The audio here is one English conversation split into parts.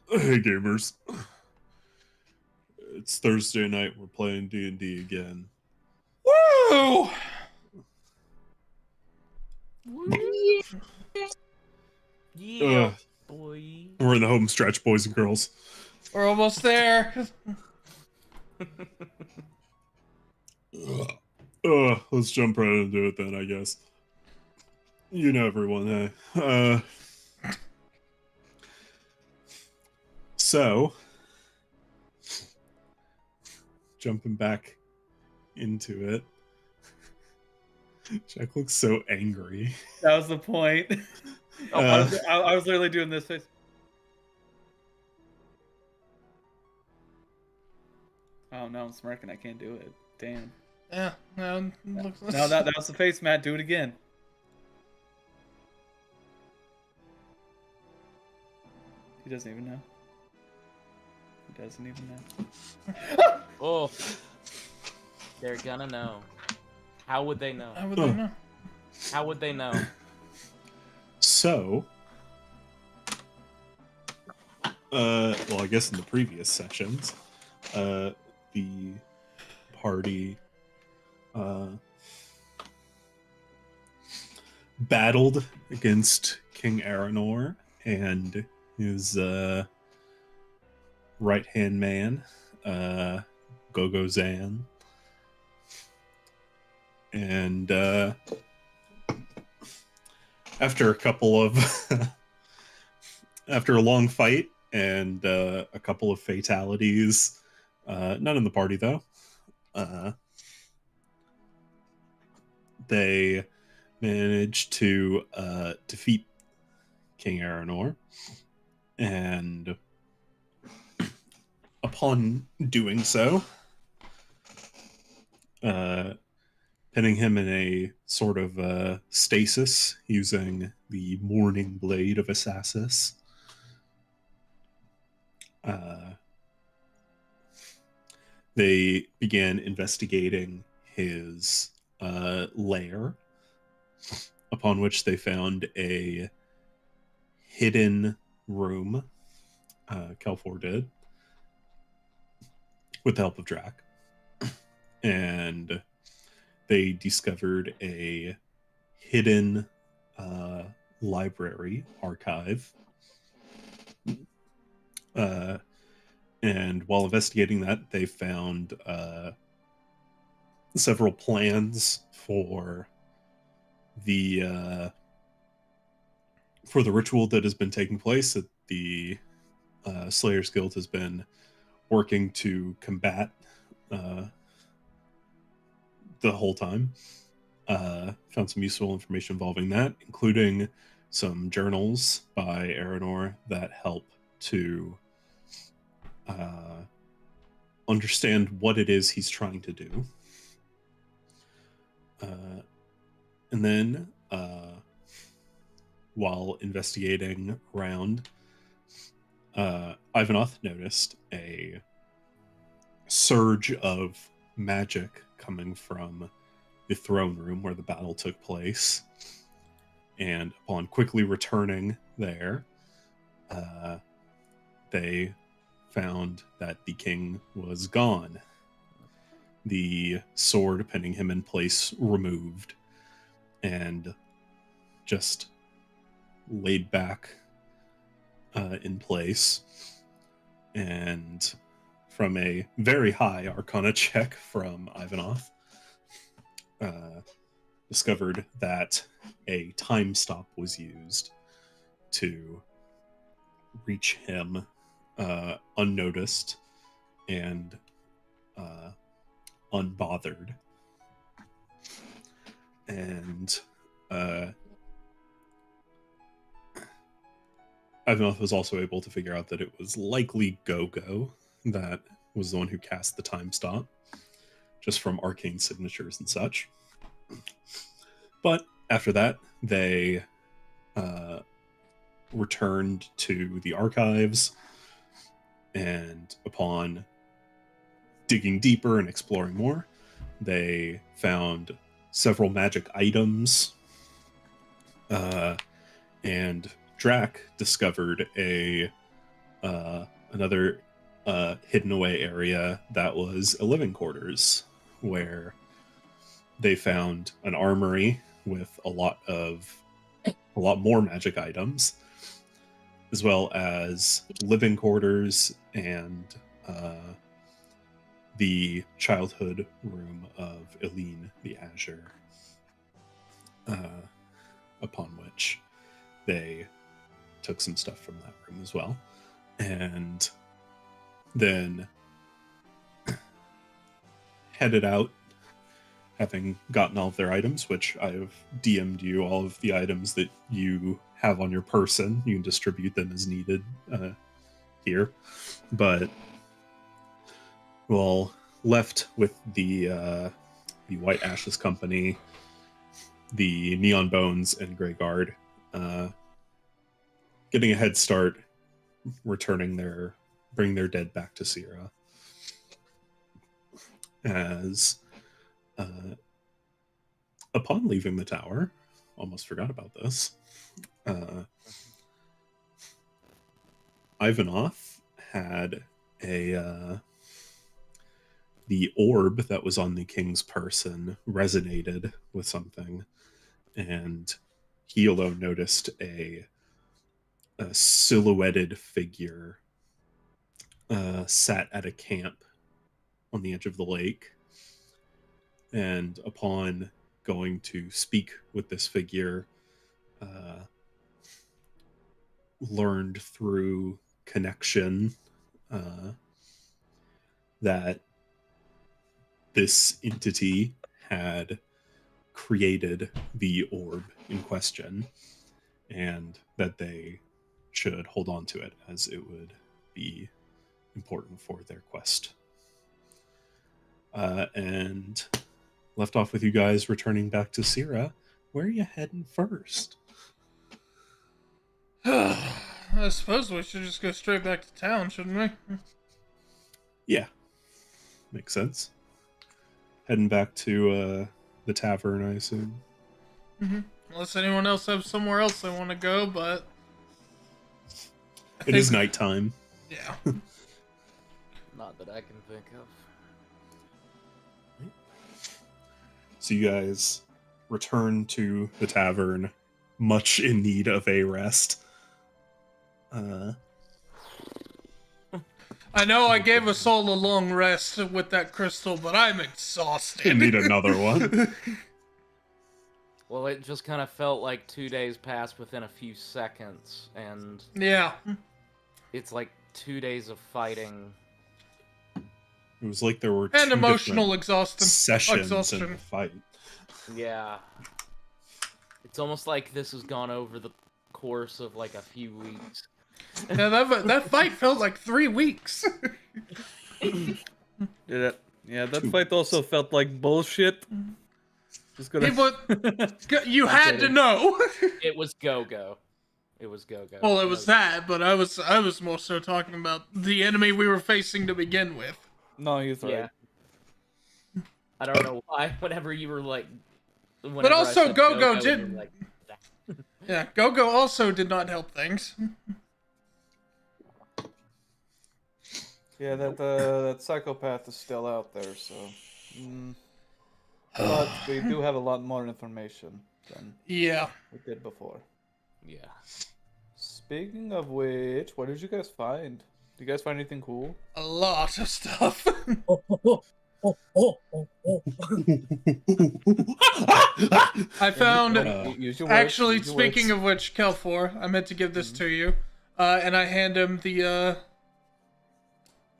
Hey gamers, it's Thursday night. We're playing D&D again. Woo! Yeah, boy. We're in the home stretch, boys and girls. We're almost there. Let's jump right into it then, I guess. You know everyone, hey. So, jumping back into it. Jack looks so angry. That was the point. I was literally doing this face. Oh no, I'm smirking. I can't do it. Damn. Yeah, no, No, that was the face, Matt. Do it again. He doesn't even know. He doesn't even know. Oh, they're gonna know. How would they know? How would they know? How would they know? So, well, I guess in the previous sessions, the party battled against King Aranor and his right-hand man, Gogo Zan. And after a couple of after a long fight and a couple of fatalities, none in the party though, they managed to defeat King Aranor, and upon doing so, pinning him in a sort of stasis using the Morning Blade of Assassis. They began investigating his lair, upon which they found a hidden room, Kelfor did, with the help of Drac. And they discovered a hidden library archive. And while investigating that, they found several plans for the ritual that has been taking place that the Slayers Guild has been working to combat the whole time. Found some useful information involving that, including some journals by Aranor that help to understand what it is he's trying to do. And then, while investigating around, Ivanoth noticed a surge of magic coming from the throne room where the battle took place. And upon quickly returning there, they found that the king was gone. The sword pinning him in place removed and just laid back in place. And from a very high Arcana check from Ivanoth, discovered that a time stop was used to reach him unnoticed and unbothered. And Ivanoth was also able to figure out that it was likely Gogo that was the one who cast the time stop, just from arcane signatures and such. But after that, they returned to the archives, and upon digging deeper and exploring more, they found several magic items and Drac discovered another hidden away area that was a living quarters, where they found an armory with a lot more magic items, as well as living quarters and the childhood room of Eileen the Azure, upon which they took some stuff from that room as well. And then headed out, having gotten all of their items, which I have DM'd you all of the items that you have on your person. You can distribute them as needed here. But, well, left with the White Ashes Company, the Neon Bones, and Grey Guard, getting a head start, bringing their dead back to Sierra. As upon leaving the tower, almost forgot about this, Ivanov had the orb that was on the king's person resonated with something, and he alone noticed a silhouetted figure sat at a camp on the edge of the lake. And upon going to speak with this figure, learned through connection that this entity had created the orb in question, and that they should hold on to it, as it would be important for their quest. And left off with you guys returning back to Sierra. Where are you heading first? I suppose we should just go straight back to town, shouldn't we? Yeah, makes sense. Heading back to the tavern, I assume. Mm-hmm. Unless anyone else has somewhere else they want to go, but It is nighttime. Yeah. Not that I can think of. So you guys return to the tavern, much in need of a rest. I know I gave us all a long rest with that crystal, but I'm exhausted. You need another one. Well, it just kind of felt like 2 days passed within a few seconds, and Yeah. it's like 2 days of fighting. It was like there were And two emotional different sessions exhaustion. in the fight. Yeah. It's almost like this has gone over the course of like a few weeks. Yeah, that fight felt like 3 weeks. Yeah, that fight also felt like bullshit. Just gonna... You had to know. It was Go-Go. It was Go-Go. Well, it was that, but I was more so talking about the enemy we were facing to begin with. No, he's right. Yeah. I don't know why. Whenever you were like, but also Go-Go did. Like, yeah, Go-Go also did not help things. Yeah, that psychopath is still out there, so. But we do have a lot more information than we did before. yeah. Speaking of which, what did you guys find? Did you guys find anything cool? A lot of stuff. I found. Actually, speaking of which, Kelfor, I meant to give this to you, and I hand him the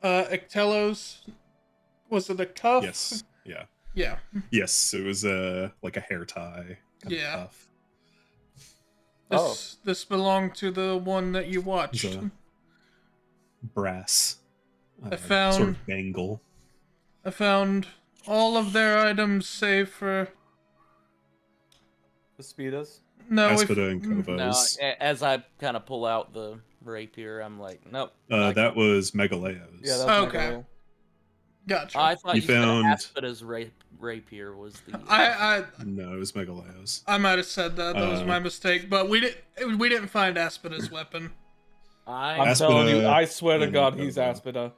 Ectelos. Was it a cuff? Yes. Yeah. Yeah. Yes, it was like a hair tie. Kind of cuff. This belonged to the one that you watched. Brass. I found sort of bangle. I found all of their items save for The Speedas? no. Aspida and Kovos. No, as I kind of pull out the rapier, I'm like, nope. That was Megaleos. Yeah, that's Okay. Gotcha. I thought You you found- said Aspida's rapier was the. No, it was Megaleos. I might have said that. That was my mistake. But we didn't find Aspida's weapon. I'm Aspida, telling you, I swear to and God, he's Nova. Aspida.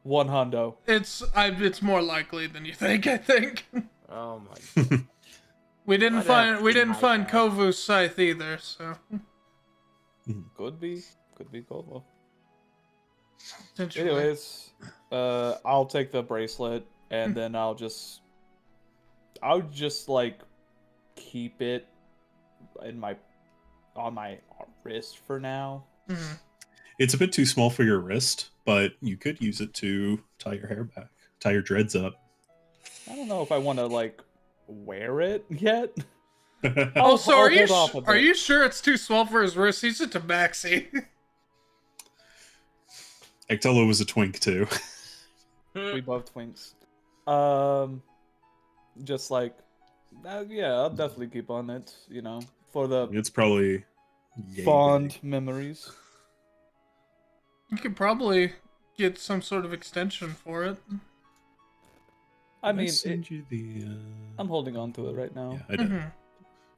100. It's more likely than you think. I think. Oh my god. We didn't Whatever. find Kovu's scythe either. So. Could be Goldwolf. Potentially. Anyways, I'll take the bracelet and then I'll just like keep it on my wrist for now. Mm-hmm. It's a bit too small for your wrist, but you could use it to tie your hair back, tie your dreads up. I don't know if I want to like wear it yet. Also, I'll hold off a are bit. you sure it's too small for his wrist? He's a tabaxi. Ectello was a twink too. We both twinks. Just like, yeah, I'll definitely keep on it. You know, for the It's probably yay fond big. memories. You could probably get some sort of extension for it. I mean, send you the. I'm holding on to it right now. Yeah, I did. Mm-hmm.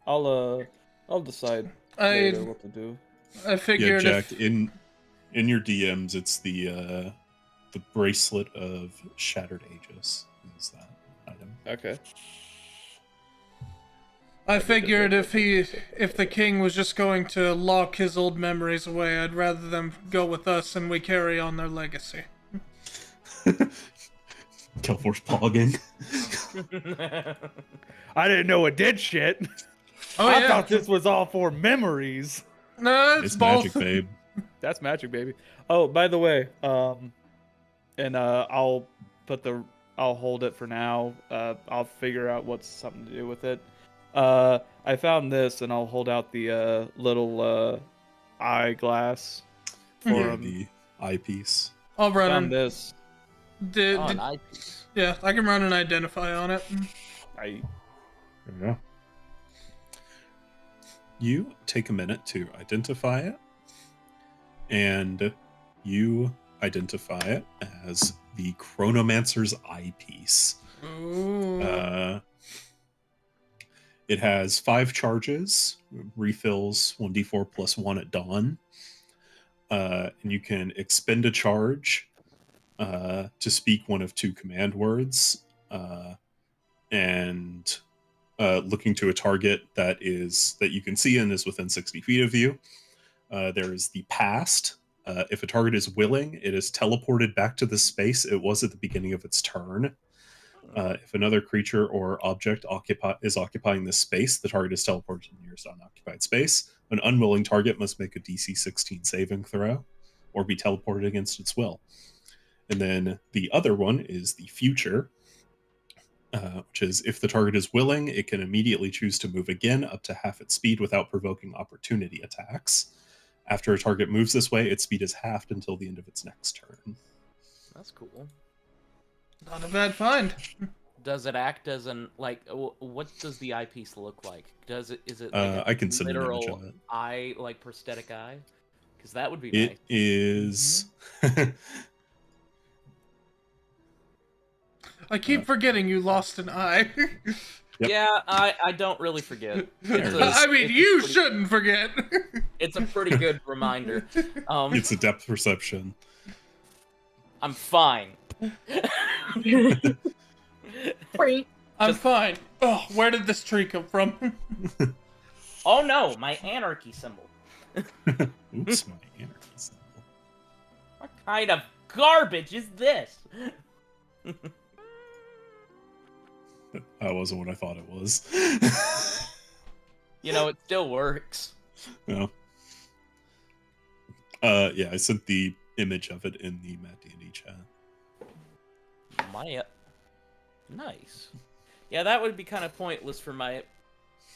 I'll decide later what to do. I Yeah, figured Jack. if In your DMs, it's the bracelet of Shattered Aegis. Is that item? Okay. I figured if the king was just going to lock his old memories away, I'd rather them go with us and we carry on their legacy. Kelfor's pogging. I didn't know it did shit. Oh I yeah. thought this was all for memories. No, it's both. Magic, babe. That's magic, baby. Oh, by the way, and I'll hold it for now. I'll figure out what's something to do with it. I found this, and I'll hold out the little eyeglass for Yeah, him. the eyepiece. I'll run Found and this. An eyepiece. yeah, I can run and identify on it. I Yeah. You take a minute to identify it, and you identify it as the Chronomancer's eyepiece. Ooh. It has 5 charges, refills 1d4 plus 1 at dawn, and you can expend a charge to speak one of 2 command words, and looking to a target that you can see and is within 60 feet of you. There is the past. If a target is willing, it is teleported back to the space it was at the beginning of its turn. If another creature or object is occupying this space, the target is teleported to the nearest unoccupied space. An unwilling target must make a DC 16 saving throw or be teleported against its will. And then the other one is the future, which is if the target is willing, it can immediately choose to move again up to half its speed without provoking opportunity attacks. After a target moves this way, its speed is halved until the end of its next turn. That's cool. Not a bad find. Does it act as an what does the eyepiece look like? Is it like a I can send an image literal of it. eye, like prosthetic eye? Because that would be It nice. is. I keep forgetting you lost an eye. Yep. Yeah, I don't really forget. I mean, you shouldn't forget. It's a pretty good reminder. It's a depth perception. I'm fine. I'm fine. Oh, where did this tree come from? Oh no, my anarchy symbol. Oops, my anarchy symbol. What kind of garbage is this? That wasn't what I thought it was. You know, it still works. No. Yeah, I sent the image of it in the Matt D&D chat. My nice. Yeah, that would be kind of pointless for my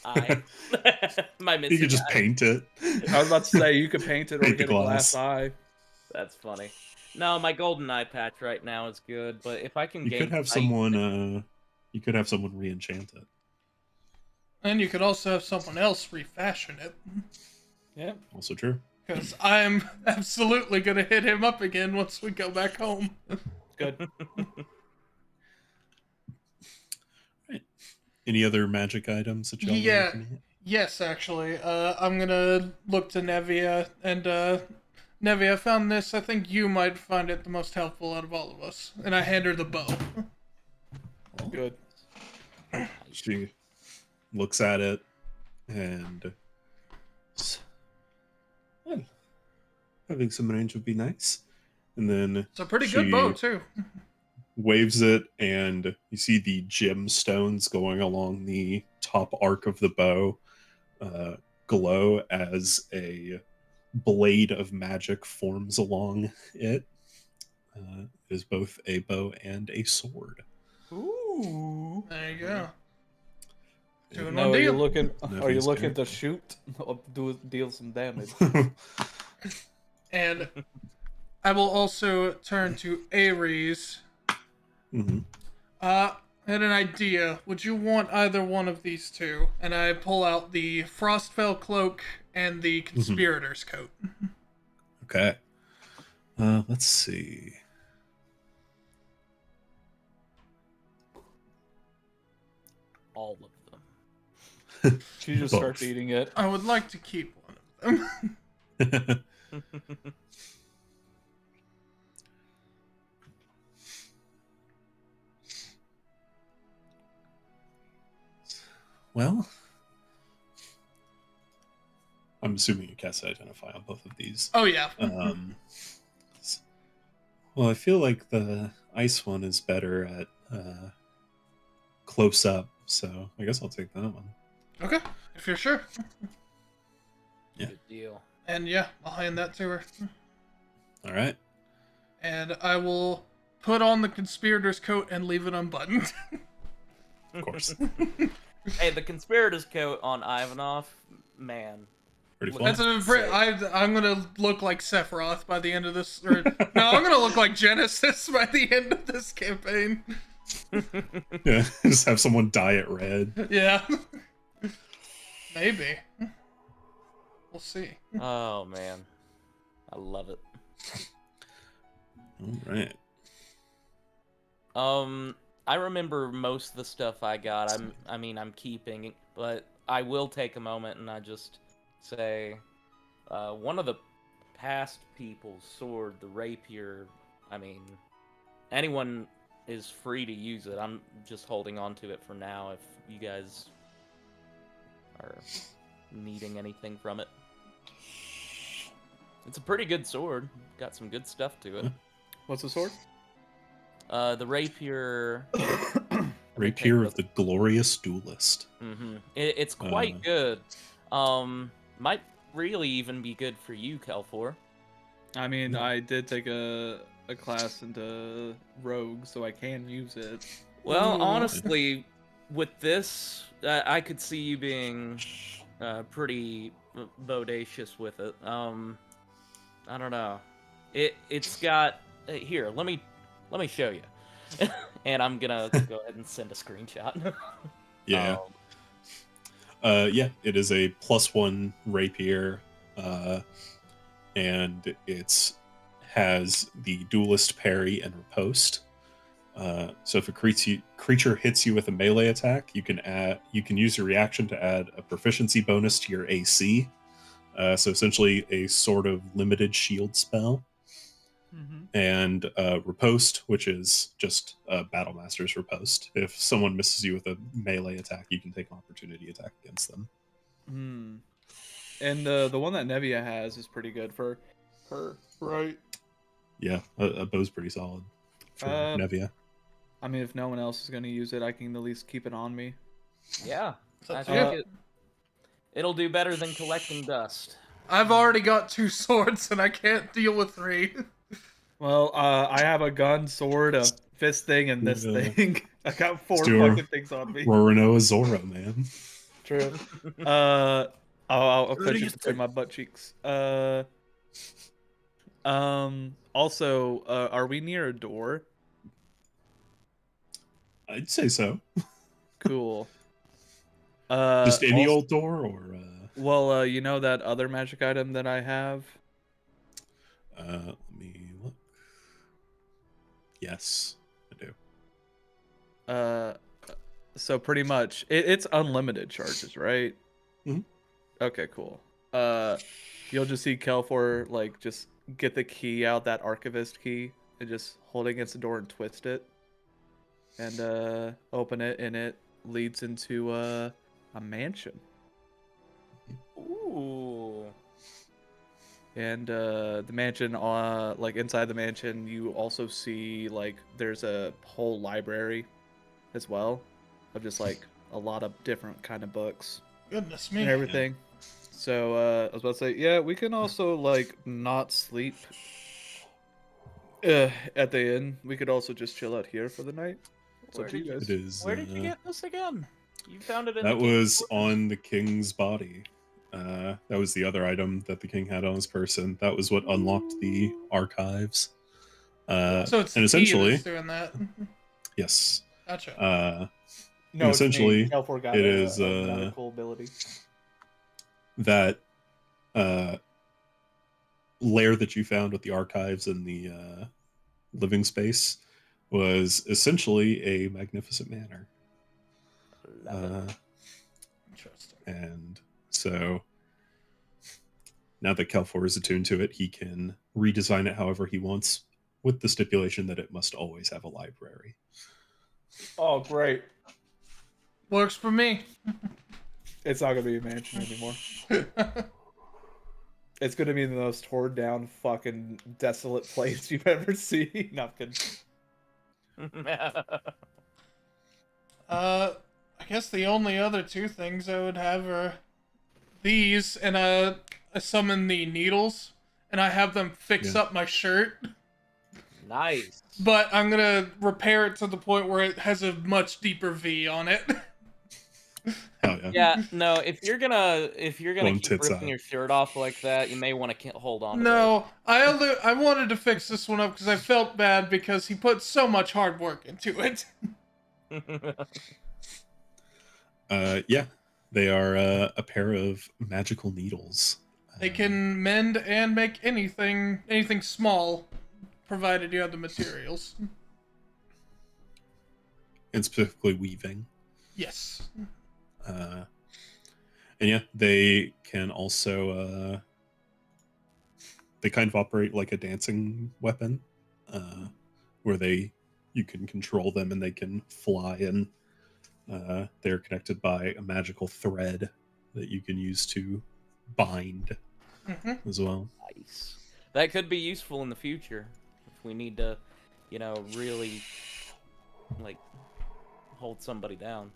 eye. My missing You could just eye. paint it. I was about to say you could paint it or Paint the get a glass glass. eye. That's funny. No, my golden eye patch right now is good, but if I can You gain could have sight- someone. You could have someone re-enchant it. And you could also have someone else refashion it. Yeah. Also true. Because I'm absolutely going to hit him up again once we go back home. Good. Any other magic items that y'all are Yeah. looking at? Yes, actually. I'm gonna look to Nevia, and Nevia, I found this. I think you might find it the most helpful out of all of us. And I hand her the bow. Good. She looks at it and well, having some range would be nice. And then It's a pretty good bow too. waves it, and you see the gemstones going along the top arc of the bow glow as a blade of magic forms along it. It is both a bow and a sword. Ooh. There you go. Two in Now, one are you deal. looking? Nevia's Are you looking character. to shoot or deal some damage? And I will also turn to Ares. Mhm. I had an idea. Would you want either one of these two? And I pull out the Frostfell cloak and the Conspirator's coat. Okay. Let's see. All of them. She just Both. starts eating it. I would like to keep one of them. Well, I'm assuming you cast Identify on both of these. Oh, yeah. Well, I feel like the ice one is better at close up, so I guess I'll take that one. Okay, if you're sure. Yeah. Good deal. And yeah, I'll hand that to her. All right. And I will put on the Conspirator's coat and leave it unbuttoned. Of course. Hey, the conspirator's coat on Ivanov, man. Pretty Look, fun. I'm gonna look like Sephiroth by the end of this. No, I'm gonna look like Genesis by the end of this campaign. Yeah, just have someone dye it red. Yeah. Maybe. We'll see. Oh man, I love it. All right. I remember most of the stuff I got. I'm keeping, but I will take a moment and I just say, one of the past people's sword, the rapier. I mean, anyone is free to use it. I'm just holding on to it for now. If you guys are needing anything from it, it's a pretty good sword. Got some good stuff to it. What's the sword? The rapier. Rapier of the Glorious Duelist. Mm-hmm. It's quite good. Might really even be good for you, Kelfor. I mean, I did take a class into Rogue, so I can use it. Well, Ooh. honestly, with this, I could see you being pretty bodacious with it. I don't know. It's got here. Let me show you. And I'm gonna go ahead and send a screenshot. Yeah. Yeah, it is a +1 rapier, and it's has the duelist parry and riposte. So if a creature hits you with a melee attack, you can use your reaction to add a proficiency bonus to your AC. So essentially a sort of limited shield spell. Mm-hmm. And riposte, which is just Battle Master's riposte. If someone misses you with a melee attack, you can take an opportunity attack against them. Hmm. And the one that Nevia has is pretty good for her, right? Yeah, a bow's pretty solid for Nevia. I mean, if no one else is going to use it, I can at least keep it on me. Yeah, I up to think it'll do better than collecting dust. I've already got 2 swords and I can't deal with 3. Well, I have a gun, sword, a fist thing, and this thing. I got 4 fucking things on me. Roronoa Zoro, man. True. I'll put you between my butt cheeks. Also, are we near a door? I'd say so. Cool. Just any old door, or well, you know that other magic item that I have? let me look. Yes, I do. So pretty much, it's unlimited charges, right? Mhm. Okay, cool. You'll just see Kelfor like just get the key out, that archivist key, and just hold it against the door and twist it, and open it, and it leads into a mansion. Ooh. And the mansion, like inside the mansion, you also see like there's a whole library as well of just like a lot of different kind of books Goodness me. and everything. So I was about to say, yeah, we can also like not sleep at the inn. We could also just chill out here for the night. It's up Where to you did you, guys. It is. where did you get this again? You found it in That the king's was quarters? on the king's body. That was the other item that the king had on his person. That was what unlocked the archives. So it's And the key essentially, that's doing that. yes. Gotcha. No, And it's me. essentially, Kelfor got it a is, medical ability. that lair that you found with the archives and the living space was essentially a magnificent manor. Love it. Interesting. And so now that Kelfor is attuned to it, he can redesign it however he wants, with the stipulation that it must always have a library. Oh, great! Works for me. It's not gonna be a mansion anymore. It's gonna be the most torn down, fucking desolate place you've ever seen. No, I'm kidding. I guess the only other two things I would have are these, and I summon the needles, and I have them fix Yeah. up my shirt. Nice. But I'm gonna repair it to the point where it has a much deeper V on it. Hell yeah. Yeah, no. If you're gonna Going keep tits ripping out. your shirt off like that, you may want to hold on. To No, I wanted to fix this one up because I felt bad because he put so much hard work into it. those. Yeah. They are a pair of magical needles. They can mend and make anything small, provided you have the materials. And specifically weaving. Yes. And yeah, they can also they kind of operate like a dancing weapon, where you can control them and they can fly, and they're connected by a magical thread that you can use to bind as well. Nice. That could be useful in the future if we need to, really like hold somebody down.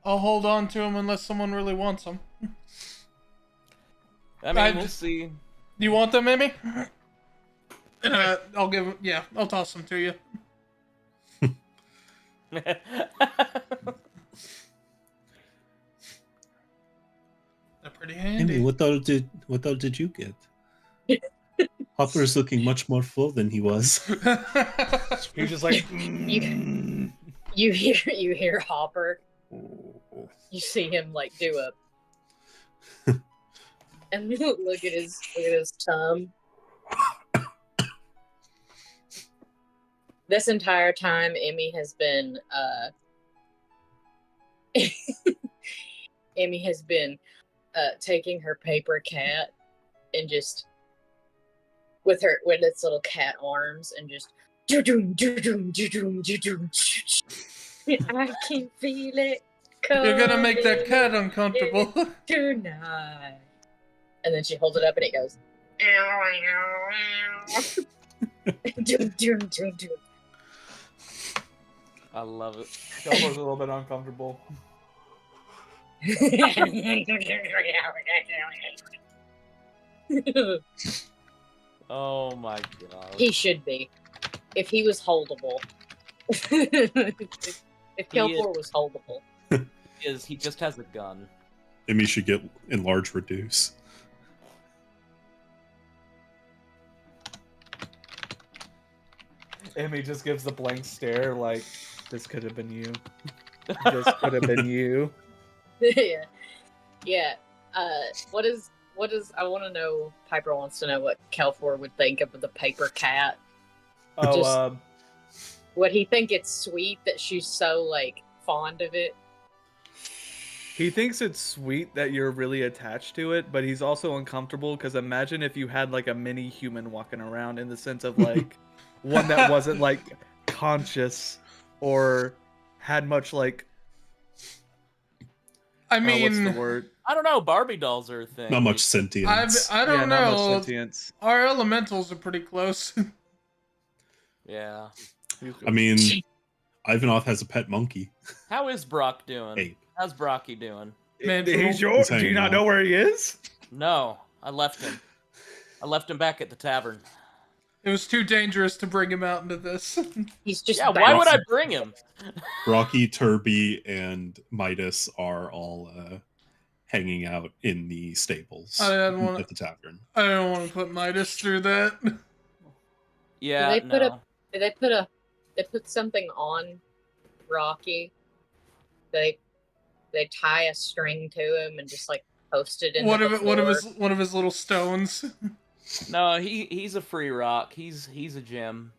I'll hold on to him unless someone really wants them. I mean, we'll see. Do you want them, Amy? And I'll toss them to you. They're pretty handy. Amy, what all did you get? Hopper's looking much more full than he was. He's just like, You hear Hopper. You see him like do a and look at his tongue. This entire time, Emmy has been taking her paper cat and just with its little cat arms and just do-doom, do-doom, do-doom, do-doom. I can feel it. You're gonna make that cat uncomfortable. Tonight. And then she holds it up and it goes. Doom, doom, doom, doom. I love it. Kelfor's a little bit uncomfortable. Oh my god. He should be. If he was holdable. If Kelfor was holdable. He just has a gun. Amy should get enlarge reduce. Emmy just gives the blank stare like, this could have been you. This could have been you. Yeah. Yeah. What is I want to know, Piper wants to know what Kelfor would think of the paper cat. Oh, Just- Would he think it's sweet that she's so like fond of it? He thinks it's sweet that you're really attached to it, but he's also uncomfortable because imagine if you had like a mini human walking around in the sense of like one that wasn't like conscious or had much like I what's mean, the word? I don't know. Barbie dolls are a thing. Not much sentience. I don't Not much know. sentience. Our elementals are pretty close. Yeah. I mean, Ivanov has a pet monkey. How is Brock doing? Ape. How's Brocky doing? Man, He's Troll. yours. He's Do you hanging not out. know where he is? No, I left him. I left him back at the tavern. It was too dangerous to bring him out into this. He's just Yeah, why would I bouncing. bring him? Rocky, Turby, and Midas are all hanging out in the stables I didn't wanna- at the tavern. I don't want to put Midas through that. Yeah, Did they put no. They put something on Rocky. They tie a string to him and just like post it in One the of floor. one of his little stones. No, he's a free rock. He's a gem.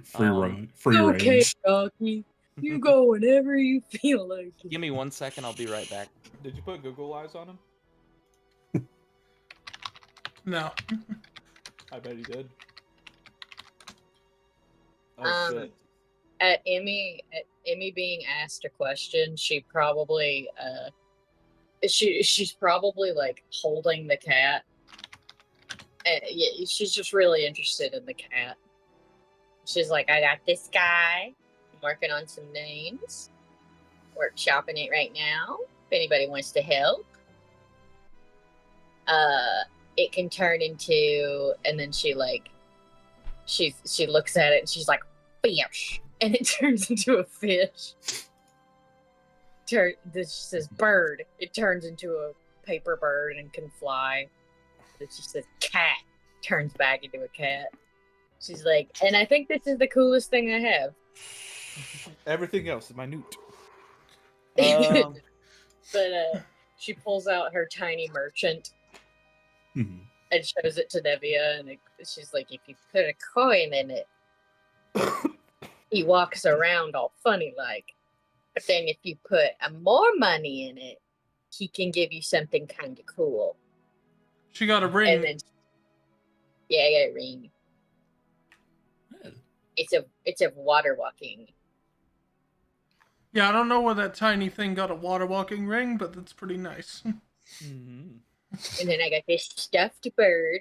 Free Okay, range. Rocky. You go whenever you feel like it. Give me 1 second, I'll be right back. Did you put Google eyes on him? No. I bet he did. At Emmy being asked a question, she probably she's probably like holding the cat. Yeah, she's just really interested in the cat. She's like, I got this guy. I'm working on some names. Workshopping it right now. If anybody wants to help. It can turn into, and then she looks at it and she's like, fish, and it turns into a fish. This says bird. It turns into a paper bird and can fly. It just says cat, turns back into a cat. She's like, and I think this is the coolest thing I have. Everything else is minute. But she pulls out her tiny merchant Mhm. and shows it to Nevia, and she's like, if you put a coin in it, he walks around all funny like. But then if you put more money in it, he can give you something kind of cool. She got a ring. And then, yeah, I got a ring. It's a water walking. Yeah, I don't know where that tiny thing got a water walking ring, but that's pretty nice. Mm-hmm. And then I got this stuffed bird.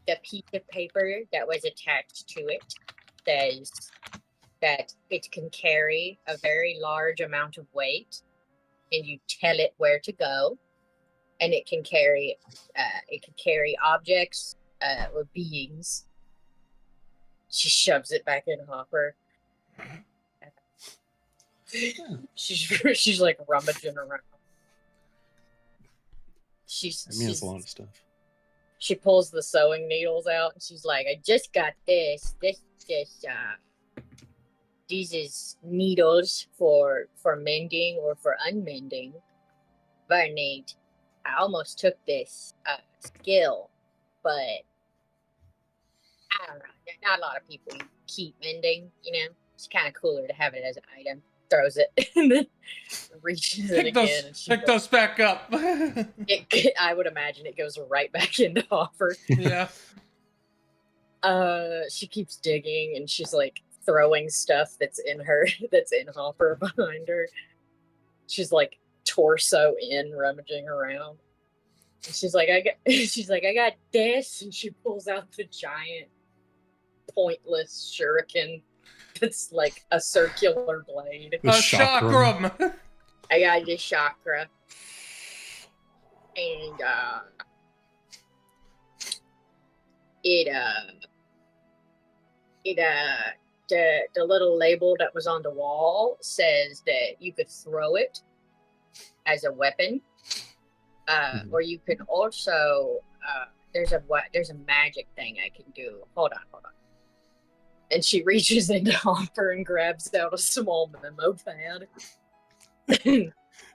The piece of paper that was attached to it says that it can carry a very large amount of weight, and you tell it where to go, and it can carry objects or beings. She shoves it back in Hopper. She's like rummaging around. I mean, it's a lot of stuff. She pulls the sewing needles out and she's like, I just got this. These is needles for mending or for unmending. Very neat. I almost took this skill, but I don't know. Not a lot of people keep mending, you know? It's kind of cooler to have it as an item. Throws it and then reaches it again. Pick those back up. I would imagine it goes right back into Hopper. Yeah. She keeps digging and she's like throwing stuff that's in Hopper behind her. She's like torso in, rummaging around. And she's like, I got this, and she pulls out the giant pointless shuriken. It's like a circular blade. The chakram. Chakram. I got this chakra. And the little label that was on the wall says that you could throw it as a weapon. Or you can also there's a magic thing I can do. Hold on. And she reaches into Hopper and grabs out a small memo pad.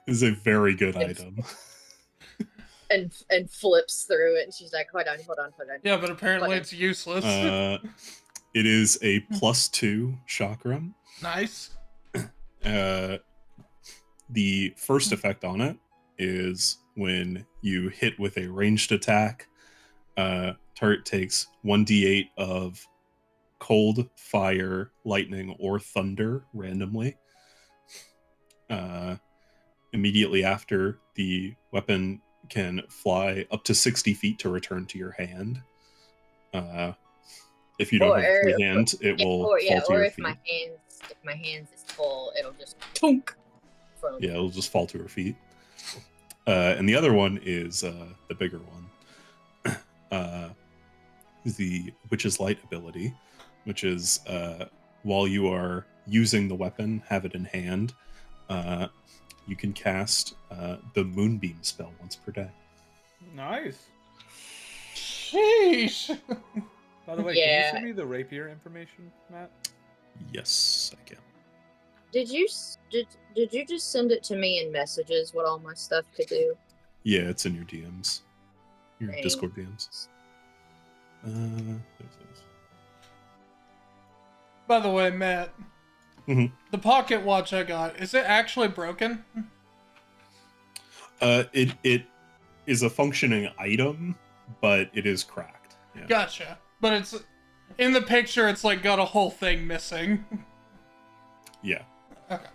Is a very good item. and flips through it, and she's like, hold on. Yeah, but apparently it's useless. It is a +2 chakram. Nice. The first effect on it is when you hit with a ranged attack, target takes 1d8 of cold, fire, lightning, or thunder randomly. Immediately after, the weapon can fly up to 60 feet to return to your hand. If you don't have a free hand, it will fall to your feet. If my hands is full, it'll just tunk. Yeah, it'll just fall to her feet. And the other one is the bigger one. The Witch's Light ability, which is while you are using the weapon, have it in hand, you can cast the Moonbeam spell once per day. Nice. Sheesh. By the way, Yeah. can you send me the rapier information, Matt? Yes, I can. Did you just send it to me in messages? What all my stuff could do? Yeah, it's in your DMs, your Thanks. Discord DMs. By the way, Matt, Mhm. the pocket watch I got, is it actually broken? It is a functioning item, but it is cracked. Yeah. Gotcha. But it's in the picture. It's like got a whole thing missing. Yeah. Okay.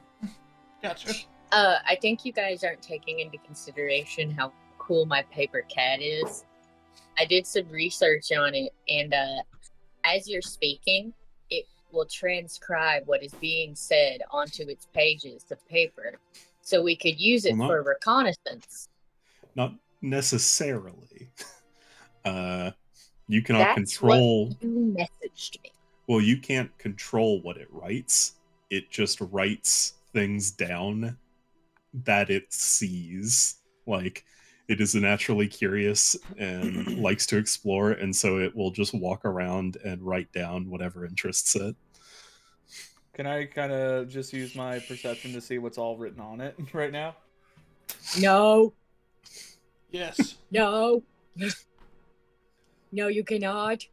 Gotcha. I think you guys aren't taking into consideration how cool my paper cat is. I did some research on it, and as you're speaking, it will transcribe what is being said onto its pages of paper, so we could use it Well, for reconnaissance. Not necessarily. You cannot That's control. what you messaged me. Well, you can't control what it writes. It just writes things down that it sees. Like, it is naturally curious and likes to explore, and so it will just walk around and write down whatever interests it. Can I kind of just use my perception to see what's all written on it right now? No, Yes. no, no, you cannot.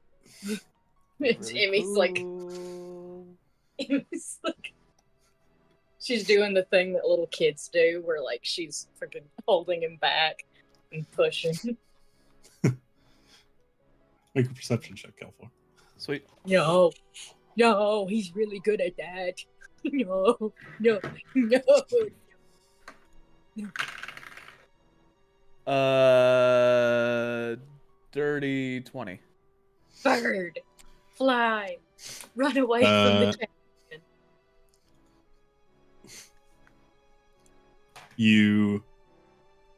Emmy's like, Emmy's like, she's doing the thing that little kids do, where like she's freaking holding him back and pushing. Make a perception check, Kelfor. Sweet. No, no, he's really good at that. No, no, no. Dirty 20. Bird, fly, run away from the champion. You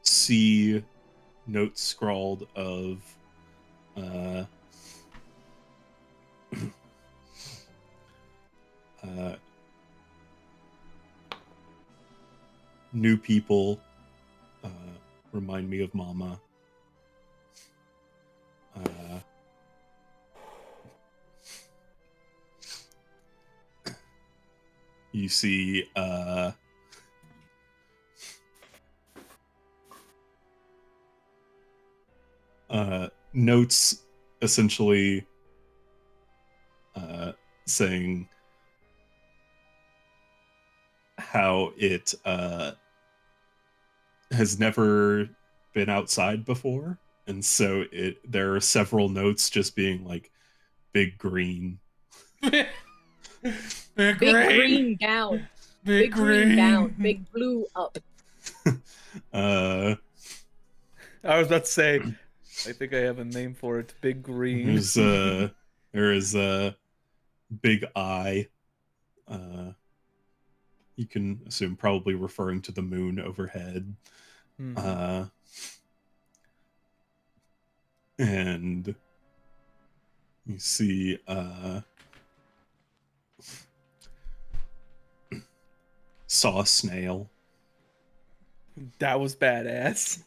see notes scrawled of new people remind me of Mama. You see notes essentially saying how it has never been outside before, and so there are several notes just being like big green. Big Big green down, Big green down, big blue up. I was about to say, I think I have a name for it. Big green. There is a big eye. You can assume probably referring to the moon overhead. And you see saw a snail. That was badass.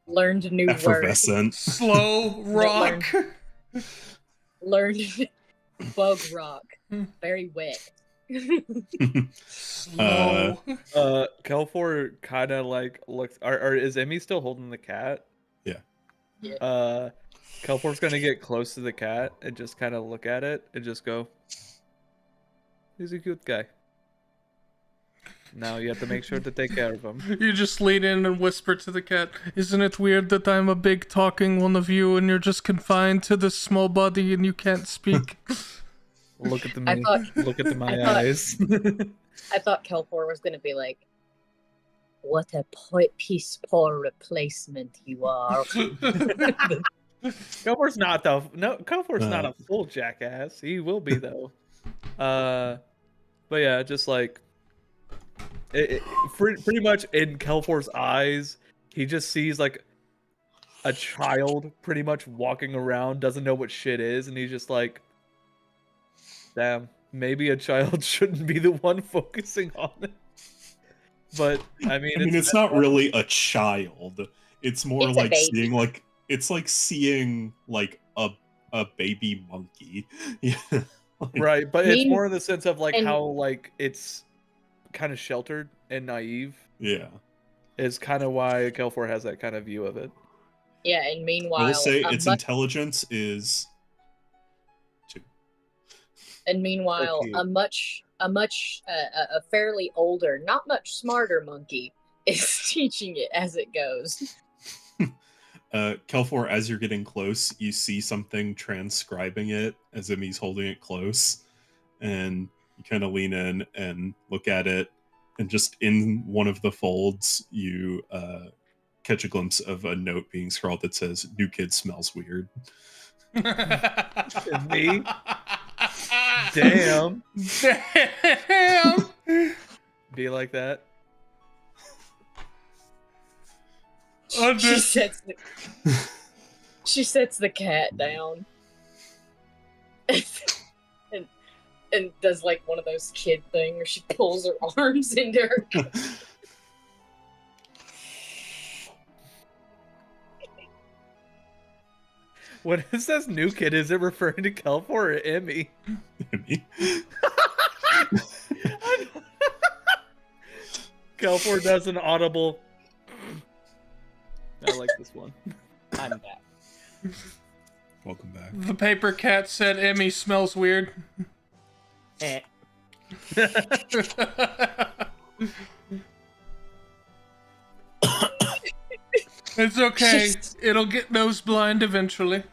Learned a new word. Effervescent. Slow rock. Learned bug rock. Very wet. Slow. Kelfor kind of like looks. Is Emmy still holding the cat? Yeah. Yeah. Kelpor's gonna get close to the cat and just kind of look at it and just go, "He's a good guy." Now you have to make sure to take care of him. You just lean in and whisper to the cat, "Isn't it weird that I'm a big talking one of you and you're just confined to this small body and you can't speak?" Look at I me. thought- Look at my thought- eyes. I thought Kelpor was gonna be like, "What a piece poor replacement you are." Kelpor's not Kelpor's not a full jackass. He will be though. But yeah, just like pretty much in Kelpor's eyes, he just sees like a child pretty much walking around, doesn't know what shit is, and he's just like, damn, maybe a child shouldn't be the one focusing on it. But I mean, it's not really a child. It's more It's a like baby. seeing like a baby monkey. Yeah. Like, right, but it's Mean- more in the sense of like and- how like it's kind of sheltered and naive yeah. is kind of why Kelfor has that kind of view of it. Yeah, and meanwhile, I will say a its much- intelligence is 2. and meanwhile, cute. a fairly older, not much smarter monkey is teaching it as it goes. Kelfor, as you're getting close, you see something transcribing it as if he's holding it close, and you kind of lean in and look at it, and just in one of the folds, you catch a glimpse of a note being scrawled that says, "New kid smells weird." Me? Damn. Damn! Be like that. She sets the cat down. and does like one of those kid things where she pulls her arms into her. When it says new kid, is it referring to Kelfor or Emmy? Kelfor does an audible. I like this one. I'm back. Welcome back. The paper cat said Emmy smells weird. Eh. It's okay. It'll get nose blind eventually.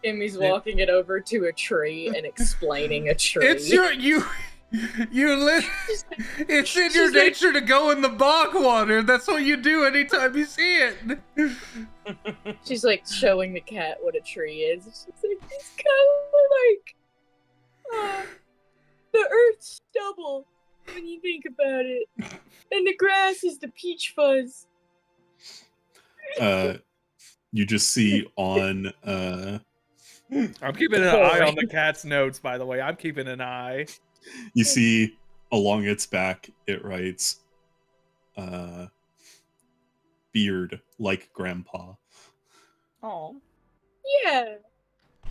Emmy's walking it over to a tree and explaining a tree. It's it's in your nature to go in the bog water. That's what you do anytime you see it. She's like showing the cat what a tree is. She's like, it's kind of like the earth's stubble when you think about it, and the grass is the peach fuzz. You just see on I'm keeping an eye on the cat's notes, by the way. I'm keeping an eye. you see along its back it writes beard like grandpa. Oh. Yeah.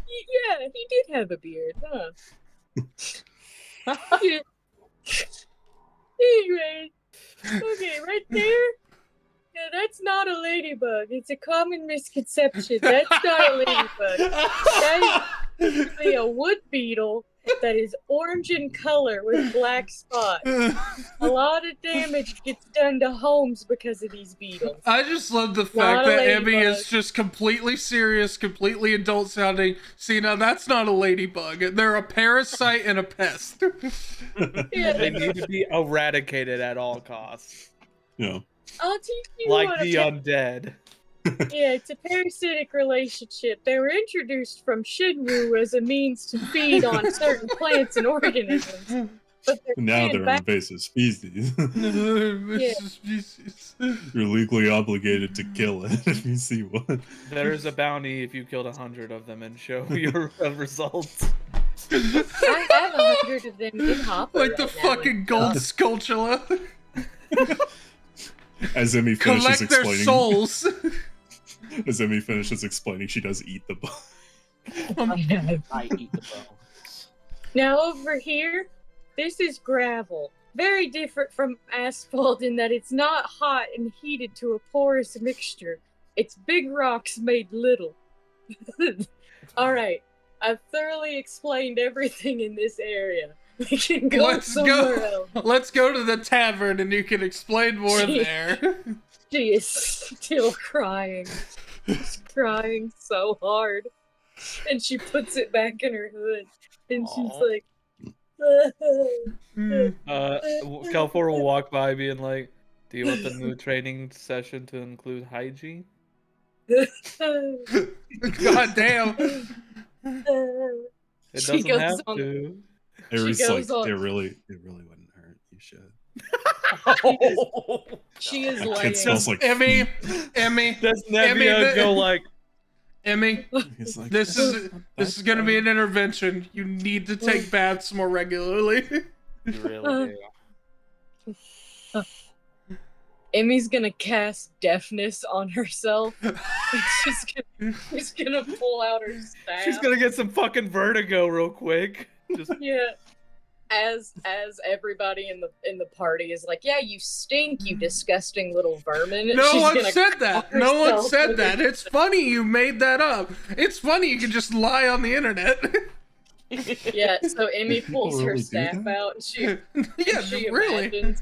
Yeah, he did have a beard, huh? Yeah. Anyway, okay, right there. Yeah, that's not a ladybug. It's a common misconception. That's not a ladybug. That is actually a wood beetle that is orange in color with black spots. A lot of damage gets done to homes because of these beetles. I just love the Not fact a that Emmy ladybug. is just completely serious, completely adult sounding. See, now that's not a ladybug. They're a parasite and a pest. Yeah, They need to be eradicated at all costs. Yeah. I'll teach you Like what the a undead. Yeah, it's a parasitic relationship. They were introduced from Shinru as a means to feed on certain plants and organisms. But they're Now coming they're an back. invasive species. Species. You're legally obligated to kill it if you see one. There's a bounty if you killed 100 of them and show your results. I have 100 of them in Hopper. Like the right now. fucking gold sculpture. As Emmy finishes Collect their explaining, souls. as Emmy finishes explaining, she does eat the bug. I eat the bones. Now over here, this is gravel. very different from asphalt in that it's not hot and heated to a porous mixture. It's big rocks made little. All right, I've thoroughly explained everything in this area. We can go Let's somewhere go. else. Let's go to the tavern, and you can explain more Gee. there. She is still crying. She's crying so hard. And she puts it back in her hood. And she's Aw. like, Calfor will walk by being like, do you want the new training session to include hygiene? God damn. It She doesn't goes have on- to. Aries like, goes on- it really wouldn't hurt. You should. she is That laying. kid smells like Emmy, feet. Emmy, Does Emmy, Nevia go like, Emmy, He's like, this is gonna be an intervention. You need to take baths more regularly. You really do. Emmy's gonna cast deafness on herself. And she's gonna pull out her staff. she's gonna get some fucking vertigo real quick. Just Yeah. As everybody in the party is like, yeah, you stink, you disgusting little vermin. No She's one gonna said that. cover No one herself said with that. her- It's funny you made that up. It's funny you can just lie on the internet. Yeah, so Emmy People pulls her really do staff that? out. And Yeah, she really.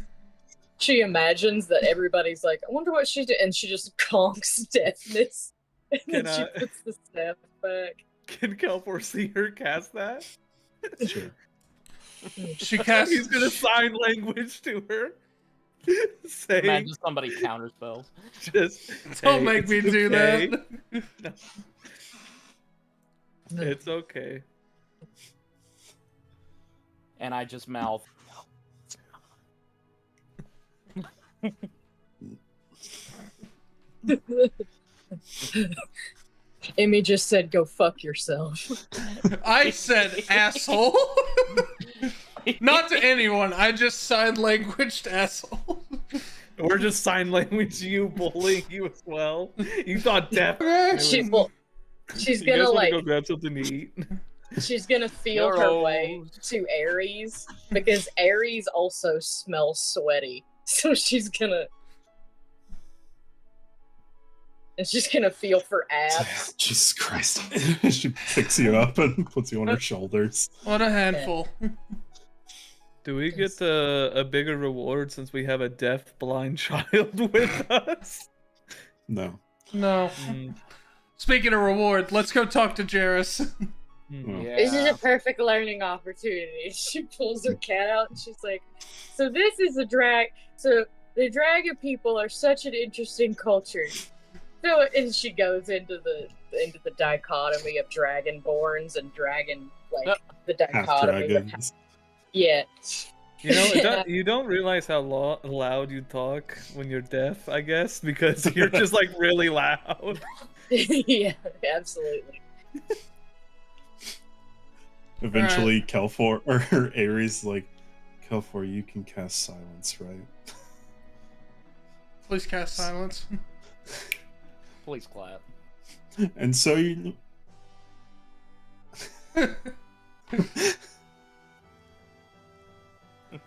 She imagines that everybody's like, I wonder what she did, and she just conks deafness, and then Can she I- puts the staff back. can Calfor see her cast that? Sure. She cast. He's gonna sign language to her, saying Imagine somebody counterspells. just. Don't "Hey, make it's me do okay. that. It's okay. And I just mouth. Emmy just said, "Go fuck yourself." I said asshole. Not to anyone. I just sign languaged asshole. We're just sign language you, bullying you as well. You thought deaf. She's You gonna guys wanna like go grab something to eat? she's gonna feel her way to Aries because Aries also smells sweaty. So she's gonna feel for abs. Jesus Christ. She picks you up and puts you on her shoulders. What a handful. Do we get a bigger reward since we have a deaf blind child with us? No. No. Mm, Speaking of reward, let's go talk to Jairus. mm. Yeah. This is a perfect learning opportunity. She pulls her cat out and she's like, so this is a drag. So the dragon people are such an interesting culture. So, and she goes into the dichotomy of dragonborns and dragon, like the Half dichotomy. Of, dragons. yeah. You know, you don't realize how loud you talk when you're deaf, I guess, because you're just like really loud. Yeah, absolutely. Eventually, Kelfor or Ares like, Kelfor, you can cast silence, right? Please cast silence. Please clap. And so you.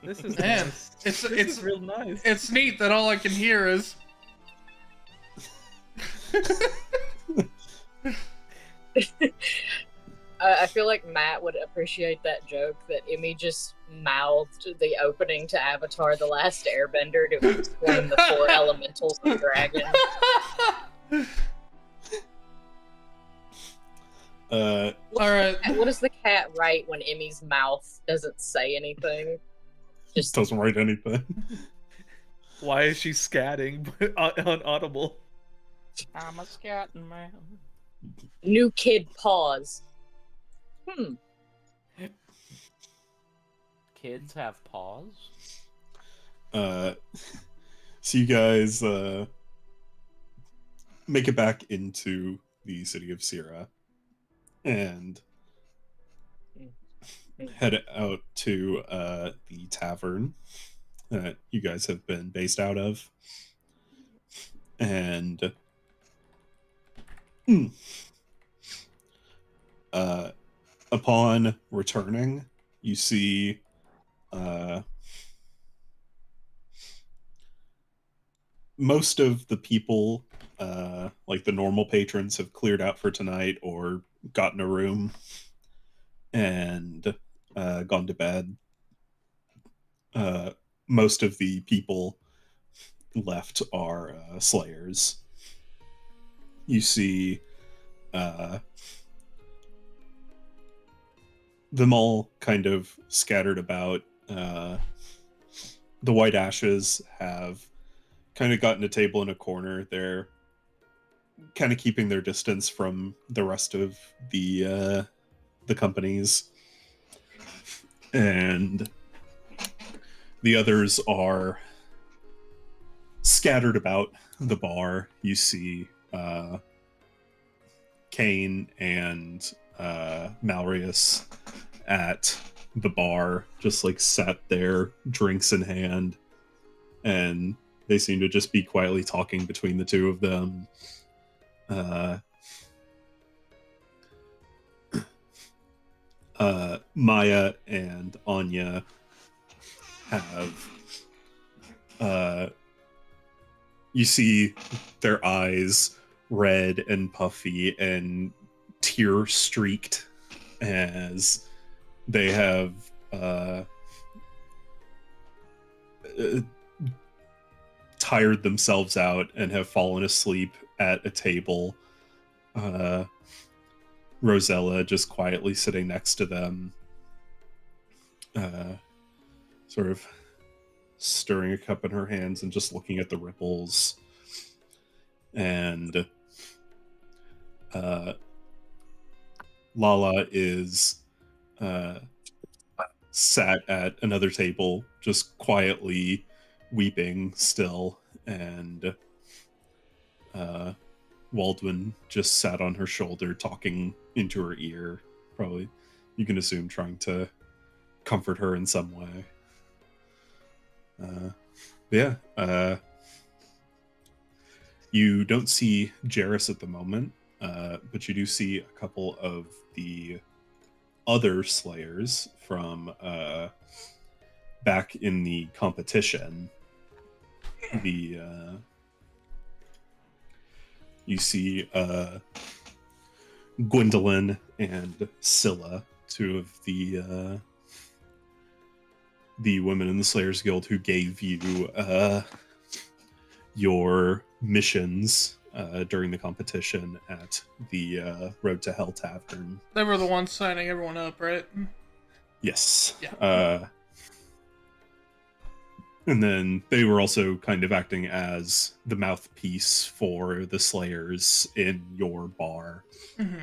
This is Man, nice. it's This it's is real nice. it's neat that all I can hear is. I feel like Matt would appreciate that joke that Emmy just mouthed the opening to Avatar: The Last Airbender to explain the four elementals of dragon. Uh, All right. What does the cat write when Emmy's mouth doesn't say anything? just doesn't write anything. Why is she scatting unaudible? I'm a scatting man. New kid pause. Kids have paws? So you guys make it back into the city of Sierra and head out to the tavern that you guys have been based out of. And upon returning, you see most of the people, like the normal patrons, have cleared out for tonight or gotten a room and gone to bed. Most of the people left are slayers. You see them all kind of scattered about. The White Ashes have kind of gotten a table in a corner. They're kind of keeping their distance from the rest of the companies, and the others are scattered about the bar. You see Kane and Malrius at the bar, just like sat there, drinks in hand, and they seem to just be quietly talking between the two of them. Maya and Anya have you see their eyes red and puffy and tear streaked as they have tired themselves out and have fallen asleep at a table. Rosella just quietly sitting next to them, sort of stirring a cup in her hands and just looking at the ripples. And Lala is sat at another table, just quietly weeping still, and Waldwin just sat on her shoulder, talking into her ear, probably, you can assume, trying to comfort her in some way. You don't see Jarrus at the moment, but you do see a couple of the other Slayers from back in the competition. You see Gwendolyn and Scylla, two of the women in the Slayers Guild who gave you your missions during the competition at the Road to Hell Tavern. They were the ones signing everyone up, right? Yes. Yeah. And then they were also kind of acting as the mouthpiece for the Slayers in your bar. Mm-hmm.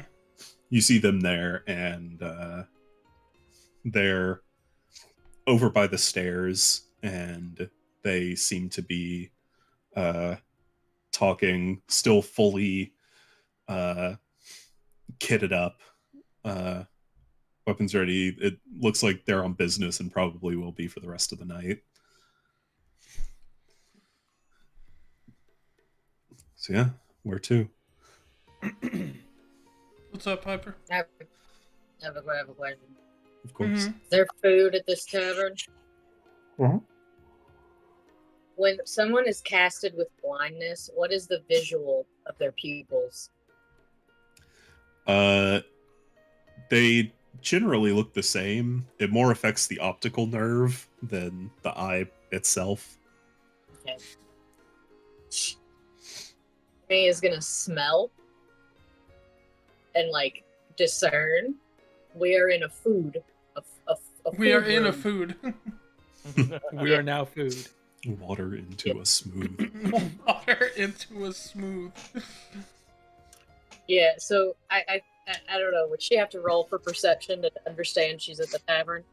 You see them there, and they're over by the stairs, and they seem to be talking, still fully kitted up, weapons ready. It looks like they're on business and probably will be for the rest of the night. So yeah, where to? What's up, Piper? I have a question. Of course. Mhm. Is there food at this tavern? Mhm. When someone is casted with blindness, what is the visual of their pupils? They generally look the same. It more affects the optical nerve than the eye itself. Okay. Me is gonna smell and like discern. We are in a food. We are in a room. food. We are now food. Water into a smooth. Water into a smooth. Yeah. So I don't know. Would she have to roll for perception to understand she's at the tavern?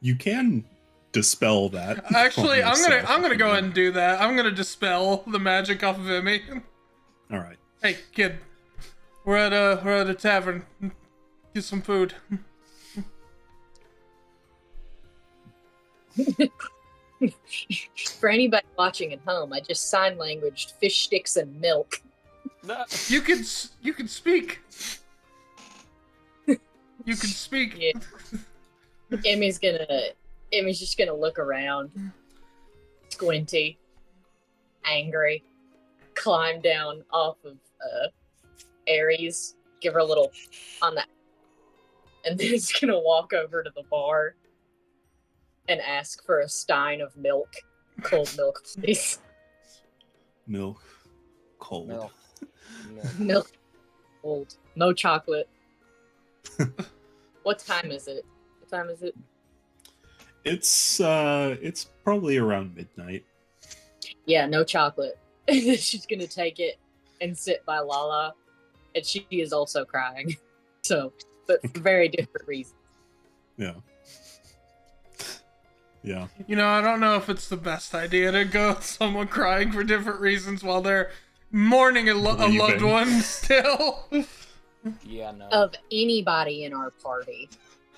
You can dispel that. Actually, on I'm yourself gonna if you go ahead want. and do that. I'm gonna dispel the magic off of Emmy. All right. Hey, kid, we're at a tavern. Get some food. For anybody watching at home, I just sign languaged fish sticks and milk. You can speak. You can speak. Yeah. Emmy's just gonna look around, squinty. angry, climb down off of Aries, give her a little on that, and then he's gonna walk over to the bar and ask for a stein of milk, cold milk, please. Milk. Cold. Milk. Milk, cold, no chocolate. What time is it? What time is it? It's probably around midnight. Yeah, no chocolate. She's gonna take it and sit by Lala, and she is also crying. So, but for very different reasons. Yeah. Yeah. You know, I don't know if it's the best idea to go with someone crying for different reasons while they're mourning a loved Grieving. one still. Yeah, no. Of anybody in our party,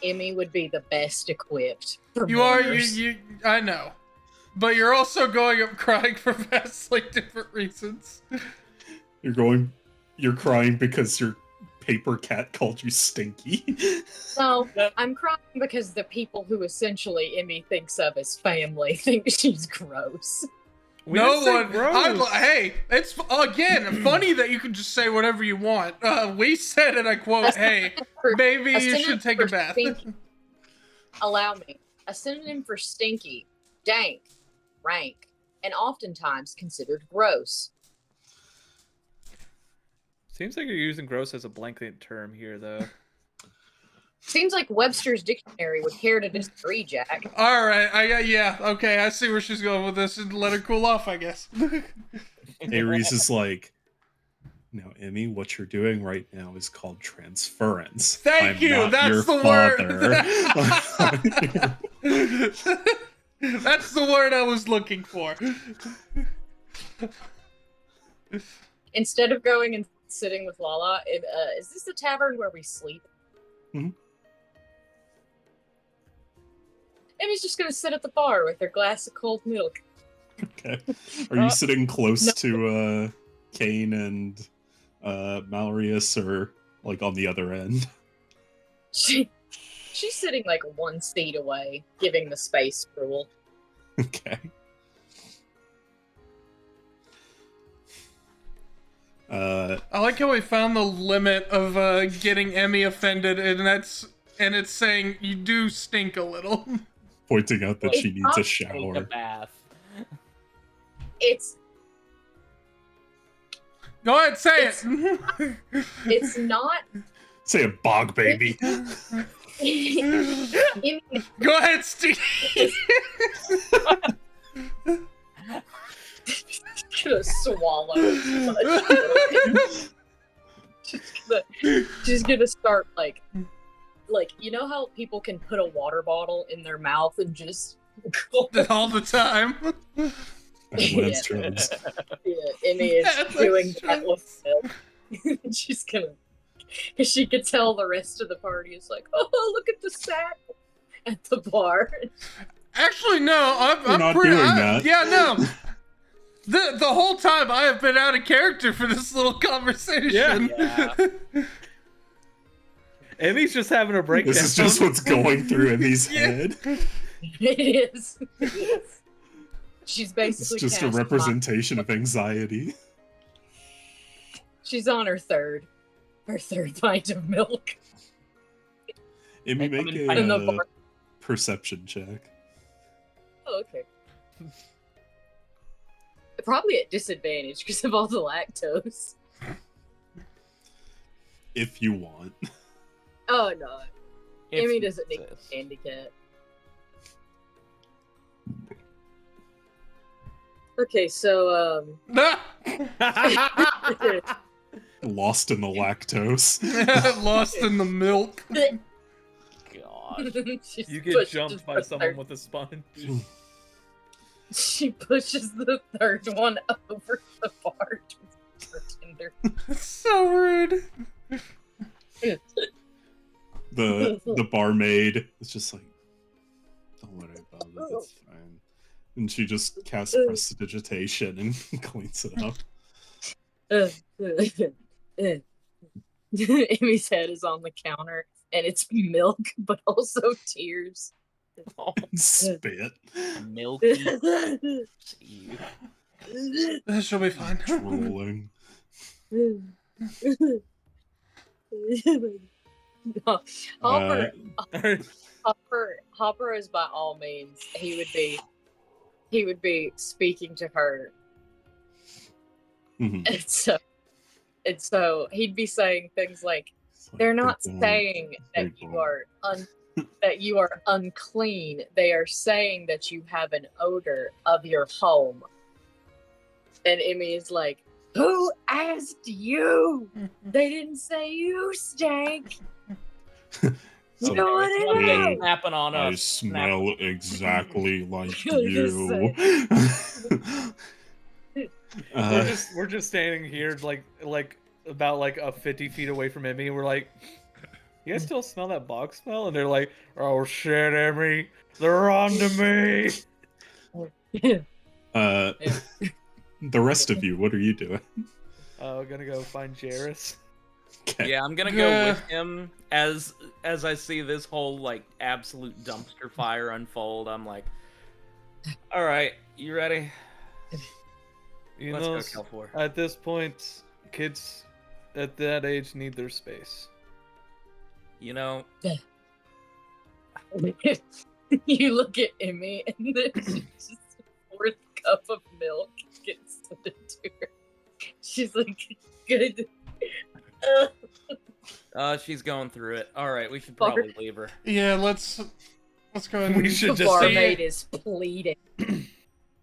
Emmy would be the best equipped for You are, mourners. I know. But you're also going up crying for vastly different reasons. You're crying because your paper cat called you stinky. No, I'm crying because the people who essentially Emmy thinks of as family think she's gross. We No didn't say one. gross. Hey, it's again funny that you can just say whatever you want. We said, and I quote, "Hey, maybe you synonym should take a for bath." stinky. Allow me. A synonym for stinky, dank, rank, and oftentimes considered gross. Seems like you're using gross as a blanket term here, though. Seems like Webster's dictionary would care to disagree, Jack. All right, yeah, okay, I see where she's going with this, and let her cool off, I guess. Ares is like, now, Emmy, what you're doing right now is called transference. Thank I'm you. not That's your the word. father. That's the word I was looking for. Instead of going and sitting with Lala, is this the tavern where we sleep? Mhm. Emmy's just gonna sit at the bar with her glass of cold milk. Okay. Are you sitting close to Kane and Malarius, or like on the other end? She's sitting like one seat away, giving the space rule. Okay. I like how we found the limit of getting Emmy offended, and it's saying you do stink a little. Pointing out that It's she needs not a Take a shower. bath. It's Go ahead, say It's- it. it's not. Say a bog baby. Emmy Go ahead, Steve. gonna swallow as much milk. She's gonna start like you know how people can put a water bottle in their mouth and just All the time. Badlands drugs. yeah, Emmy is That's doing like that with milk. She's gonna, cause she could tell the rest of the party is like, oh, look at the sack at the bar. Actually, no. I'm not pretty. doing that. Yeah, no. The whole time I have been out of character for this little conversation. Yeah. Emmy's just having a breakdown. This is just what's going through Emmy's Yeah. head. It is. She's It's basically just a cast representation of anxiety. She's on her third pint of milk. Emmy, Make make them in the a bar. perception check. Oh, okay. Probably at disadvantage because of all the lactose. If you want. Oh no, If Emmy you doesn't need exist. a handicap. Okay, so Lost in the lactose. Lost in the milk. God. she's You get pushed jumped by the someone third- with a sponge. She pushes the third one over the bar to bartender. So rude. The barmaid is just like, don't worry about it, it's fine. And she just casts prestidigitation and cleans it up. Emmy's head is on the counter, and it's milk, but also tears. Oh, And spit. milky. Ew. She'll be fine. Drooling. Hopper, Uh, Hopper is by all means. He would be speaking to her, mhm. and so he'd be saying things like, It's like "They're they not don't- saying that they you are unclean. They are saying that you have an odor of your home." And Emmy is like, "Who asked you? They didn't say you stank. You know what I One Yeah. day snapping on I us. smell exactly like I was you. We're just standing here like about like 50 feet away from Emmy. We're like, you guys still smell that bog smell? And they're like, oh shit, Emmy, they're on to me. The rest of you, what are you doing? We're gonna go find Jairus. Okay. Yeah, I'm gonna go with him as I see this whole like absolute dumpster fire unfold. I'm like, all right, you ready? You Let's know, go kill 4. at this point, kids at that age need their space. You know, You look at Emmy, and then she's just fourth cup of milk gets handed to her. She's like, "Good." she's going through it. All right, we should probably leave her. Yeah, let's go ahead and We should The just say barmaid is pleading.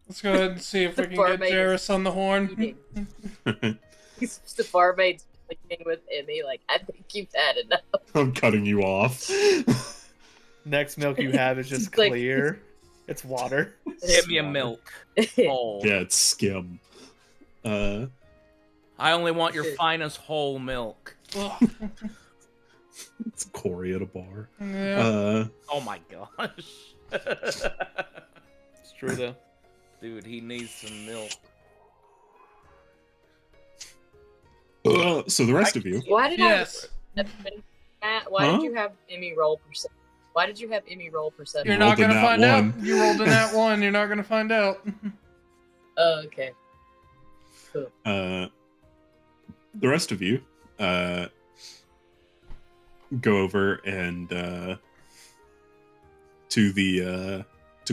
let's go ahead and see if we The can get barmaid is Jairus on the horn. pleading. The barmaid's pleading with Emmy, like, "I think you've had enough." I'm cutting you off. next milk you have is just It's like- clear. It's water. Give me a water. milk. Oh. Whole. Yeah, it's skim. I only want your finest whole milk. Ugh. It's Corey at a bar. Yeah. Oh my gosh. It's true though. Dude, he needs some milk. So the rest of you, Why did Yes. Matt, why Huh? did you have Emmy roll perception? Why did you have Emmy roll perception? You're rolled not a gonna nat find out. one. You rolled in that one. You're not gonna find out. Oh, okay. the rest of you, go over and to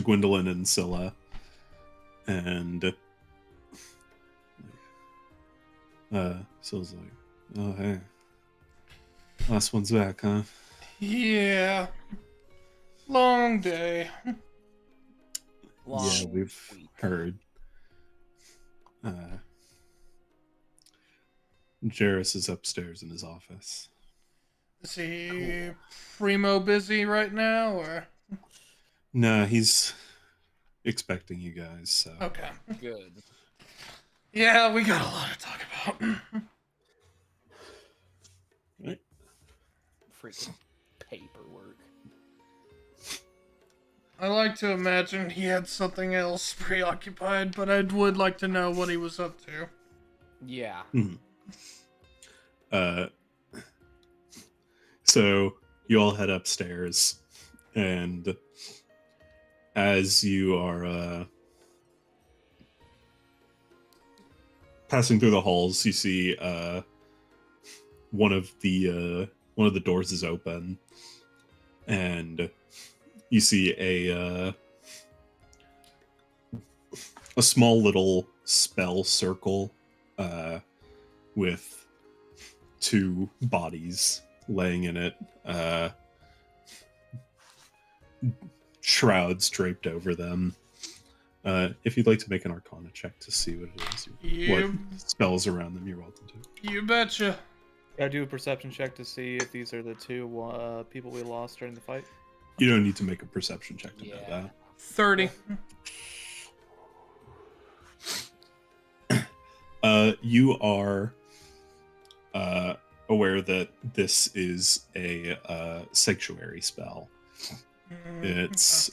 Gwendolyn and Scylla, and Scylla's like, "Oh hey, last one's back, huh?" Yeah. Long day. Long Yeah, we've week. heard. Jairus is upstairs in his office. Is he primo busy right now, or? Nah, he's expecting you guys, so. Okay. Good. Yeah, we got a lot to talk about. Right. Freaking paperwork. I like to imagine he had something else preoccupied, but I would like to know what he was up to. Yeah. So you all head upstairs, and as you are passing through the halls, you see one of the doors is open, and you see a small little spell circle with 2 bodies laying in it, shrouds draped over them. If you'd like to make an Arcana check to see what it is, what spells around them, you're welcome to. You betcha. Gotta do a perception check to see if these are the 2 people we lost during the fight. You don't need to make a perception check to know Yeah. that. 30. You are aware that this is a sanctuary spell. It's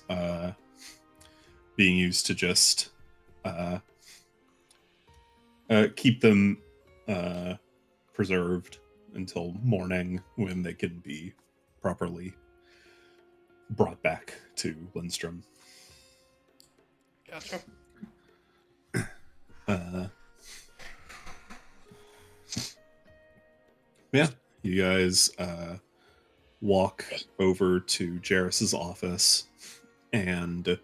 being used to just keep them preserved until morning, when they can be properly brought back to Lindstrom. Gotcha. Yeah, you guys walk over to Jarrus's office, and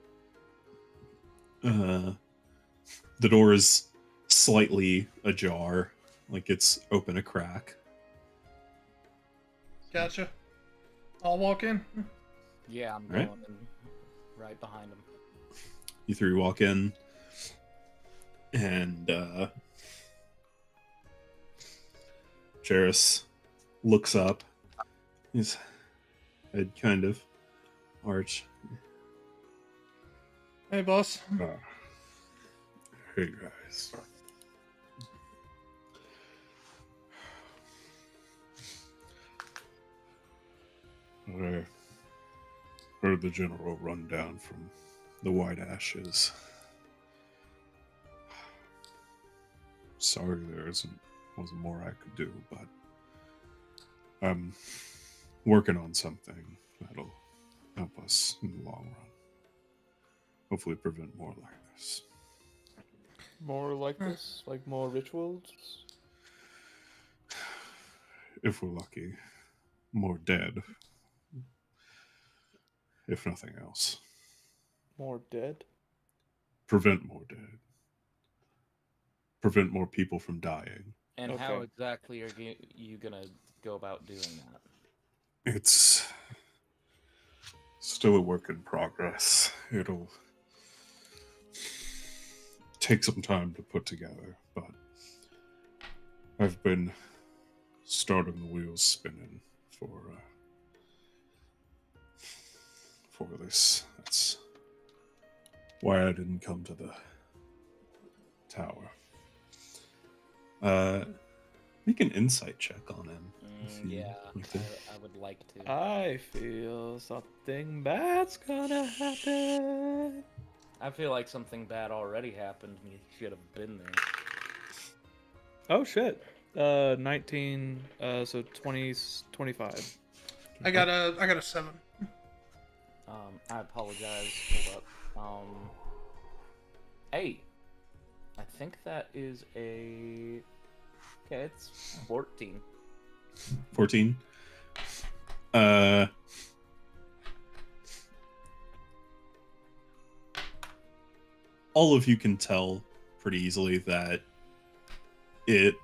the door is slightly ajar, like it's open a crack. Gotcha. I'll walk in. Yeah, I'm Right. going right behind him. You three walk in, and Jarrus looks up. His head kind of arch. Hey, boss. Hey guys. I heard the general run down from the White Ashes. Sorry wasn't more I could do, but I'm working on something that'll help us in the long run. Hopefully prevent more like this. More like this? Like more rituals? If we're lucky, more dead. If nothing else. More dead? Prevent more dead. Prevent more people from dying. And how Okay. exactly are you gonna go about doing that? It's still a work in progress. It'll take some time to put together, but I've been starting the wheels spinning for this. That's why I didn't come to the tower. Make an insight check on him. if you Yeah, like to. I would like to. I feel something bad's gonna happen. I feel like something bad already happened and you should have been there. Oh shit. 19, so 20, 25. I got a 7. I apologize. Hold up. 8. I think that is a... Okay, it's 14. 14. All of you can tell pretty easily that it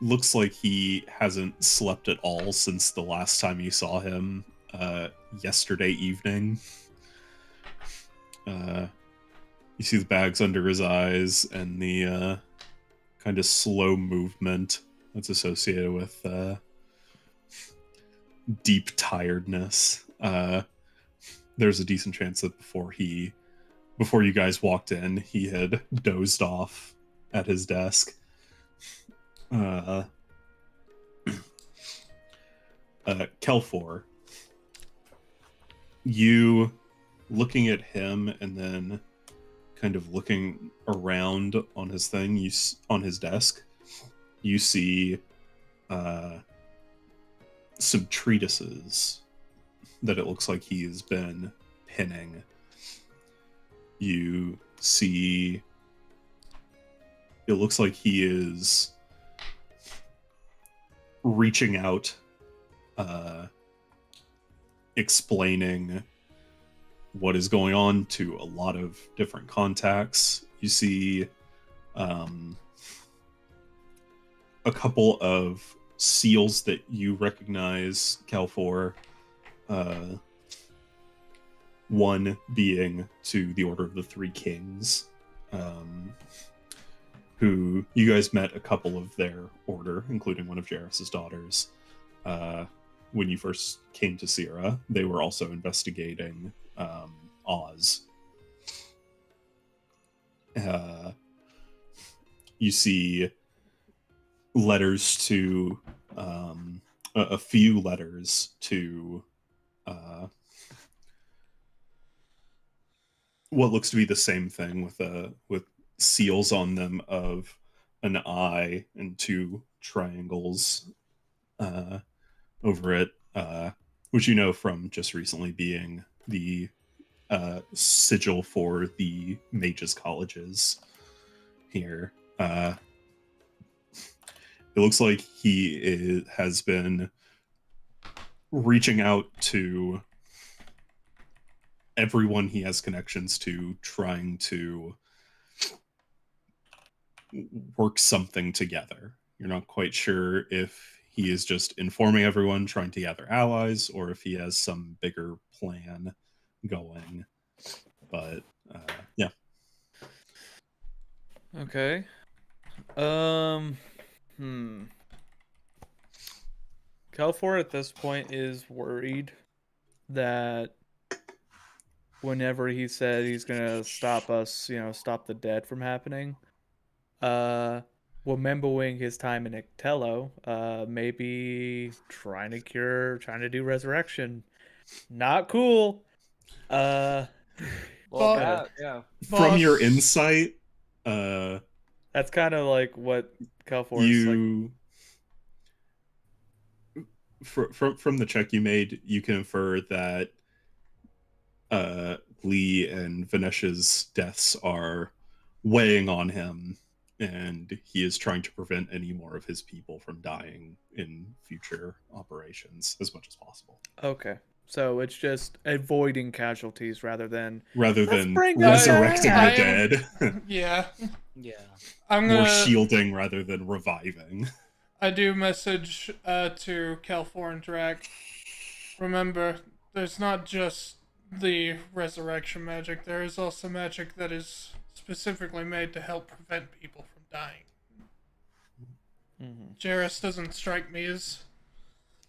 looks like he hasn't slept at all since the last time you saw him yesterday evening. You see the bags under his eyes and the kind of slow movement that's associated with deep tiredness. There's a decent chance that before you guys walked in, he had dozed off at his desk. Kelfor, you looking at him and then kind of looking around on his thing, on his desk, you see some treatises that it looks like he has been pinning. You see, it looks like he is reaching out, explaining what is going on to a lot of different contacts. You see a couple of seals that you recognize, Kelfor. One being to the Order of the Three Kings, who you guys met a couple of their order, including one of Jarrus's daughters. When you first came to Sierra, they were also investigating Oz. You see letters to a few letters to what looks to be the same thing with seals on them of an eye and two triangles over it, which you know from just recently being the sigil for the mages colleges here. it looks like has been reaching out to everyone he has connections to, trying to work something together. You're not quite sure if he is just informing everyone, trying to gather allies, or if he has some bigger plan going. But yeah. Okay. Kelfor at this point is worried that whenever he said he's gonna stop us, stop the dead from happening, remembering his time in Ictello, maybe trying to do resurrection. Not cool. Well, But- yeah. From your Boss. insight, That's kind of like what Kelfor is like. you from the check you made, you can infer that Lee and Vanessa's deaths are weighing on him, and he is trying to prevent any more of his people from dying in future operations as much as possible. Okay. So it's just avoiding casualties rather than Resurrecting I the am- dead. Yeah. Yeah. I'm More gonna. shielding rather than reviving. I do message to Calfor and Drac. Remember, there's not just the resurrection magic. There is also magic that is specifically made to help prevent people from dying. Jairus doesn't strike me as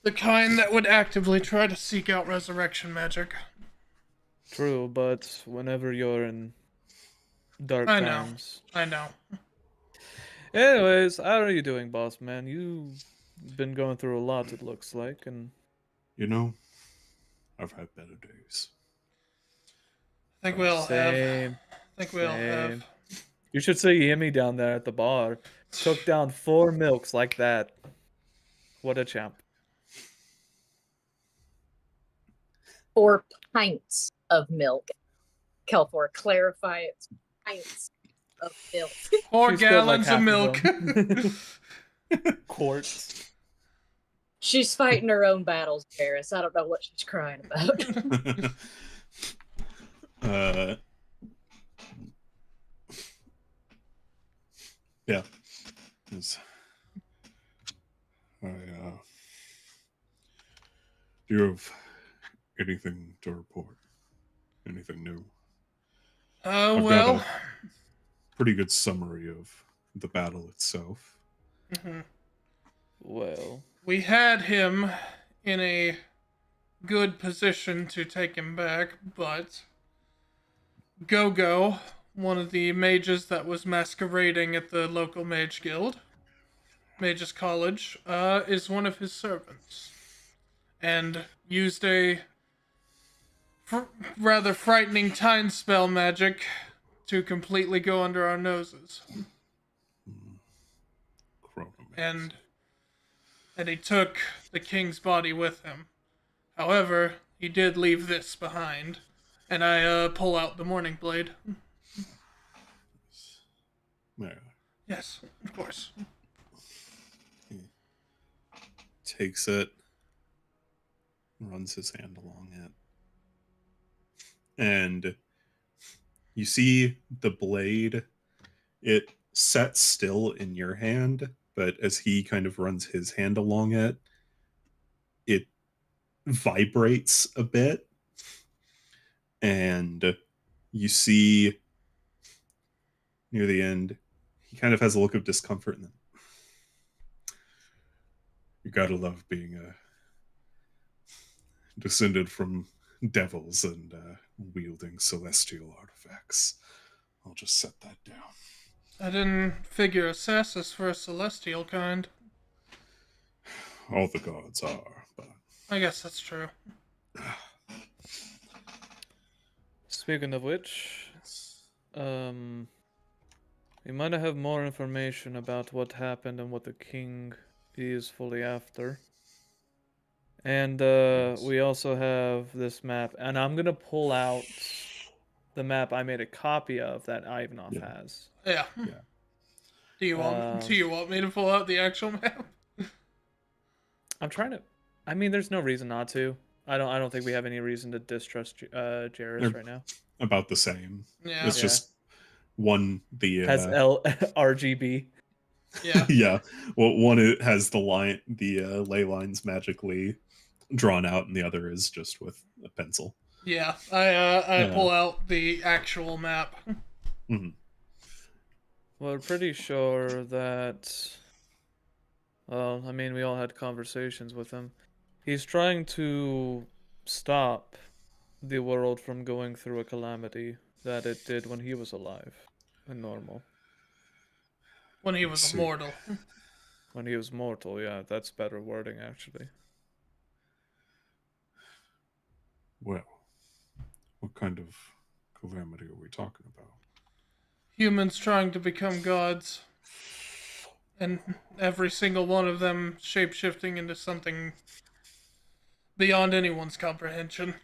the kind that would actively try to seek out resurrection magic. True, but whenever you're in dark I know. times. I know. Anyways, how are you doing, boss man? You've been going through a lot, it looks like, and You know, I've had better days. I think we all have. same. I think we all have. Same. You should see Yimmy down there at the bar. Took down 4 milks like that. What a champ. 4 pints of milk. Kelfor, clarify it's pints of milk. 4 She spilled, like, gallons half of milk. them. Quarts. She's fighting her own battles, Paris. I don't know what she's crying about. Yeah. Do you have anything to report? Anything new? I've got Well. a pretty good summary of the battle itself. Well, We had him in a good position to take him back, but Go-Go, one of the mages that was masquerading at the local mage guild, Mages College, is one of his servants, and used a rather frightening time spell magic to completely go under our noses. And he took the king's body with him. However, he did leave this behind, and I pull out the Morning Blade. Yeah. Yes, of course. Takes it, runs his hand along it, and you see the blade. It sets still in your hand, but as he kind of runs his hand along it, it vibrates a bit, and you see near the end, he kind of has a look of discomfort in them. You gotta love being descended from devils and wielding celestial artifacts. I'll just set that down. I didn't figure Assassin's for a celestial kind. All the gods are, but I guess that's true. speaking of which, we might have more information about what happened and what the king is fully after. And we also have this map, and I'm gonna pull out the map I made a copy of that Ivanov Yeah. has. Yeah. Do you want me to pull out the actual map? I'm trying to. I mean, there's no reason not to. I don't think we have any reason to distrust Jairus They're right now. about the same. Yeah. It's just one Has RGB. Yeah. yeah. Well, one it has the ley lines magically drawn out, and the other is just with a pencil. Yeah. I pull out the actual map. Mhm. We're pretty sure that. Well, I mean, we all had conversations with him. He's trying to stop the world from going through a calamity that it did when he was alive and normal. When he I was see. immortal. When he was mortal, yeah, that's better wording actually. Well, what kind of calamity are we talking about? Humans trying to become gods. And every single one of them shapeshifting into something beyond anyone's comprehension.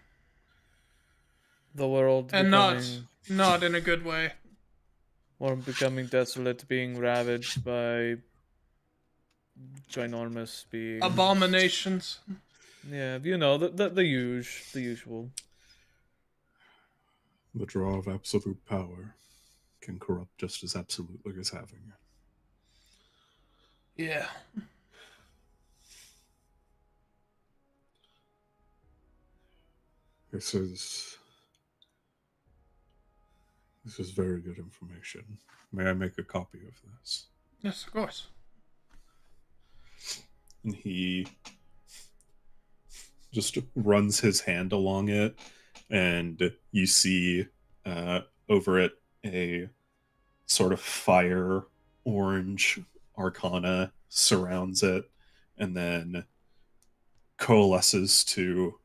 The world And becoming not in a good way. becoming desolate, being ravaged by ginormous beings. Abominations. Yeah, you know the usual. The draw of absolute power can corrupt just as absolutely as having it. Yeah. This is very good information. May I make a copy of this? Yes, of course. And he just runs his hand along it, and you see over it a sort of fire orange arcana surrounds it, and then coalesces to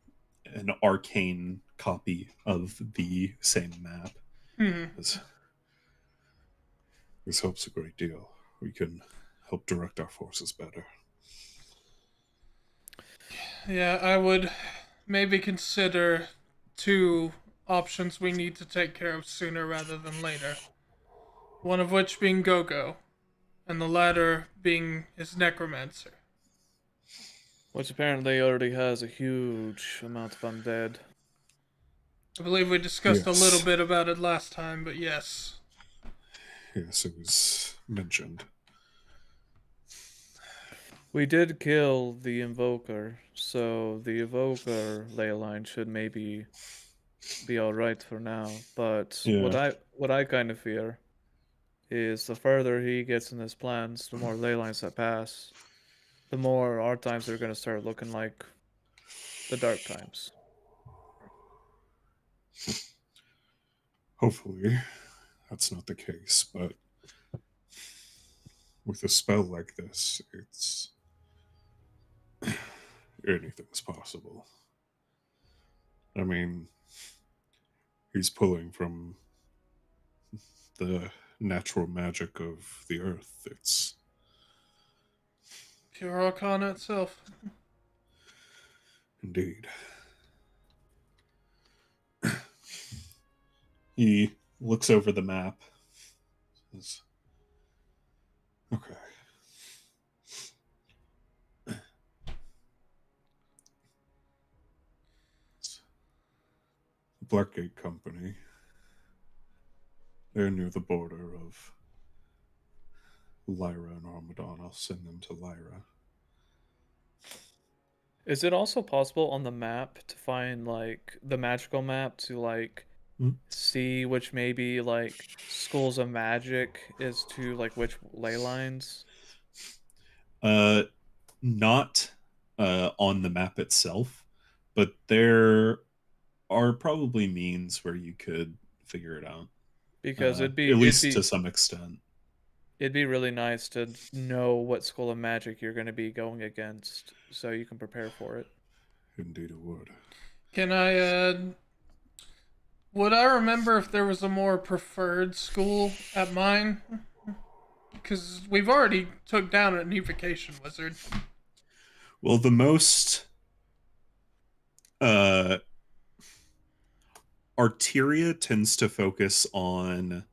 an arcane copy of the same map. This helps a great deal. We can help direct our forces better. Yeah, I would maybe consider two options we need to take care of sooner rather than later. One of which being Gogo, and the latter being his necromancer. Which apparently already has a huge amount of undead. I believe we discussed a little Yes. bit about it last time, but yes. Yes, it was mentioned. We did kill the Invoker, so the Evoker ley line should maybe be alright for now. But Yeah. what I kind of fear is the further he gets in his plans, the more ley lines that pass, the more our times are gonna start looking like the dark times. Hopefully, that's not the case, but with a spell like this, it's anything's possible. I mean, he's pulling from the natural magic of the earth. It's Pure Arcana itself. indeed. He looks over the map. Says, okay. The Blackgate Company. They're near the border of Lyra and Armadon. I'll send them to Lyra. Is it also possible on the map to find like the magical map to like see which maybe like schools of magic is to like which ley lines? Not on the map itself, but there are probably means where you could figure it out. Because At least to some extent. it'd be really nice to know what school of magic you're going to be going against so you can prepare for it. Indeed it would. Can I, would I remember if there was a more preferred school at mine? Because we've already took down an evocation wizard. Well, the most Arteria tends to focus on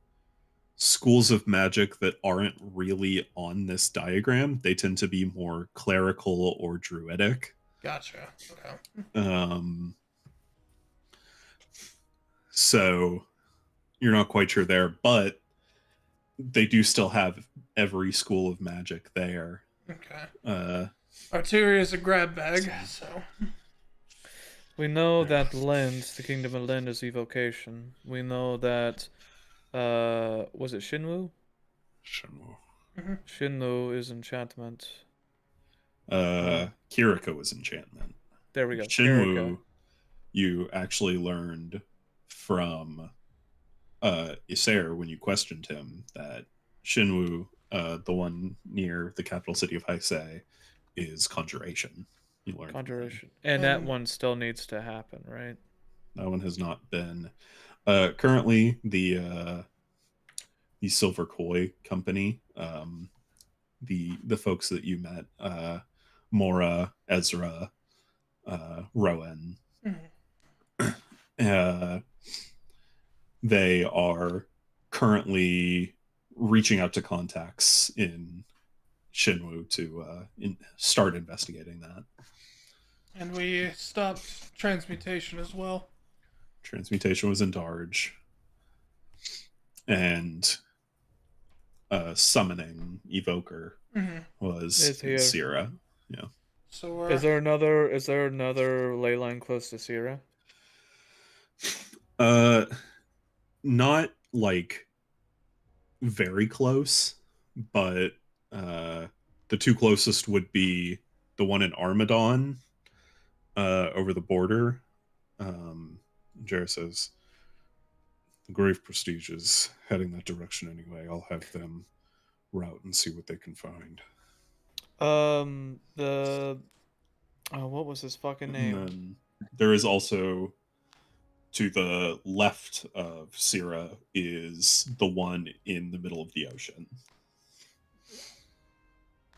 schools of magic that aren't really on this diagram. They tend to be more clerical or druidic. Gotcha. Okay. Um, so you're not quite sure there, but they do still have every school of magic there. Okay. Arteria is a grab bag, so. We know that Lind, the Kingdom of Lind, is evocation. We know that, was it Shinwu? Shenwu. Shinwu is enchantment. Kiriko was enchantment. There we go. Shinwu, Kirika. you actually learned from Issair when you questioned him that Shinwu, the one near the capital city of Heisei, is conjuration. You learned from him. Conjuration. And that one still needs to happen, right? That one has not been. Currently, the Silver Koi company, the folks that you met, Mora, Ezra, Rowan, they are currently reaching out to contacts in Shinwu to start investigating that. And we stopped transmutation as well. Transmutation was in Darge. And summoning Evoker was Is here. Sierra. Yeah. So Is there another ley line close to Sierra? Not like very close, but the two closest would be the one in Armadon, over the border. Jared says, the Grave Prestige is heading that direction anyway. I'll have them route and see what they can find. What was his fucking And name? then there is also, to the left of Sierra, is the one in the middle of the ocean.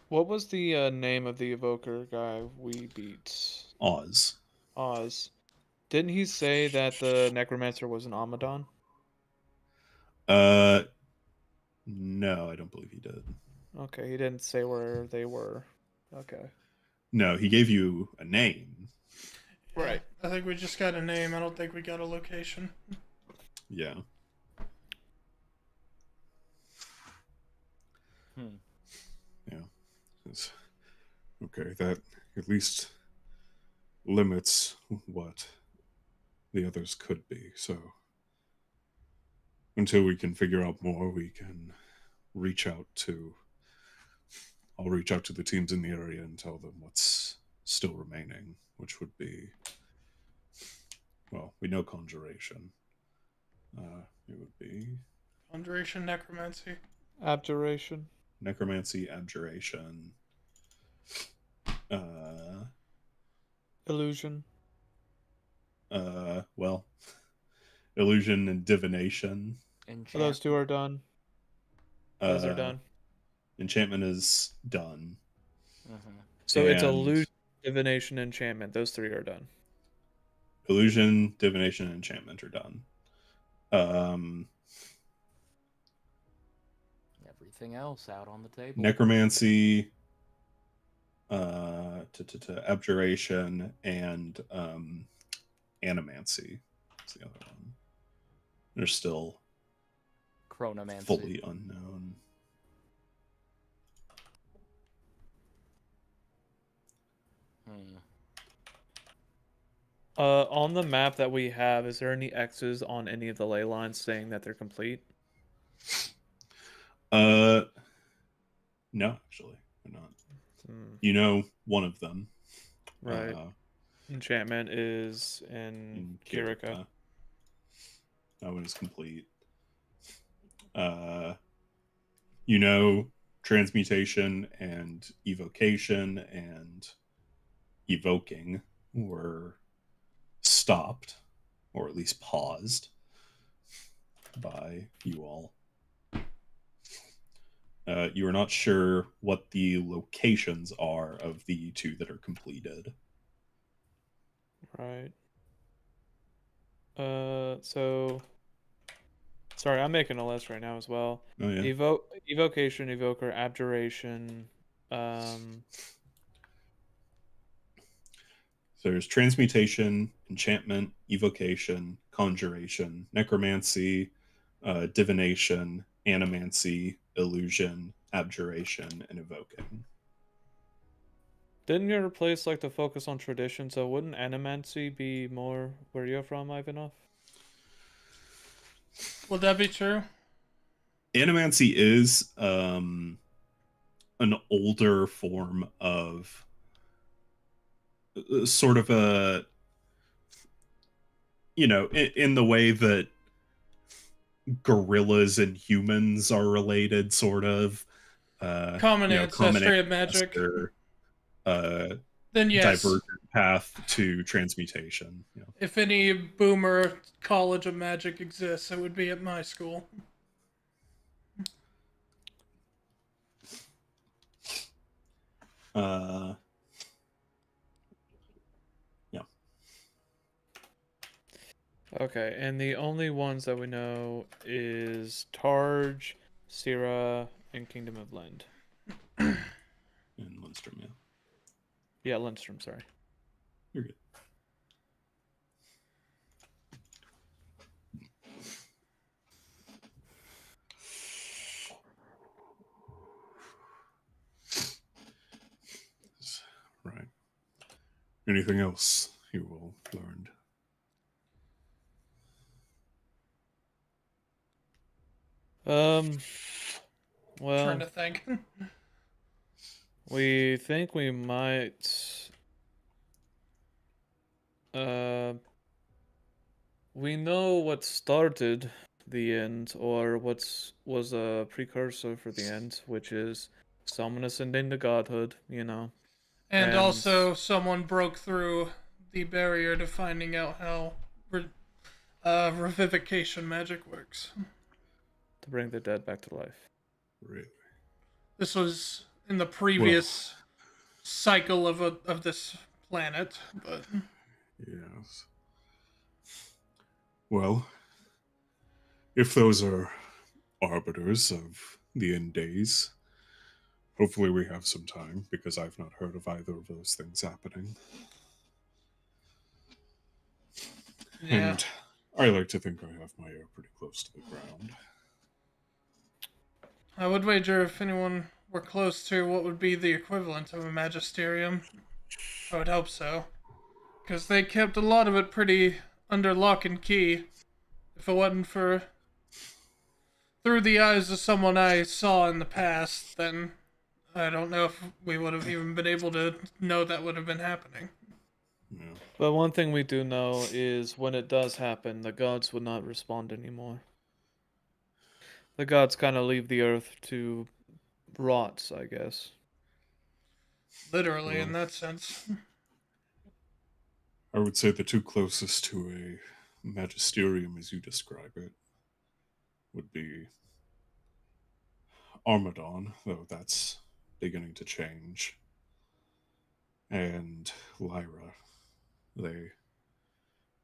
What was the name of the evoker guy we beat? Oz. Oz. Didn't he say that the necromancer was an Amadon? No, I don't believe he did. Okay, he didn't say where they were. Okay. No, he gave you a name. Right. I think we just got a name. I don't think we got a location. Yeah. Yeah. Okay, that at least limits what the others could be. So until we can figure out more, we can reach out to. I'll reach out to the teams in the area and tell them what's still remaining, which would be, well, we know conjuration. It would be Conjuration, necromancy. Abjuration. necromancy, abjuration, Illusion. well, illusion and divination. Those two are done. Those are done. Enchantment is done. So it's And illusion, divination, enchantment. Those three are done. illusion, divination, and enchantment are done. Everything else out on the table. Necromancy, abjuration, and animancy is the other one. They're still Chronomancy. fully unknown. On the map that we have, is there any X's on any of the ley lines saying that they're complete? No, actually, they're not. Hmm. You know one of them. Right. Enchantment is in Kirika. That one is complete. You know, transmutation and evocation and evoking were stopped, or at least paused, by you all. You are not sure what the locations are of the two that are completed. Right. So Sorry, I'm making a list right now as well. Oh yeah. Evocation, Evoker, Abjuration. So there's transmutation, enchantment, evocation, conjuration, necromancy, divination, animancy, illusion, abjuration, and evoking. Didn't your place like to focus on tradition, so wouldn't Animancy be more where you're from, Ivanov? Would that be true? Animancy is an older form of sort of a, in the way that gorillas and humans are related, sort of. Common Common ancestry of magic. ancestor, Then yes. divergent path to transmutation. If any boomer college of magic exists, it would be at my school. Yeah. Okay, and the only ones that we know is Targe, Syrah, and Kingdom of Lend. In Lindstrom, yeah. Yeah, Lindstrom, sorry. You're good. Right. Anything else you all learned? Well, Trying to think. we think we might. We know what started the end, or was a precursor for the end, which is someone ascending to godhood. And And also, someone broke through the barrier to finding out how revivification magic works. to bring the dead back to life. Really? This was in the previous cycle of this planet, but Yes. Well, if those are arbiters of the end days, hopefully we have some time, because I've not heard of either of those things happening. yeah. And I like to think I have my ear pretty close to the ground. I would wager if anyone were close to what would be the equivalent of a magisterium, I would hope so. Because they kept a lot of it pretty under lock and key. If it wasn't for through the eyes of someone I saw in the past, then I don't know if we would have even been able to know that would have been happening. Yeah. But one thing we do know is when it does happen, the gods would not respond anymore. The gods kind of leave the earth to rot, I guess. Literally, in Well, that sense. I would say the two closest to a magisterium, as you describe it, would be Armadon, though that's beginning to change, and Lyra. They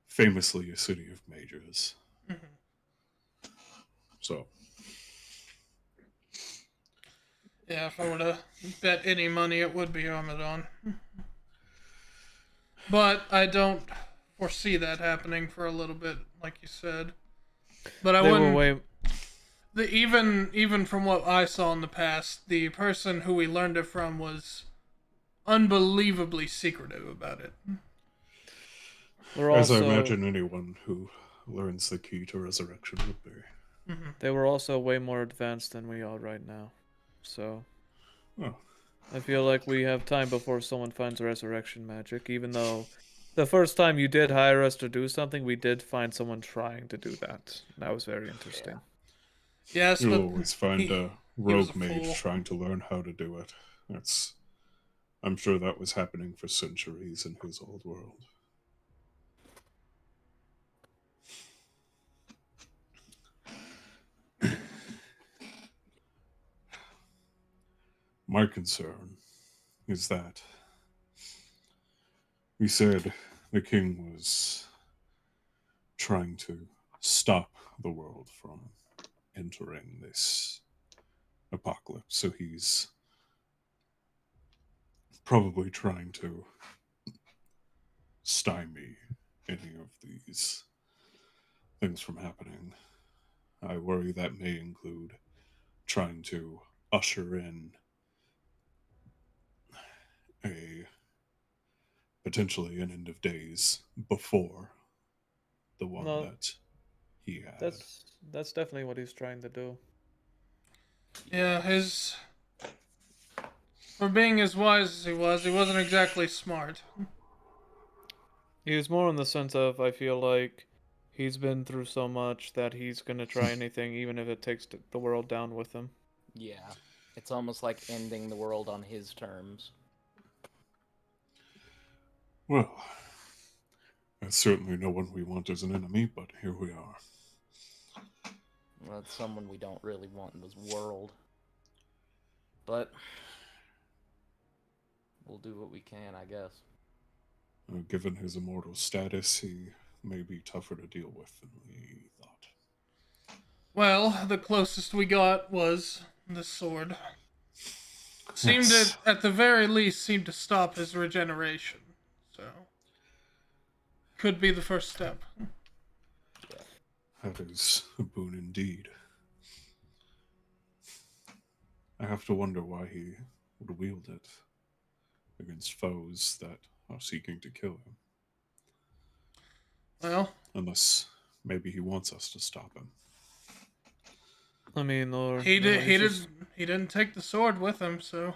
famously a city of mages. Mhm. So, Yeah, if I were to bet any money, it would be Armadon. But I don't foresee that happening for a little bit, like you said. But I They were wouldn't. way. Even from what I saw in the past, the person who we learned it from was unbelievably secretive about it. Were as I also imagine anyone who learns the key to resurrection would be. they were also way more advanced than we are right now. So Oh, I feel like we have time before someone finds resurrection magic, even though the first time you did hire us to do something, we did find someone trying to do that. That was very interesting. Yes, you'll but always find he a was rogue a mage fool. trying to learn how to do it. I'm sure that was happening for centuries in his old world. My concern is that we said the king was trying to stop the world from entering this apocalypse, so he's probably trying to stymie any of these things from happening. I worry that may include trying to usher in a potentially an end of days before the one No, that he had. that's definitely what he's trying to do. Yeah, his. For being as wise as he wasn't exactly smart. He was more in the sense of, I feel like he's been through so much that he's gonna try anything, even if it takes the world down with him. Yeah. It's almost like ending the world on his terms. Well, that's certainly no one we want as an enemy, but here we are. Well, that's someone we don't really want in this world. But we'll do what we can, I guess. Given his immortal status, he may be tougher to deal with than we thought. Well, the closest we got was the sword. Seemed Yes. to, at the very least, seemed to stop his regeneration. So, could be the first step. That is a boon indeed. I have to wonder why he would wield it against foes that are seeking to kill him. Well, Unless maybe he wants us to stop him. I mean, or he you know, did. He he's did. just- He didn't take the sword with him, so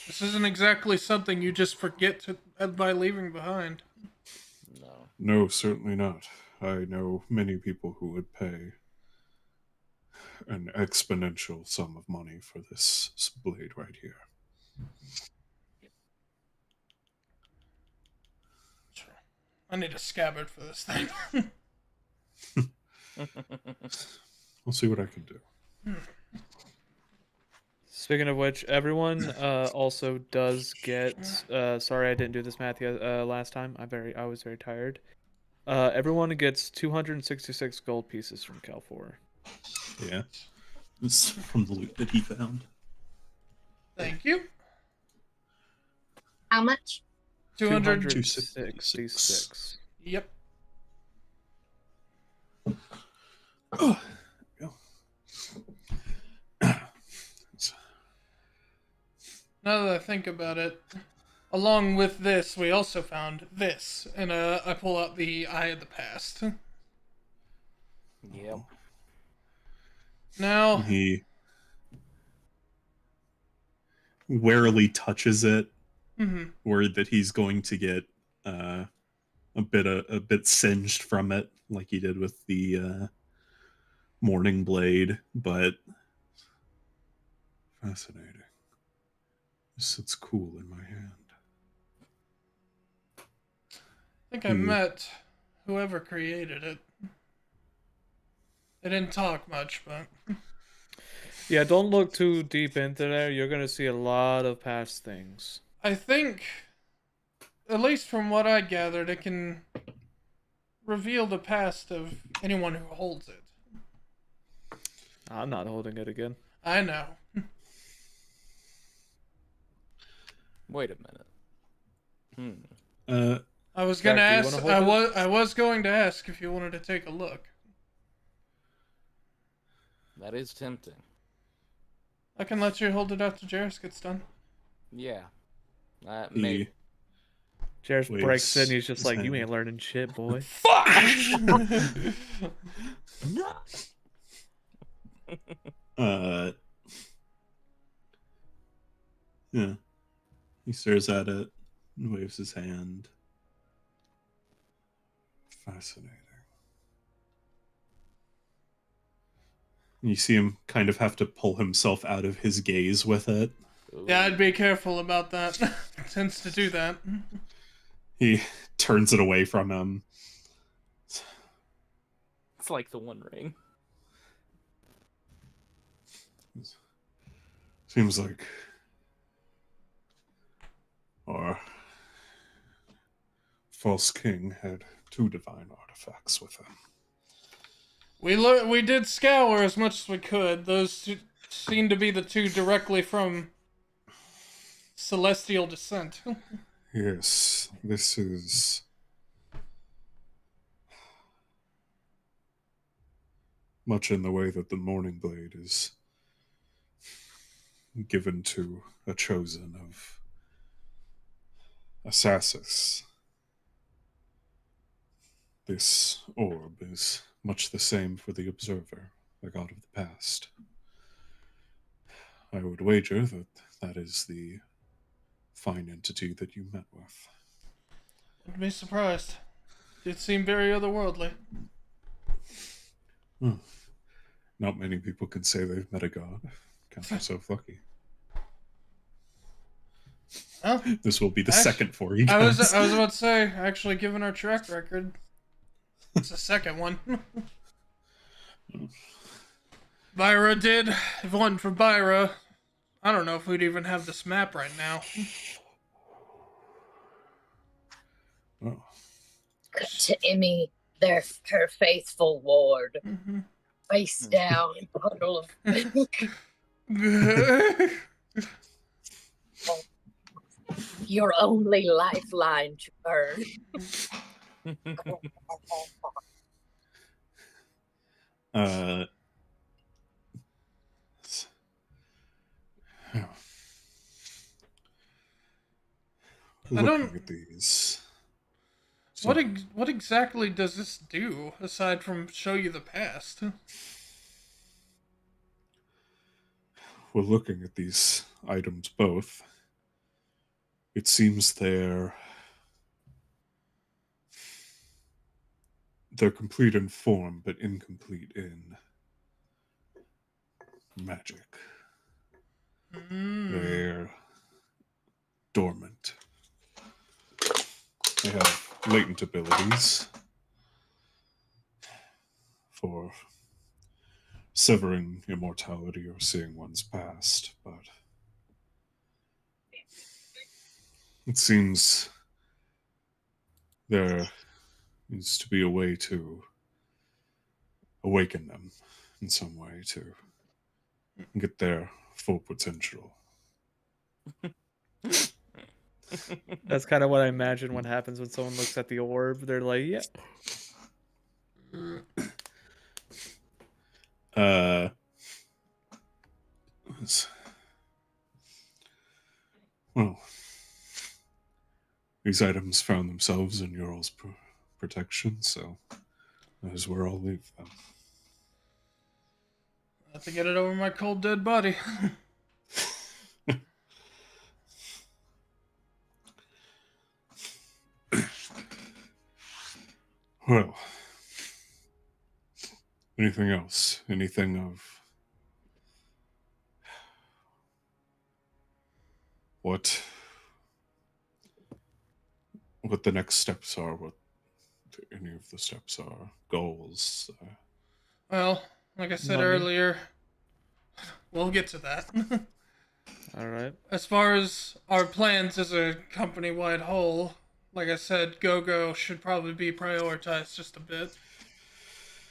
this isn't exactly something you just forget to by leaving behind. No. No, certainly not. I know many people who would pay an exponential sum of money for this blade right here. Sure. I need a scabbard for this thing. I'll see what I can do. Speaking of which, everyone also does get. Sorry, I didn't do this math last time. I was very tired. Everyone gets 266 gold pieces from Cal4. Yeah. It's from the loot that he found. Thank you. How much? 200. 266. Yep. Oh, there we go. Now that I think about it, along with this, we also found this, and I pull out the Eye of the Past. Yep. Now, He warily touches it, mhm. worried that he's going to get a bit singed from it, like he did with the Morning Blade, but fascinating. It sits cool in my hand. I think I met whoever created it. They didn't talk much, but Yeah, don't look too deep into there. You're gonna see a lot of past things. I think, at least from what I gathered, it can reveal the past of anyone who holds it. I'm not holding it again. I know. Wait a minute. I was gonna Jack, do you ask. wanna hold it? I was going to ask if you wanted to take a look. That is tempting. I can let you hold it after Jairus gets done. Yeah. He Maybe. Jairus waves breaks in. He's just his like, "You hand. ain't learning shit, boy." Yeah. He stares at it and waves his hand. Fascinating. You see him kind of have to pull himself out of his gaze with it. Yeah, I'd be careful about that. Tends to do that. He turns it away from him. It's like the One Ring. Seems like our false king had two divine artifacts with him. We did scour as much as we could. Those two seem to be the two directly from celestial descent. Yes, this is much in the way that the Morning Blade is given to a chosen of Assassis. This orb is much the same for the Observer, the god of the past. I would wager that that is the fine entity that you met with. Wouldn't be surprised. It seemed very otherworldly. Hmm. Not many people can say they've met a god. Count yourself lucky. Well, This will be the Act- second for you I guys. was about to say, actually, given our track record, it's the second one. Byra did. If it wasn't for Byra, I don't know if we'd even have this map right now. Oh, Cut to Emmy, her faithful ward, Mhm. face down, puddle of your only lifeline to earn. uh, yeah. I Looking don't. at these. What Sorry. what exactly does this do aside from show you the past? We're looking at these items both. It seems they're complete in form, but incomplete in magic. They're dormant. They have latent abilities for severing immortality or seeing one's past, but it seems there needs to be a way to awaken them in some way to get their full potential. That's kind of what I imagine what happens when someone looks at the orb. They're like, yeah. Well, these items found themselves in Ural's protection, so that is where I'll leave them. I have to get it over my cold dead body. Well, anything else? Anything of what the next steps are, what any of the steps are, goals? Well, like I said Money. earlier, we'll get to that. All right. As far as our plans as a company-wide whole, like I said, Go-Go should probably be prioritized just a bit.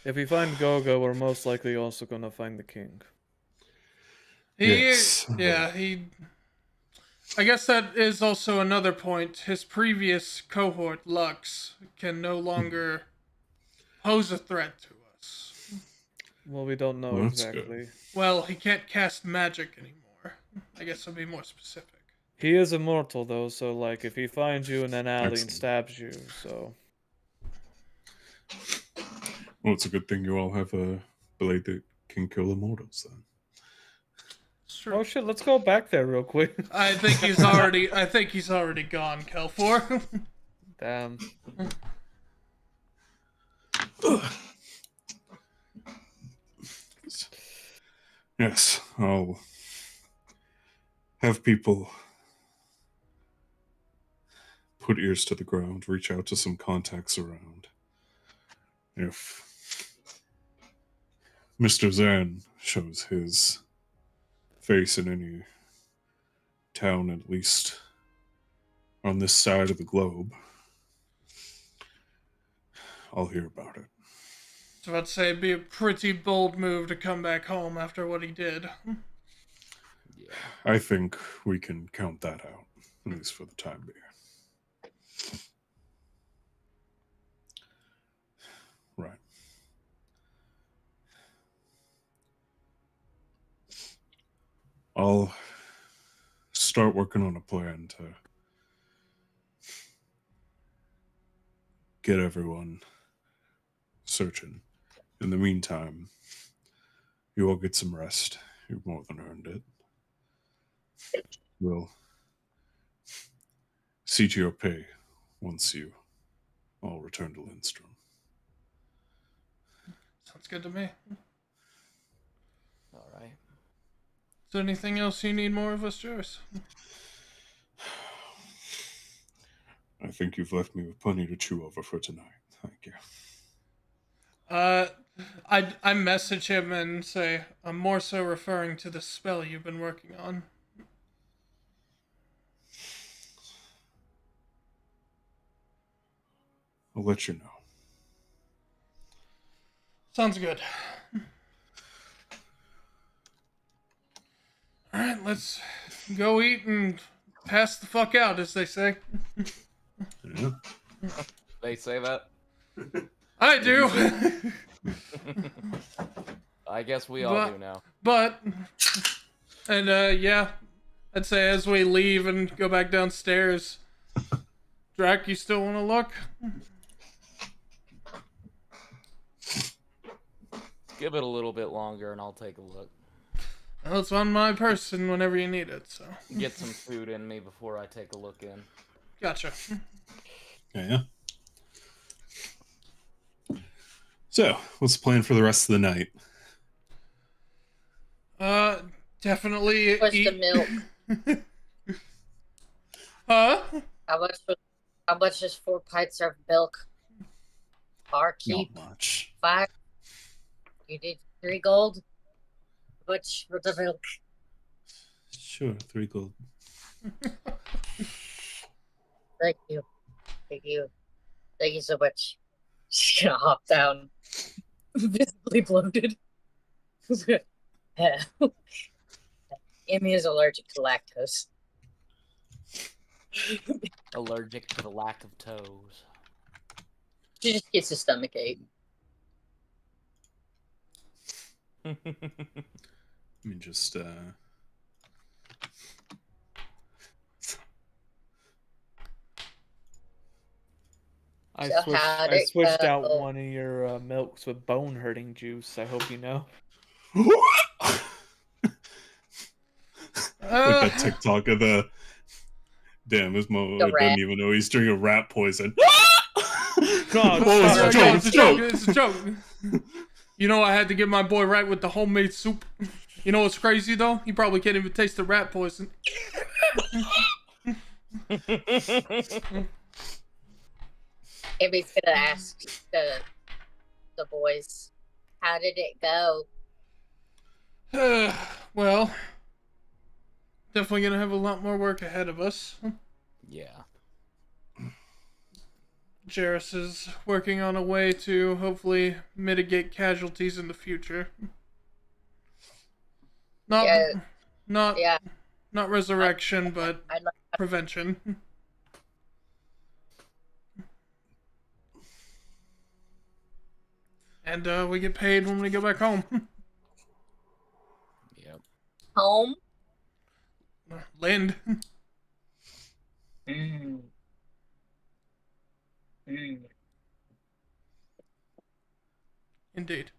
If we find Gogo, we're most likely also gonna find the king. Yes. I guess that is also another point. His previous cohort, Lux, can no longer pose a threat to us. Well, we don't know Well, that's good. exactly. Well, he can't cast magic anymore. I guess I'll be more specific. He is immortal though, so like if he finds you in an alley and Excellent. stabs you, so Well, it's a good thing you all have a blade that can kill immortals, then. It's true. oh shit, let's go back there real quick. I think he's already gone, Kelfor. Damn. Yes, I'll have people put ears to the ground, reach out to some contacts around. If Mr. Zan shows his face in any town, at least on this side of the globe, I'll hear about it. was about to say it'd be a pretty bold move to come back home after what he did. Yeah. I think we can count that out, at least for the time being. Right. I'll start working on a plan to get everyone searching. In the meantime, you all get some rest. You've more than earned it. We'll see to your pay once you all return to Lindstrom. Sounds good to me. All right. Is there anything else you need more of us, Joris? I think you've left me with plenty to chew over for tonight. Thank you. I message him and say, I'm more so referring to the spell you've been working on. I'll let you know. Sounds good. Alright, let's go eat and pass the fuck out, as they say. Yeah. They say that. I do! I guess we all do now. But, and yeah, I'd say as we leave and go back downstairs, Drac, you still want to look? Give it a little bit longer and I'll take a look. Well, it's on my person whenever you need it, so. Get some food in me before I take a look in. Gotcha. Yeah. So, what's the plan for the rest of the night? Definitely What's eat. the milk? Huh? How much is 4 pints of milk? Barkeep, Not much. 5. You did 3 gold? How much for the milk? Sure, 3 gold. Thank you. Thank you. Thank you so much. She's gonna hop down. Visibly bloated. Emmy is allergic to lactose. Allergic to the lack of toes. She just gets a stomach ache. I mean, just, I So switched, how'd I it switched out go? one of your milks with bone hurting juice. I hope you know. like that TikTok of the damn, his mom The doesn't rat. even know he's drinking rat poison. God, Oh, it's a joke, It's a joke. It's a joke. You know, I had to get my boy right with the homemade soup. You know what's crazy though? He probably can't even taste the rat poison. Emmy's gonna ask the boys, how did it go? Well, definitely gonna have a lot more work ahead of us. Yeah. Jairus is working on a way to hopefully mitigate casualties in the future. Not, Yeah. not, Yeah, not resurrection, but I'd like prevention. And we get paid when we go back home. Yep. home. Lind. Mm. Mm. Indeed.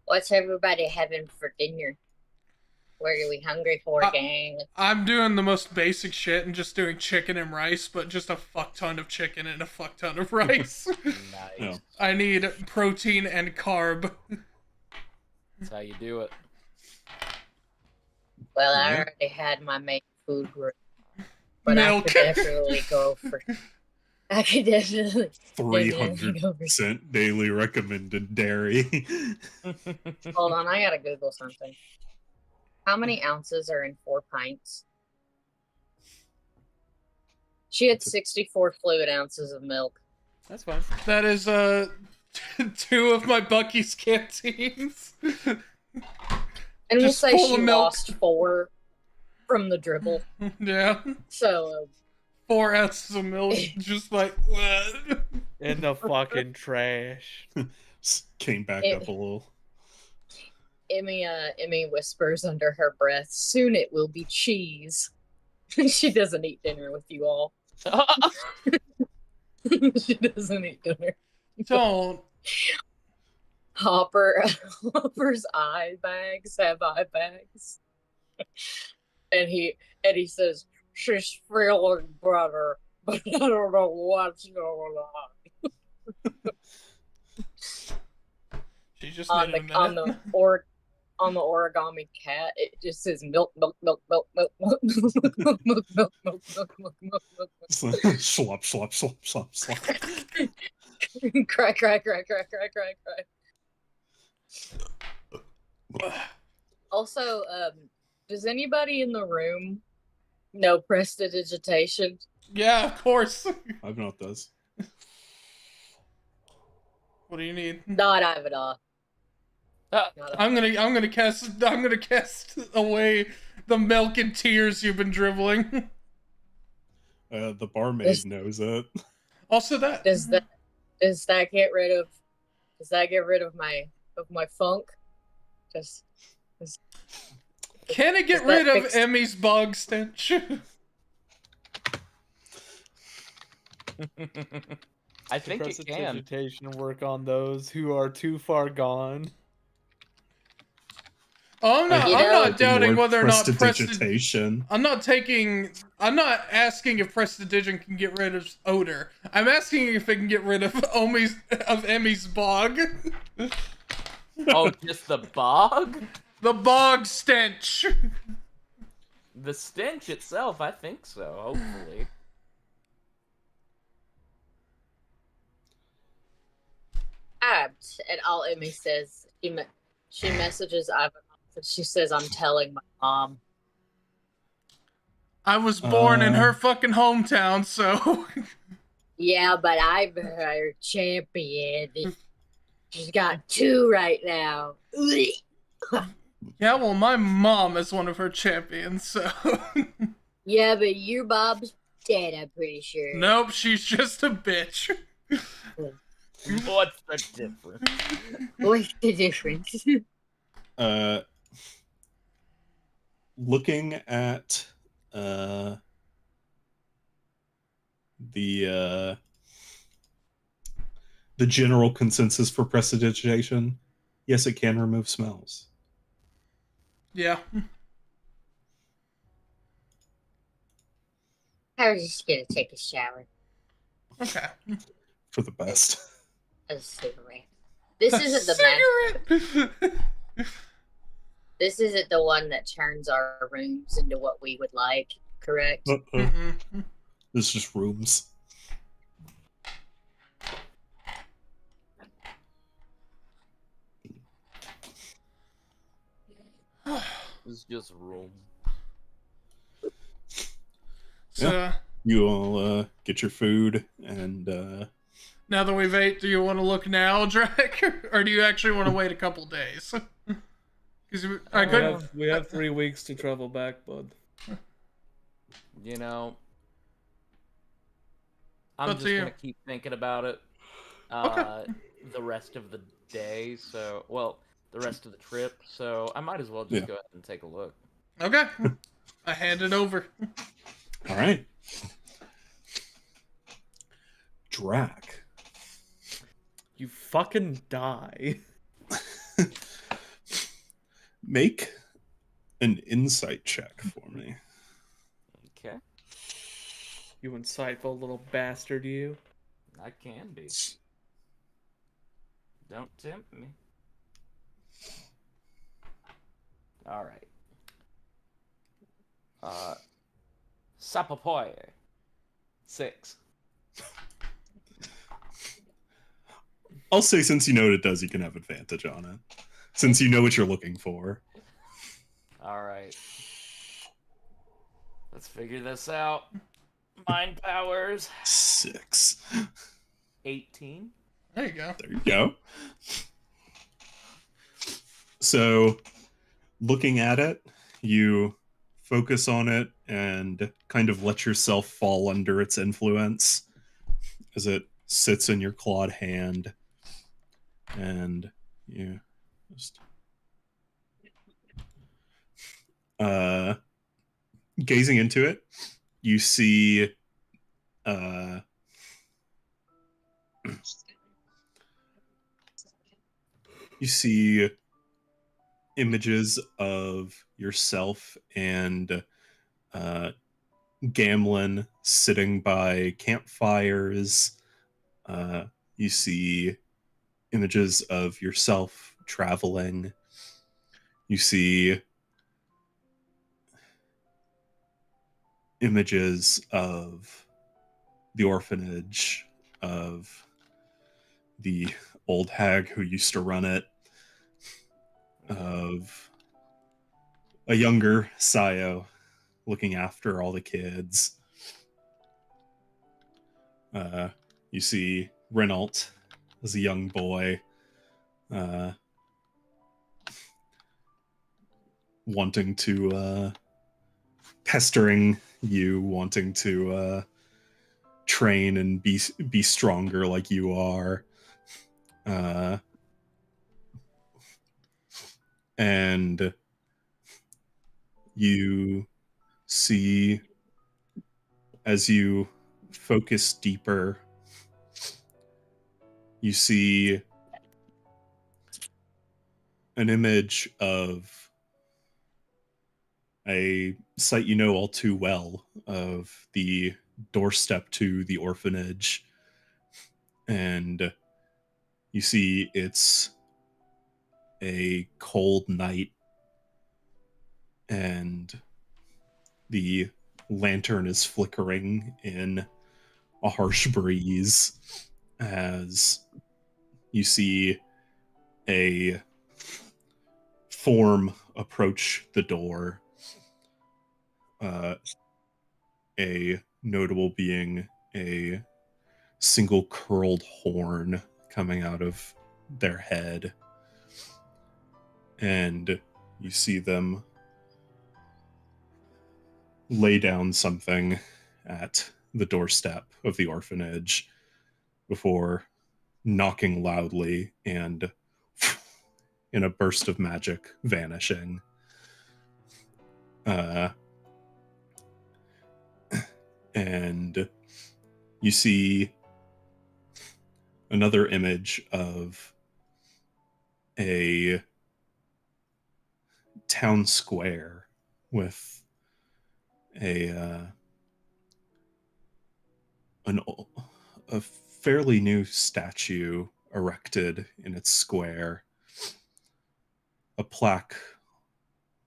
What's everybody having for dinner? What are we hungry for, gang? I'm doing the most basic shit and just doing chicken and rice, but just a fuck ton of chicken and a fuck ton of rice. Nice. Yeah. I need protein and carb. That's how you do it. Well, I Yeah. already had my main food group, but Milk. I could definitely go for. I could definitely. 300% daily recommended dairy. Hold on, I gotta Google something. How many ounces are in 4 pints? She had 64 fluid ounces of milk. That's fine. That is 2 of my Bucky's canteens. And we'll Just say full she of milk. lost 4 from the dribble. Yeah. So 4 ounces of milk, just like. In the fucking trash. Came back It- up a little. Emmy whispers under her breath, "Soon it will be cheese." She doesn't eat dinner with you all. She doesn't eat dinner. Don't. Hopper's eye bags have eye bags. And he says, "She's feeling better, but I don't know what's going on." She just On needed the a on minute. the origami cat, it just says milk, milk, milk, milk, milk, milk, milk, milk, milk, milk, milk, milk, milk, milk, milk. Slop, slop, slop, slop, slop. Cry, cry, cry, cry, cry, cry, cry. Also, does anybody in the room know prestidigitation? Yeah, of course. I've not those. What do you need? Not Ivanov. I'm gonna cast away the milk and tears you've been dribbling. The barmaid knows it. Also that. Does that get rid of my funk? Can it get Does that rid of fix- Emmy's bog stench? I think it can. Prestidigitation work on those who are too far gone. Oh, I'm not. You I'm know- not doubting whether or not prestidigitation. I'm not asking if prestidigitation can get rid of odor. I'm asking if it can get rid of Emmy's bog. Oh, just the bog? The bog stench. The stench itself, I think so, hopefully. And all Emmy says, she messages Ivanov and she says, "I'm telling my mom." I was born in her fucking hometown, so. Yeah, but I'm her champion. She's got 2 right now. Yeah, well, my mom is one of her champions, so. Yeah, but your Bob's dead, I'm pretty sure. Nope, she's just a bitch. What's the difference? What's the difference? Looking at the general consensus for prestidigitation, yes, it can remove smells. Yeah. I was just gonna take a shower. Okay. For the best. A cigarette. This isn't the cigarette. This isn't the one that turns our rooms into what we would like, correct? Mm-mm. This is just rooms. It's just room. So You all get your food and now that we've ate, do you want to look now, Drake, or do you actually want to wait a couple days? Because I could. We have 3 weeks to travel back, bud. You know, I'm Up just to you. gonna keep thinking about it. Okay. The rest of the day, the rest of the trip. So I might as well just go ahead and take a look. Okay. I hand it over. all right. Drac. You fucking die. Make an insight check for me. Okay, You insightful little bastard, you. I can be. Don't tempt me. All right. Sapapoy. 6. I'll say since you know what it does, you can have advantage on it. Since you know what you're looking for. All right. Let's figure this out. Mind powers. 6. 18. There you go. There you go. So, looking at it, you focus on it and kind of let yourself fall under its influence as it sits in your clawed hand. And you just gazing into it, you see you see images of yourself and Gamlin sitting by campfires. You see images of yourself traveling. You see images of the orphanage, of the old hag who used to run it, of a younger Sayo looking after all the kids. You see Renault as a young boy, wanting to pestering you, wanting to train and be stronger like you are. And you see, as you focus deeper, you see an image of a sight you know all too well, of the doorstep to the orphanage. And you see it's a cold night, and the lantern is flickering in a harsh breeze as you see a form approach the door. A notable being a single curled horn coming out of their head. And you see them lay down something at the doorstep of the orphanage before knocking loudly and, in a burst of magic, vanishing. And you see another image of a town square with a fairly new statue erected in its square, a plaque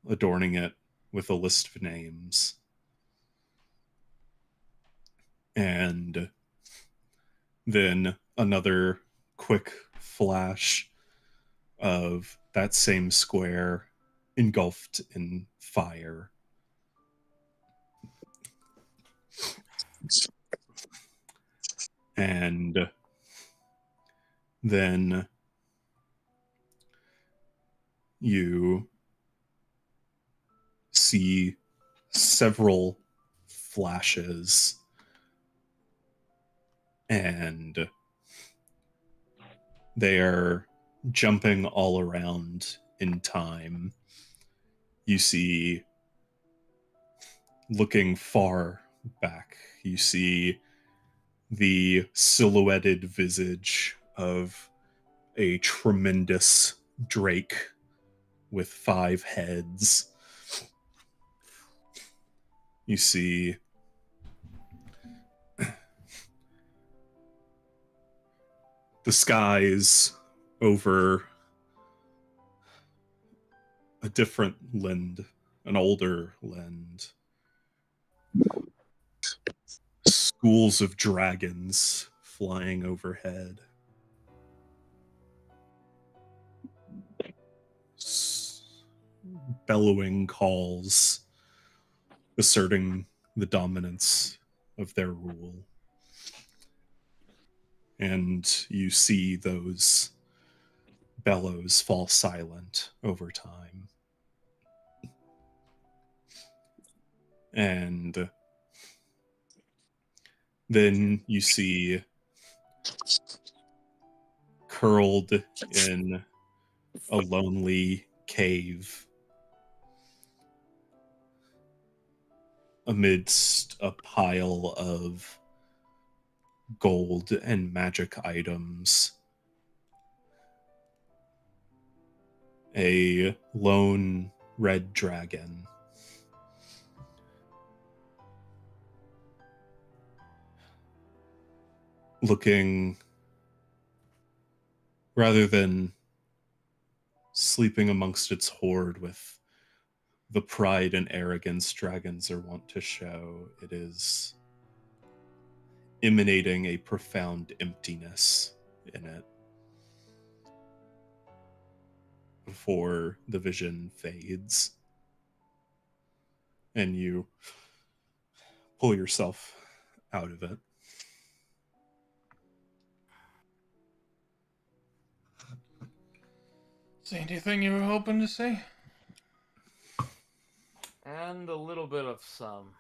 adorning it with a list of names. And then another quick flash of that same square engulfed in fire. And then you see several flashes, and they are jumping all around in time. You see, looking far back, you see the silhouetted visage of a tremendous drake with 5 heads. You see the skies over a different land, an older land. Schools of dragons flying overhead. Bellowing calls asserting the dominance of their rule. and you see those bellows fall silent over time. And then you see, curled in a lonely cave amidst a pile of gold and magic items, a lone red dragon. Looking, rather than sleeping amongst its horde with the pride and arrogance dragons are wont to show, it is emanating a profound emptiness in it before the vision fades and you pull yourself out of it. See anything you were hoping to see? And a little bit of some.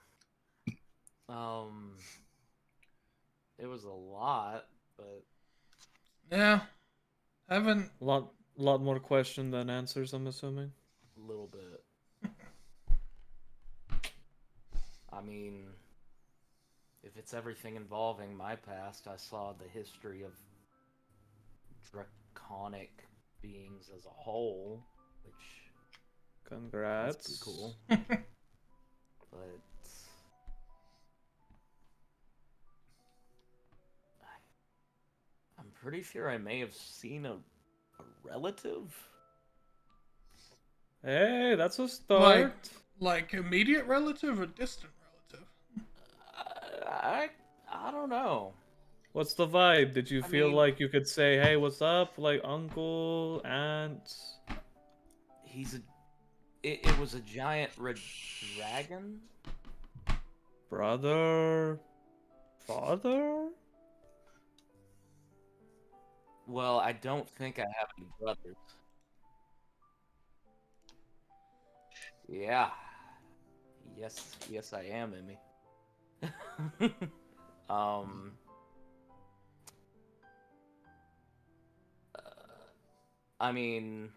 It was a lot, but Yeah. Haven't. Lot more question than answers, I'm assuming. a little bit. I mean, if it's everything involving my past, I saw the history of draconic beings as a whole, which Congrats. that's pretty cool. But I'm pretty sure I may have seen a relative. Hey, that's a start. Like immediate relative or distant relative? I don't know. What's the vibe? Did you I feel mean- like you could say, "Hey, what's up?" Like uncle, aunt? It was a giant red dragon. Brother? Father? Well, I don't think I have any brothers. Yeah. Yes, I am, Emmy. I mean,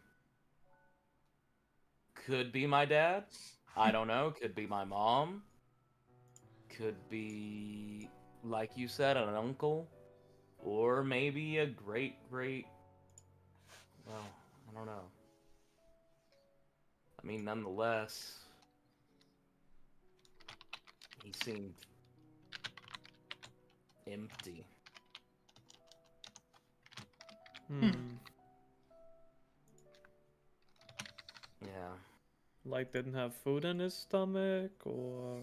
could be my dad. I don't know. Could be my mom. Could be, like you said, an uncle. Or maybe a great. Well, I don't know. I mean, nonetheless, he seemed empty. Hmm. Yeah. Like didn't have food in his stomach, or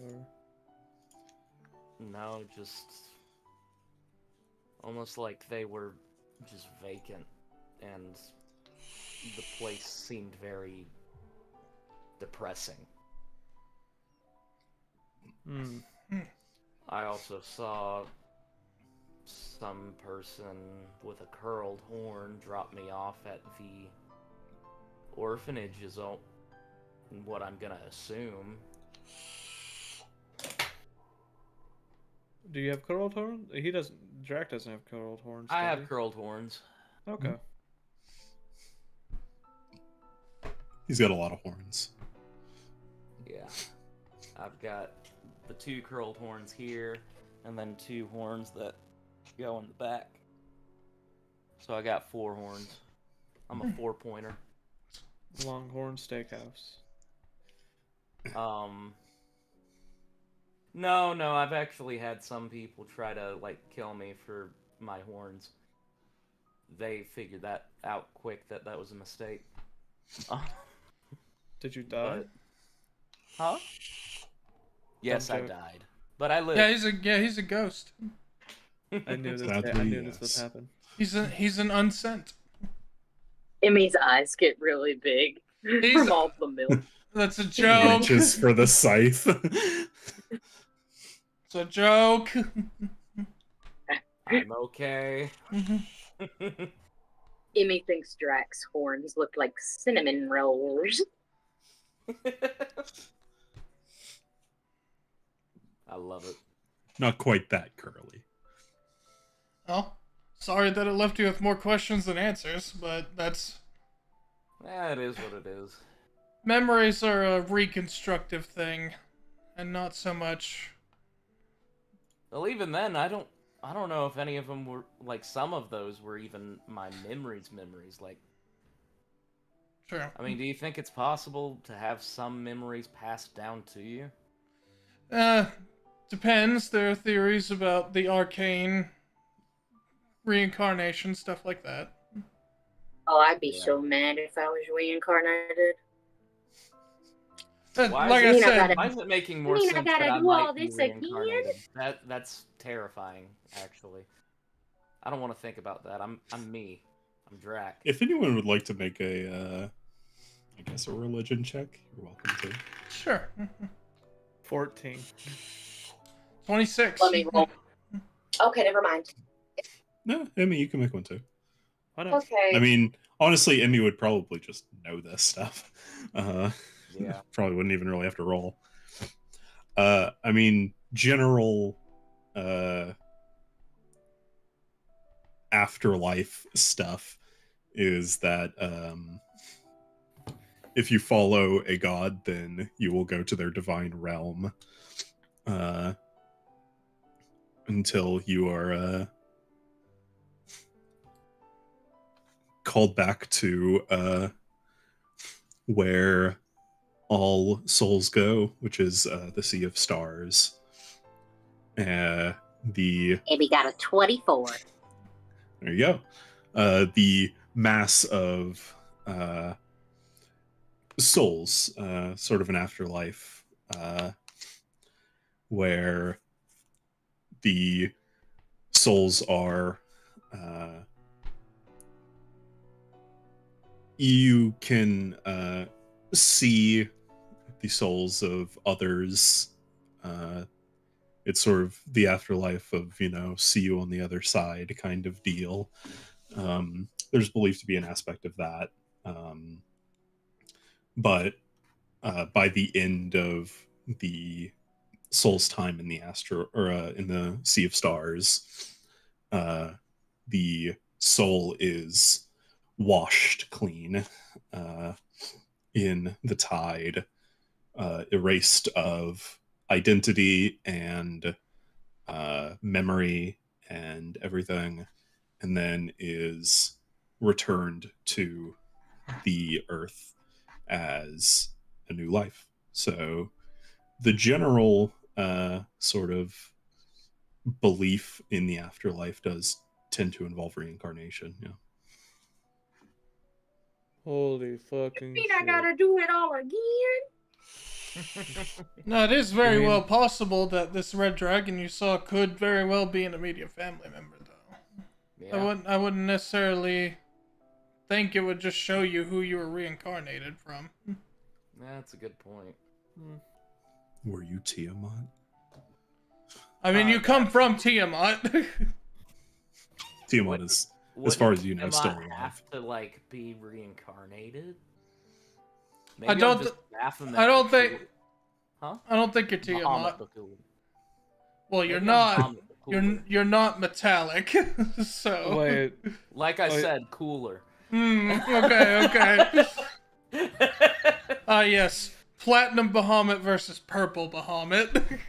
No, just almost like they were just vacant, and the place seemed very depressing. hmm. I also saw some person with a curled horn drop me off at the orphanage, is all what I'm gonna assume. Do you have curled horns? He doesn't. Drac doesn't have curled horns. I does have he? curled horns. Okay. He's got a lot of horns. Yeah. I've got the 2 curled horns here, and then 2 horns that go in the back. So I got 4 horns. I'm a 4-pointer. Longhorn Steakhouse. No, I've actually had some people try to, like, kill me for my horns. They figured that out quick, that was a mistake. Did you die? But... Huh? Yes, I joke. died. But I lived. Yeah, he's a ghost. I knew this. Sadly, I knew this would yes. happen. He's an unsent. Emmy's eyes get really big He's- from all the milk. That's a joke. Reaches for the scythe. It's a joke. I'm okay. Emmy thinks Drax's horns look like cinnamon rolls. I love it. Not quite that curly. Well, sorry that it left you with more questions than answers, but that's... It is what it is. Memories are a reconstructive thing, and not so much... Well, even then, I don't know if any of them were, like, some of those were even my memories. Like, Sure. I mean, do you think it's possible to have some memories passed down to you? Depends. There are theories about the arcane reincarnation, stuff like that. Oh, I'd be Yeah. so mad if I was reincarnated. Why Like is I it, said, why is it making more I sense gotta that I do all might be this again? reincarnated? That's terrifying, actually. I don't want to think about that. I'm me. I'm Drac. If anyone would like to make a, I guess a religion check, you're welcome to. sure. 14. 26. Let me roll. Okay, never mind. No, Emmy, you can make one too. Why not? Okay. I mean, honestly, Emmy would probably just know this stuff. Yeah. Probably wouldn't even really have to roll. I mean, general afterlife stuff is that if you follow a god, then you will go to their divine realm until you are called back to where all souls go, which is the Sea of Stars. The Maybe got a 24. There you go. The mass of souls, sort of an afterlife, where the souls are. You can see the souls of others. It's sort of the afterlife of, see you on the other side kind of deal. There's believed to be an aspect of that. But by the end of the soul's time in the in the Sea of Stars, the soul is washed clean in the tide, erased of identity and memory and everything, and then is returned to the earth as a new life. So the general sort of belief in the afterlife does tend to involve reincarnation. Yeah. Holy fucking Mean shit. I gotta do it all again? No, it is very I mean- well possible that this red dragon you saw could very well be an immediate family member, though. Yeah. I wouldn't necessarily think it would just show you who you were reincarnated from. That's a good point. Were you Tiamat? I mean, you come from Tiamat. Tiamat What- is, Wouldn't far as you know, Tiamat still alive. have to like be reincarnated? I don't I'm just Baphomet I don't the think- Cool- Huh? I don't think you're Bahamut Tiamat. the Cool. Well, you're Maybe I'm not. Bahamut the Cooler. You're not metallic. So. Wait, Like I Wait. said, cooler. Okay. Yes. Platinum Bahamut versus Purple Bahamut.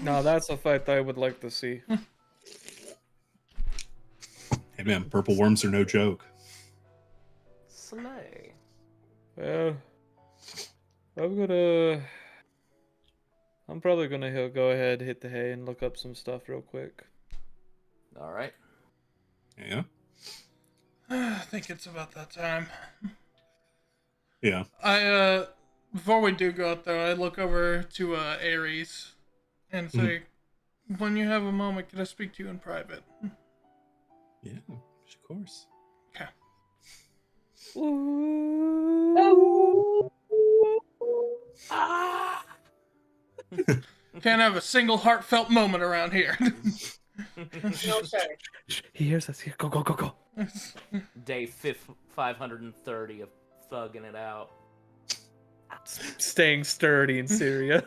no, that's a fight that I would like to see. Hey man, purple worms are no joke. Slay. Well, I'm probably gonna go ahead, hit the hay, and look up some stuff real quick. All right. Yeah. I think it's about that time. Yeah. Before we do go out though, I look over to Ares and say, when you have a moment, can I speak to you in private? Yeah, of course. Okay. Ah! Can't have a single heartfelt moment around here. No, sir. Shh, he hears us. Here, go, go, go, go. Day 530 of thugging it out. Staying sturdy in Syria.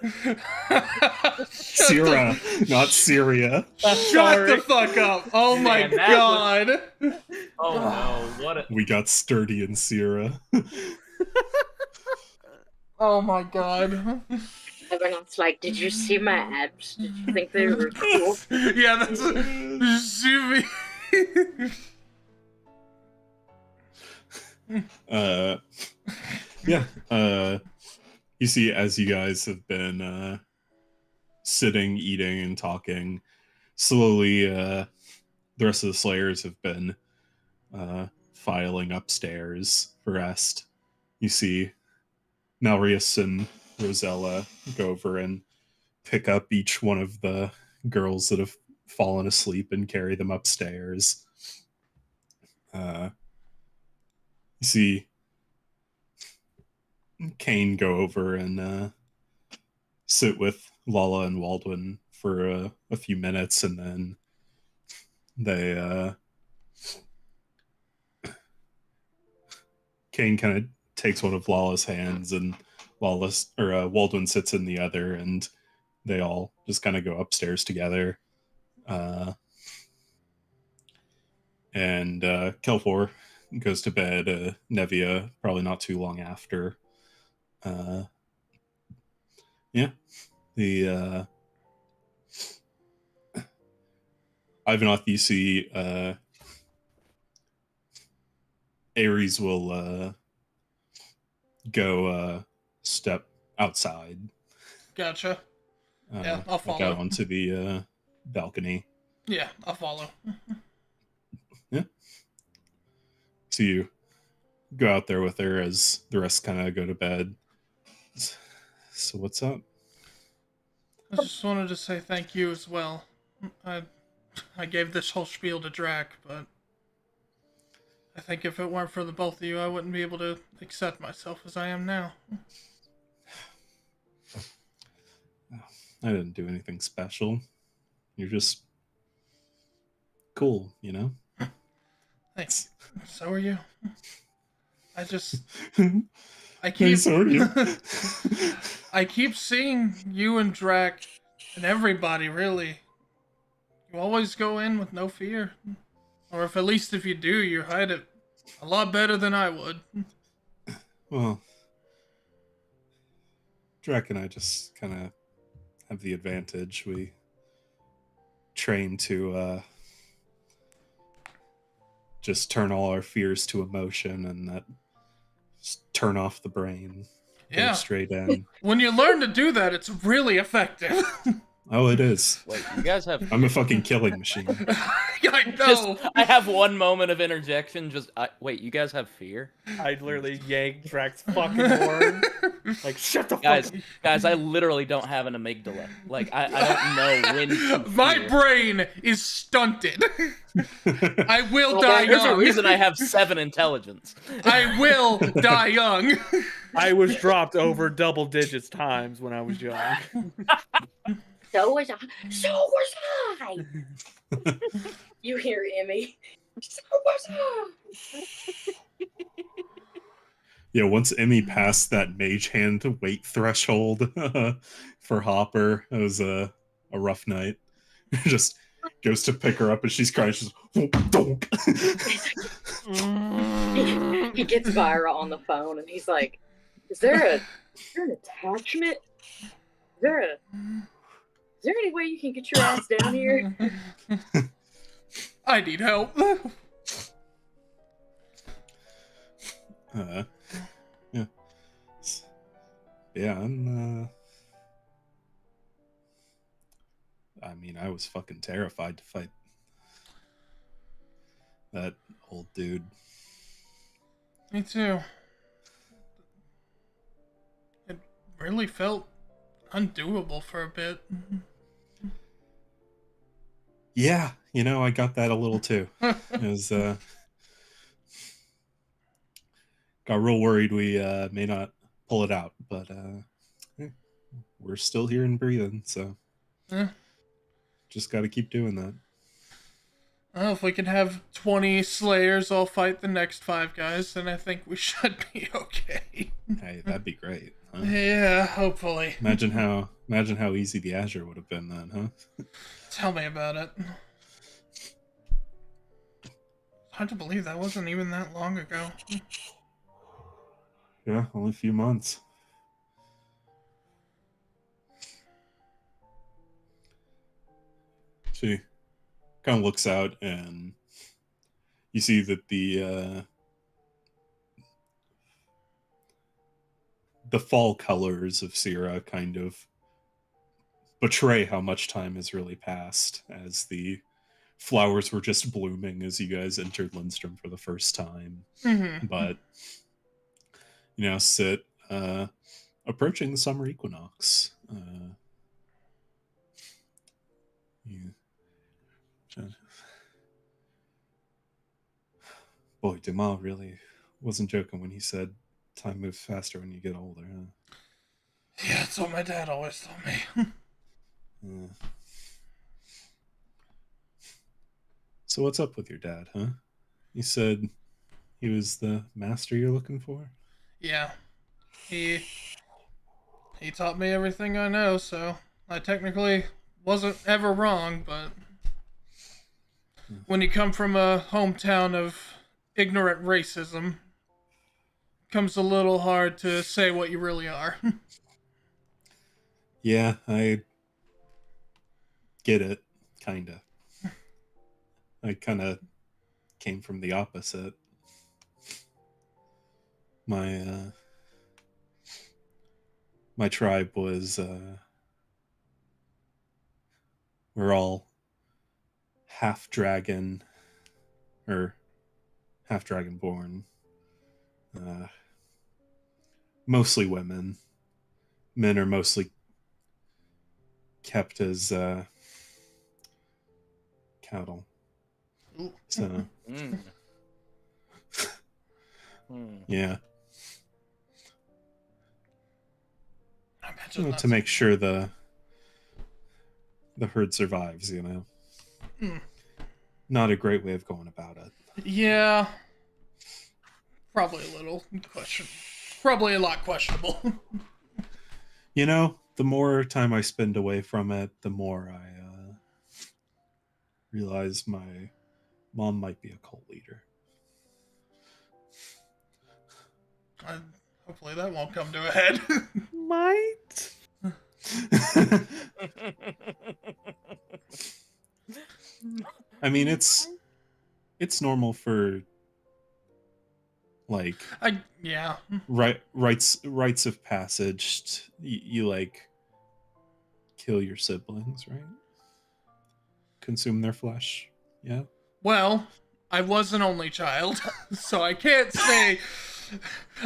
Syria, not Syria. Shut the fuck up! Oh my Man, that god! Oh no, what a We got sturdy in Syria. Oh my god! Everyone's like, did you see my abs? Did you think they were cool? Yeah, that's Zoomy. Yeah. You see, as you guys have been sitting, eating, and talking, slowly the rest of the Slayers have been filing upstairs for rest. You see Malrius and Rosella go over and pick up each one of the girls that have fallen asleep and carry them upstairs. You see Kane go over and sit with Lala and Waldwin for a few minutes, and then they Kane kind of takes one of Lala's hands, and Waldwin sits in the other, and they all just kind of go upstairs together. And Kelfor goes to bed. Nevia probably not too long after. Yeah, the Ivanov, you see Ares will go step outside. Gotcha. Yeah, I'll Like follow. out onto the balcony. Yeah, I'll follow. So you go out there with her as the rest kind of go to bed. So what's up? I just wanted to say thank you as well. I gave this whole spiel to Drac, but I think if it weren't for the both of you, I wouldn't be able to accept myself as I am now. I didn't do anything special. You're just cool, you know? Thanks. So are you. I Hey, keep so are you. I keep seeing you and Drac and everybody, really. You always go in with no fear. Or if at least if you do, you hide it a lot better than I would. Well, Drac and I just kind of have the advantage. We train to just turn all our fears to emotion, and that just turn off the brain. Go Yeah. straight in. When you learn to do that, it's really effective. Oh, it is. Wait, you guys have. I'm a fucking killing machine. I know. Just, I have one moment of interjection. Wait, you guys have fear? I literally yanked Drac's fucking horn. Like, shut the fuck up. Guys, I literally don't have an amygdala. Like, I don't know when to My fear. brain is stunted. I will Well, die There's a young. reason I have 7 intelligence. I will die young. I was dropped over double digits times when I was young. So was I. So was I. You hear Emmy. So was I. Yeah, once Emmy passed that mage hand weight threshold for Hopper, it was a rough night. Just goes to pick her up and she's crying. She's donk. He gets Vyra on the phone and he's like, is there an attachment? Is there any way you can get your ass down here? I need help. Yeah. Yeah, I mean, I was fucking terrified to fight that old dude. Me too. It really felt undoable for a bit. Yeah, you know, I got that a little too. It was, got real worried we may not pull it out, but we're still here and breathing, so Yeah. just got to keep doing that. Well, if we can have 20 Slayers all fight the next 5 guys, then I think we should be okay. Hey, that'd be great. Huh? Yeah, hopefully. Imagine how easy the Azure would have been then, huh? Tell me about it. It's hard to believe that wasn't even that long ago. Yeah, only a few months. She kind of looks out, and you see that the fall colors of Sierra kind of betray how much time has really passed, as the flowers were just blooming as you guys entered Lindstrom for the first time. Mm-hmm. But you now sit approaching the summer equinox. Boy, Dumas really wasn't joking when he said time moves faster when you get older, huh? Yeah, that's what my dad always told me. So what's up with your dad, huh? You said he was the master you're looking for? Yeah. He taught me everything I know, so I technically wasn't ever wrong, but when you come from a hometown of ignorant racism, it comes a little hard to say what you really are. Yeah, I get it, kinda. I kinda came from the opposite. My my tribe was we're all half dragon, or half dragon born. Mostly women. Men are mostly kept as cattle. Ooh. So Mm. yeah, I imagine that's to make sure the herd survives, you know. Mm. Not a great way of going about it. Yeah. Probably a little question. Probably a lot questionable. You know, the more time I spend away from it, the more I realize my mom might be a cult leader. Hopefully that won't come to a head. Might. I mean, it's normal for like Yeah. rites of passage. You like kill your siblings, right? Consume their flesh. Yeah. Well, I was an only child, so I can't say.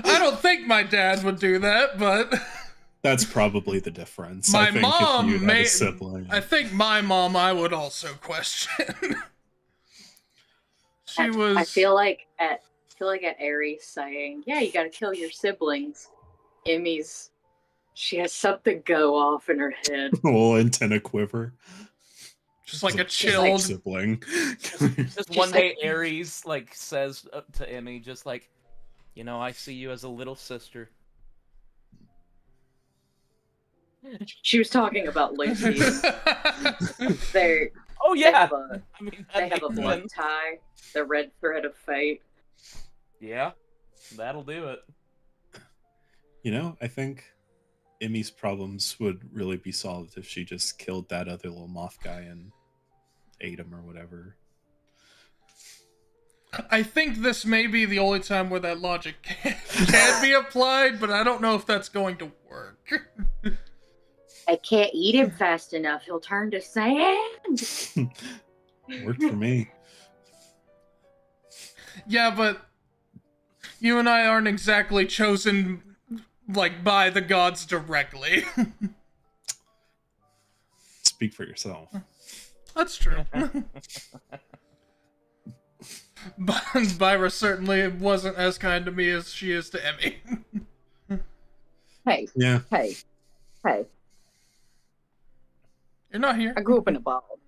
I don't think my dad would do that, but That's probably the difference. my I think mom if you had may. a sibling. I think my mom I would also question. She was. I feel like at Aries saying, "Yeah, you got to kill your siblings." She has something go off in her head. Little antenna quiver. Just like a Just chilled. sibling. Just one day, Ares like says to Emmy, just like, you know, I see you as a little sister. She was talking about Lucy. They Oh yeah, have I mean, they that have a makes blood sense. tie, the red thread of fate. Yeah, that'll do it. You know, I think Emmy's problems would really be solved if she just killed that other little moth guy and ate him or whatever. I think this may be the only time where that logic can be applied, but I don't know if that's going to work. I can't eat him fast enough. He'll turn to sand. Worked for me. Yeah, but you and I aren't exactly chosen, like, by the gods directly. Speak for yourself. That's true. But Byra certainly wasn't as kind to me as she is to Emmy. Hey, Yeah. hey. You're not here. I grew up in a ball.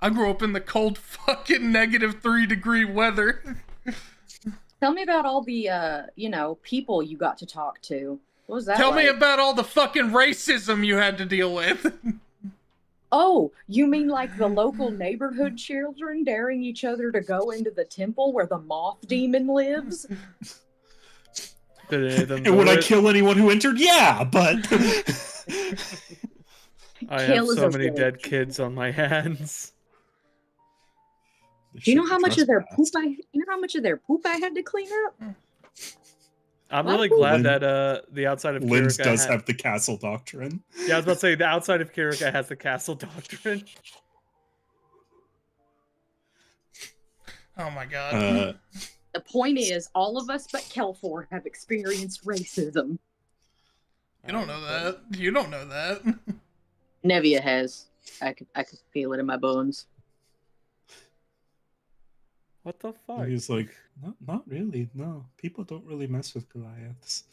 I grew up in the cold fucking -3-degree weather. Tell me about all the, people you got to talk to. What was that Tell me like? about all the fucking racism you had to deal with. Oh, you mean like the local neighborhood children daring each other to go into the temple where the moth demon lives? Did any of them And would do I it? kill anyone who entered? Yeah, but I have Kill is so a many word. dead kids on my hands. Do you know how much of their poop I had to clean up? I'm Lot of really poop. glad Lin- that the outside of Linz Kirika does have the castle doctrine. Yeah, I was about to say the outside of Kirika has the castle doctrine. Oh my god. The point is, all of us but Kelfor have experienced racism. You don't know that. You don't know that. Nevia has. I could feel it in my bones. What the fuck? He's like, not really. No, people don't really mess with Goliaths.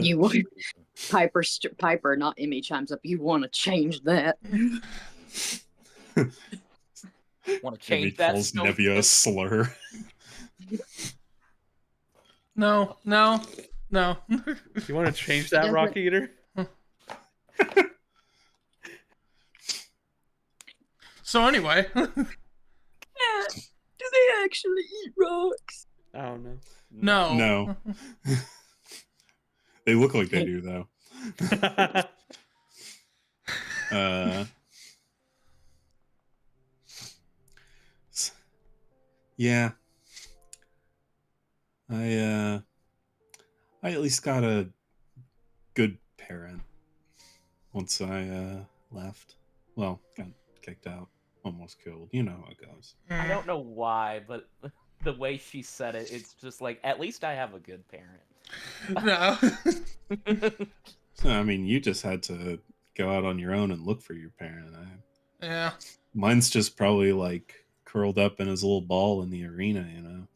You want Piper, not Emmy chimes up. You want to change that? Want to Jimmy change that? calls Snow- Nevia a slur. No. You want to change that, doesn't- Rock Eater? So anyway, Do they actually eat rocks? I don't know. no. No. They look like they do, though. Yeah. I at least got a good parent once I left. Well, got kicked out, almost killed. You know how it goes. I don't know why, but the way she said it, it's just like, at least I have a good parent. No. So, I mean, you just had to go out on your own and look for your parent. Yeah. Mine's just probably like curled up in his little ball in the arena, you know.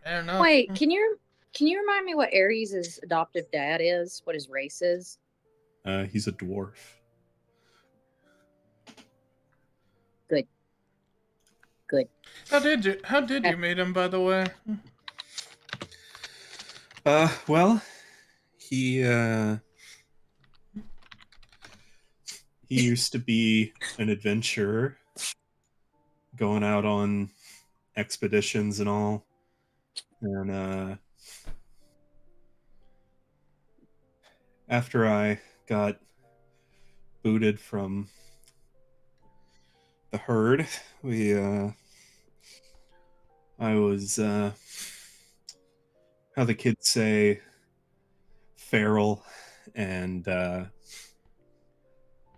I don't know. Wait, can you remind me what Ares' adoptive dad is? What his race is? He's a dwarf. Good. How did you meet him, by the way? Well, he used to be an adventurer, going out on expeditions and all, and after I got booted from the herd, I was how the kids say, feral, and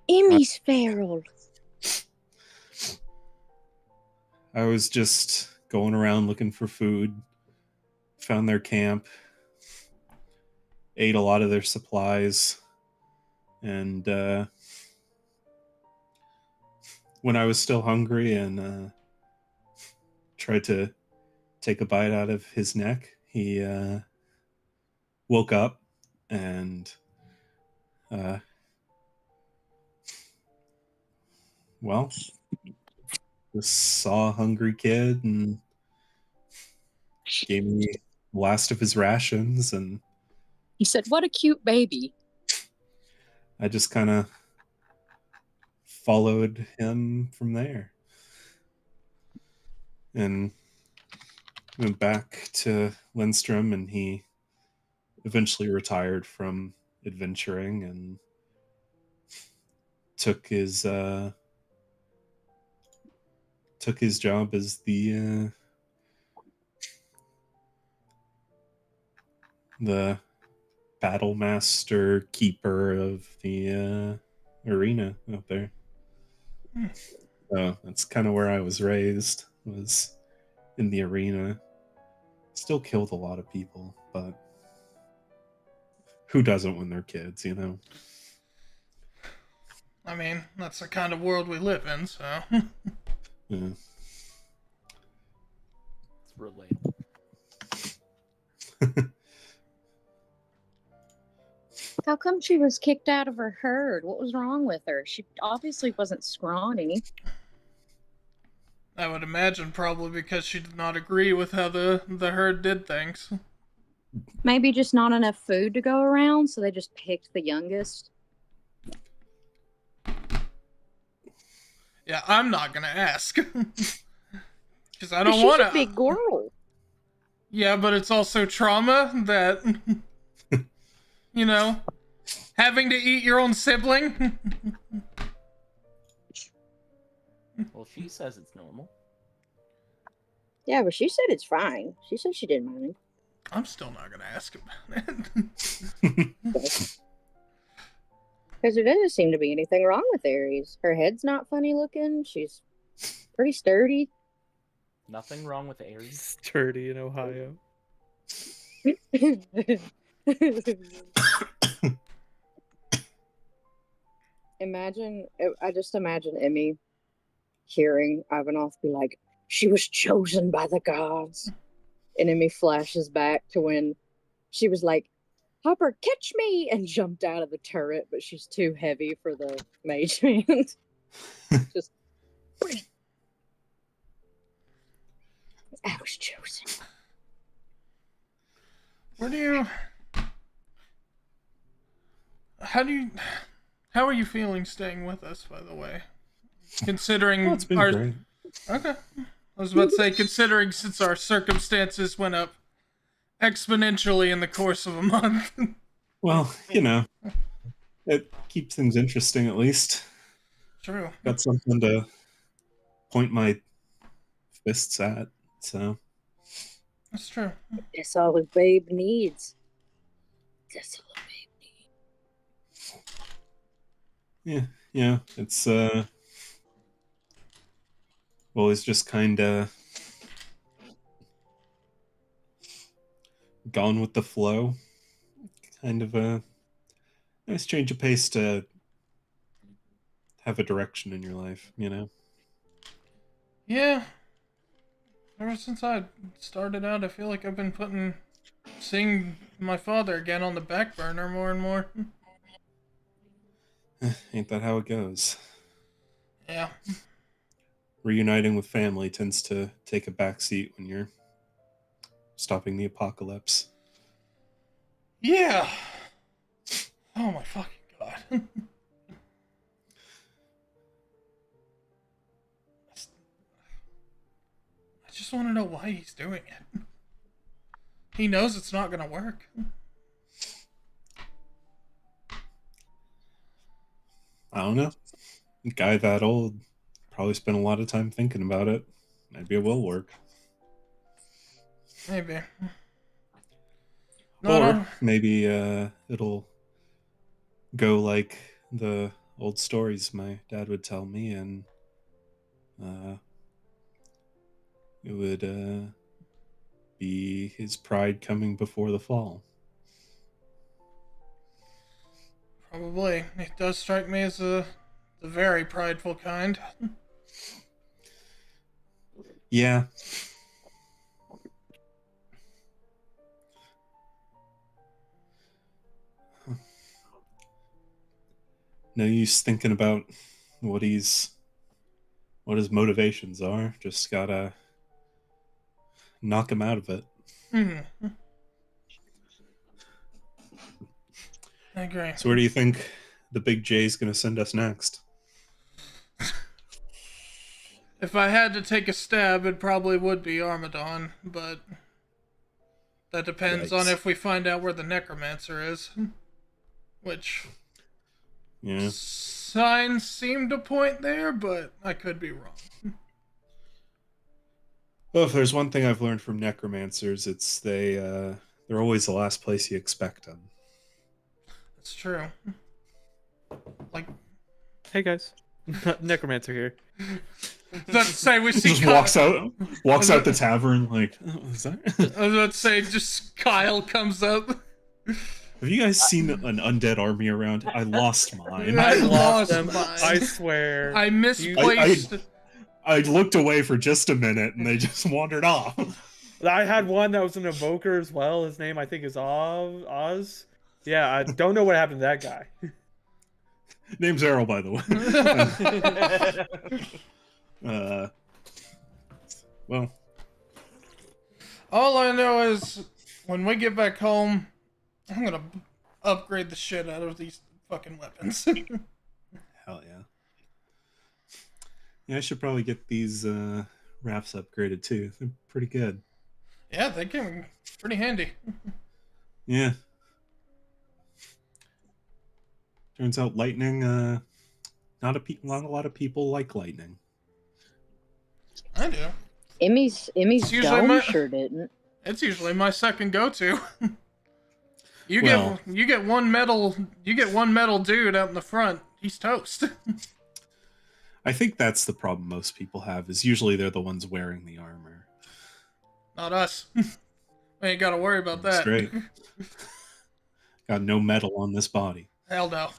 Emmy's feral. I was just going around looking for food, found their camp, ate a lot of their supplies, and when I was still hungry and tried to take a bite out of his neck, he woke up and well, just saw a hungry kid and gave me the last of his rations, and He said, "What a cute baby." I just kind of followed him from there and went back to Lindstrom, and he eventually retired from adventuring and took his job as the battle master keeper of the arena out there. So that's kind of where I was raised, was in the arena. Still killed a lot of people, but who doesn't when they're kids, you know? I mean, that's the kind of world we live in, so. Yeah. It's relatable. How come she was kicked out of her herd? What was wrong with her? She obviously wasn't scrawny. I would imagine probably because she did not agree with how the herd did things. Maybe just not enough food to go around, so they just picked the youngest. Yeah, I'm not gonna ask. Because I don't She's want a big girl. Yeah, but it's also trauma that, you know, having to eat your own sibling. Well, she says it's normal. Yeah, but she said it's fine. She said she didn't mind. I'm still not gonna ask about it. Because there doesn't seem to be anything wrong with Aries. Her head's not funny looking. She's pretty sturdy. Nothing wrong with Aries. Sturdy in Ohio. I just imagine Emmy hearing Ivanov be like, she was chosen by the gods. And Emmy flashes back to when she was like, Hopper, catch me! And jumped out of the turret, but she's too heavy for the mage hand. Just. I was chosen. How are you feeling staying with us, by the way? Considering It's been great. Okay. I was about to say, considering since our circumstances went up exponentially in the course of a month. Well, it keeps things interesting at least. True. Got something to point my fists at, so. That's true. That's all a babe needs. That's all a babe needs. Yeah, it's always just kind of gone with the flow. Kind of a nice change of pace to have a direction in your life, Yeah. Ever since I started out, I feel like I've been seeing my father again on the back burner more and more. Ain't that how it goes? Yeah. Reuniting with family tends to take a backseat when you're stopping the apocalypse. Yeah. Oh my fucking god. I just want to know why he's doing it. He knows it's not gonna work. I don't know. A guy that old probably spent a lot of time thinking about it. Maybe it will work. Maybe. Or maybe it'll go like the old stories my dad would tell me, and it would be his pride coming before the fall. Probably. It does strike me as the very prideful kind. Yeah. No use thinking about what his motivations are. Just gotta knock him out of it. Mm-hmm. I agree. So where do you think the big J's gonna send us next? If I had to take a stab, it probably would be Armadon, but that depends on Yikes. if we find out where the Necromancer is. Which Yeah. signs seem to point there, but I could be wrong. Well, if there's one thing I've learned from necromancers, it's they're always the last place you expect them. That's true. Like, Hey guys, Necromancer here. let's say we see Just Kyle. walks out the tavern like, oh, is that? I was about to say, just Kyle comes up. Have you guys seen an undead army around? I lost mine. I lost them. mine. I swear. I misplaced. I looked away for just a minute and they just wandered off. I had one that was an evoker as well. His name I think is Oz. Yeah, I don't know what happened to that guy. Name's Errol, by the way. Well, All I know is when we get back home, I'm gonna upgrade the shit out of these fucking weapons. hell yeah. Yeah, I should probably get these rafts upgraded too. They're pretty good. Yeah, they came pretty handy. Yeah. Turns out lightning, not a lot of people like lightning. I do. Emmy's It's usually dome my- sure didn't. It's usually my second go-to. You Well- get one metal dude out in the front. He's toast. I think that's the problem most people have, is usually they're the ones wearing the armor. Not us. We ain't gotta worry about that. Straight. Got no metal on this body. Hell no.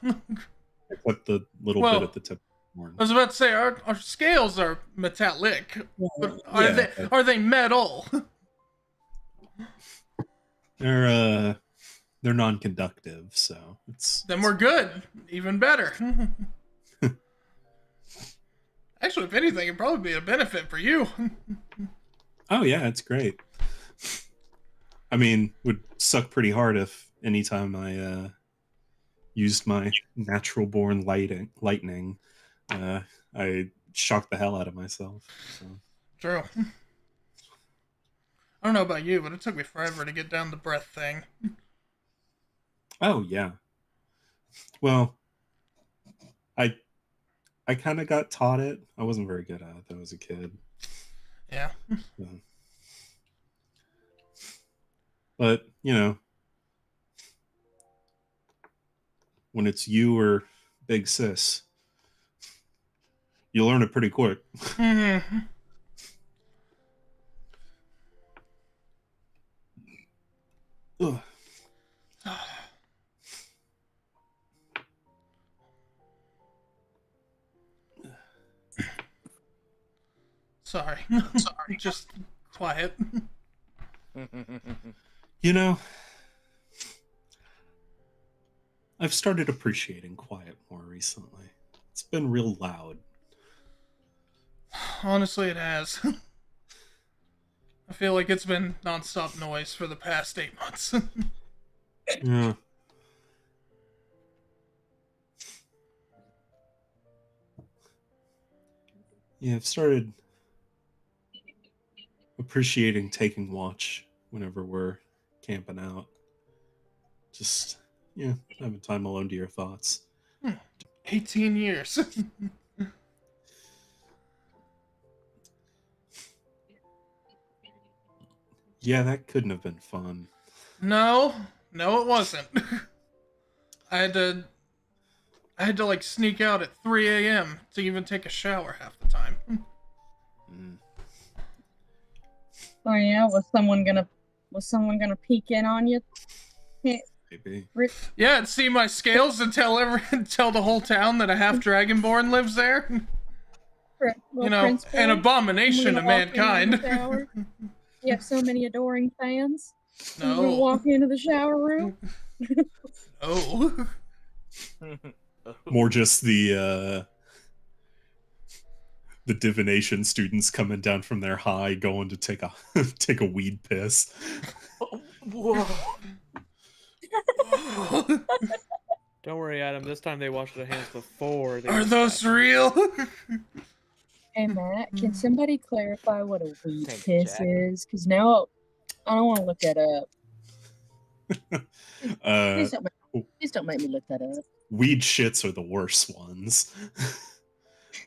Except the little Well, bit at the tip of the horn. I was about to say our scales are metallic, but yeah, are they metal? They're non-conductive, so Then we're good. Even better. Actually, if anything, it'd probably be a benefit for you. Oh yeah, it's great. I mean, would suck pretty hard if anytime I used my natural born lightning, I shocked the hell out of myself. So. True. I don't know about you, but it took me forever to get down the breath thing. Oh yeah. Well, I kind of got taught it. I wasn't very good at it though as a kid. Yeah. So. But, you know, when it's you or Big Sis, you learn it pretty quick. Mm-hmm. Ugh. Sorry. Sorry. Just quiet. You know, I've started appreciating quiet more recently. It's been real loud. Honestly, it has. I feel like it's been nonstop noise for the past 8 months. Yeah. Yeah, I've started appreciating taking watch whenever we're camping out. Just, yeah, having time alone to your thoughts. 18 years. Yeah, that couldn't have been fun. No, it wasn't. I had to like sneak out at 3 a.m. to even take a shower half the time. Mm. Oh yeah, was someone gonna peek in on you? Maybe. Yeah, and see my scales and tell the whole town that a half dragonborn lives there. You know, an abomination to mankind. You have so many adoring fans. No. You're gonna walk into the shower room. Oh. More just the divination students coming down from their high, going to take a weed piss. Whoa. Don't worry, Adam. This time they washed their hands before. Are those real? Hey Matt, can somebody clarify what a weed Thank you, piss Jack. is? Because now I don't want to look that up. Please don't make me look that up. Weed shits are the worst ones.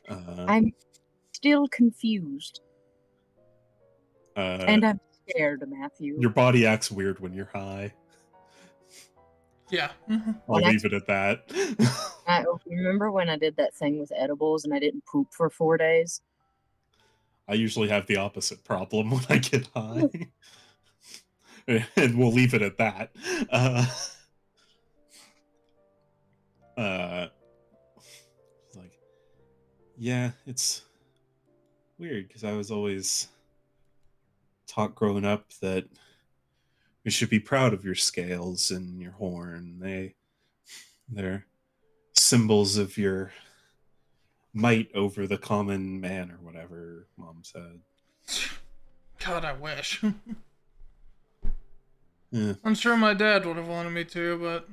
I'm still confused. And Uh, I'm scared, Matthew. your body acts weird when you're high. Yeah. I'll Well, leave it at that. I remember when I did that thing with edibles and I didn't poop for 4 days? I usually have the opposite problem when I get high. And we'll leave it at that. Like, yeah, it's weird because I was always taught growing up that You should be proud of your scales and your horn. They're symbols of your might over the common man, or whatever Mom said. God, I wish. Yeah. I'm sure my dad would have wanted me to, but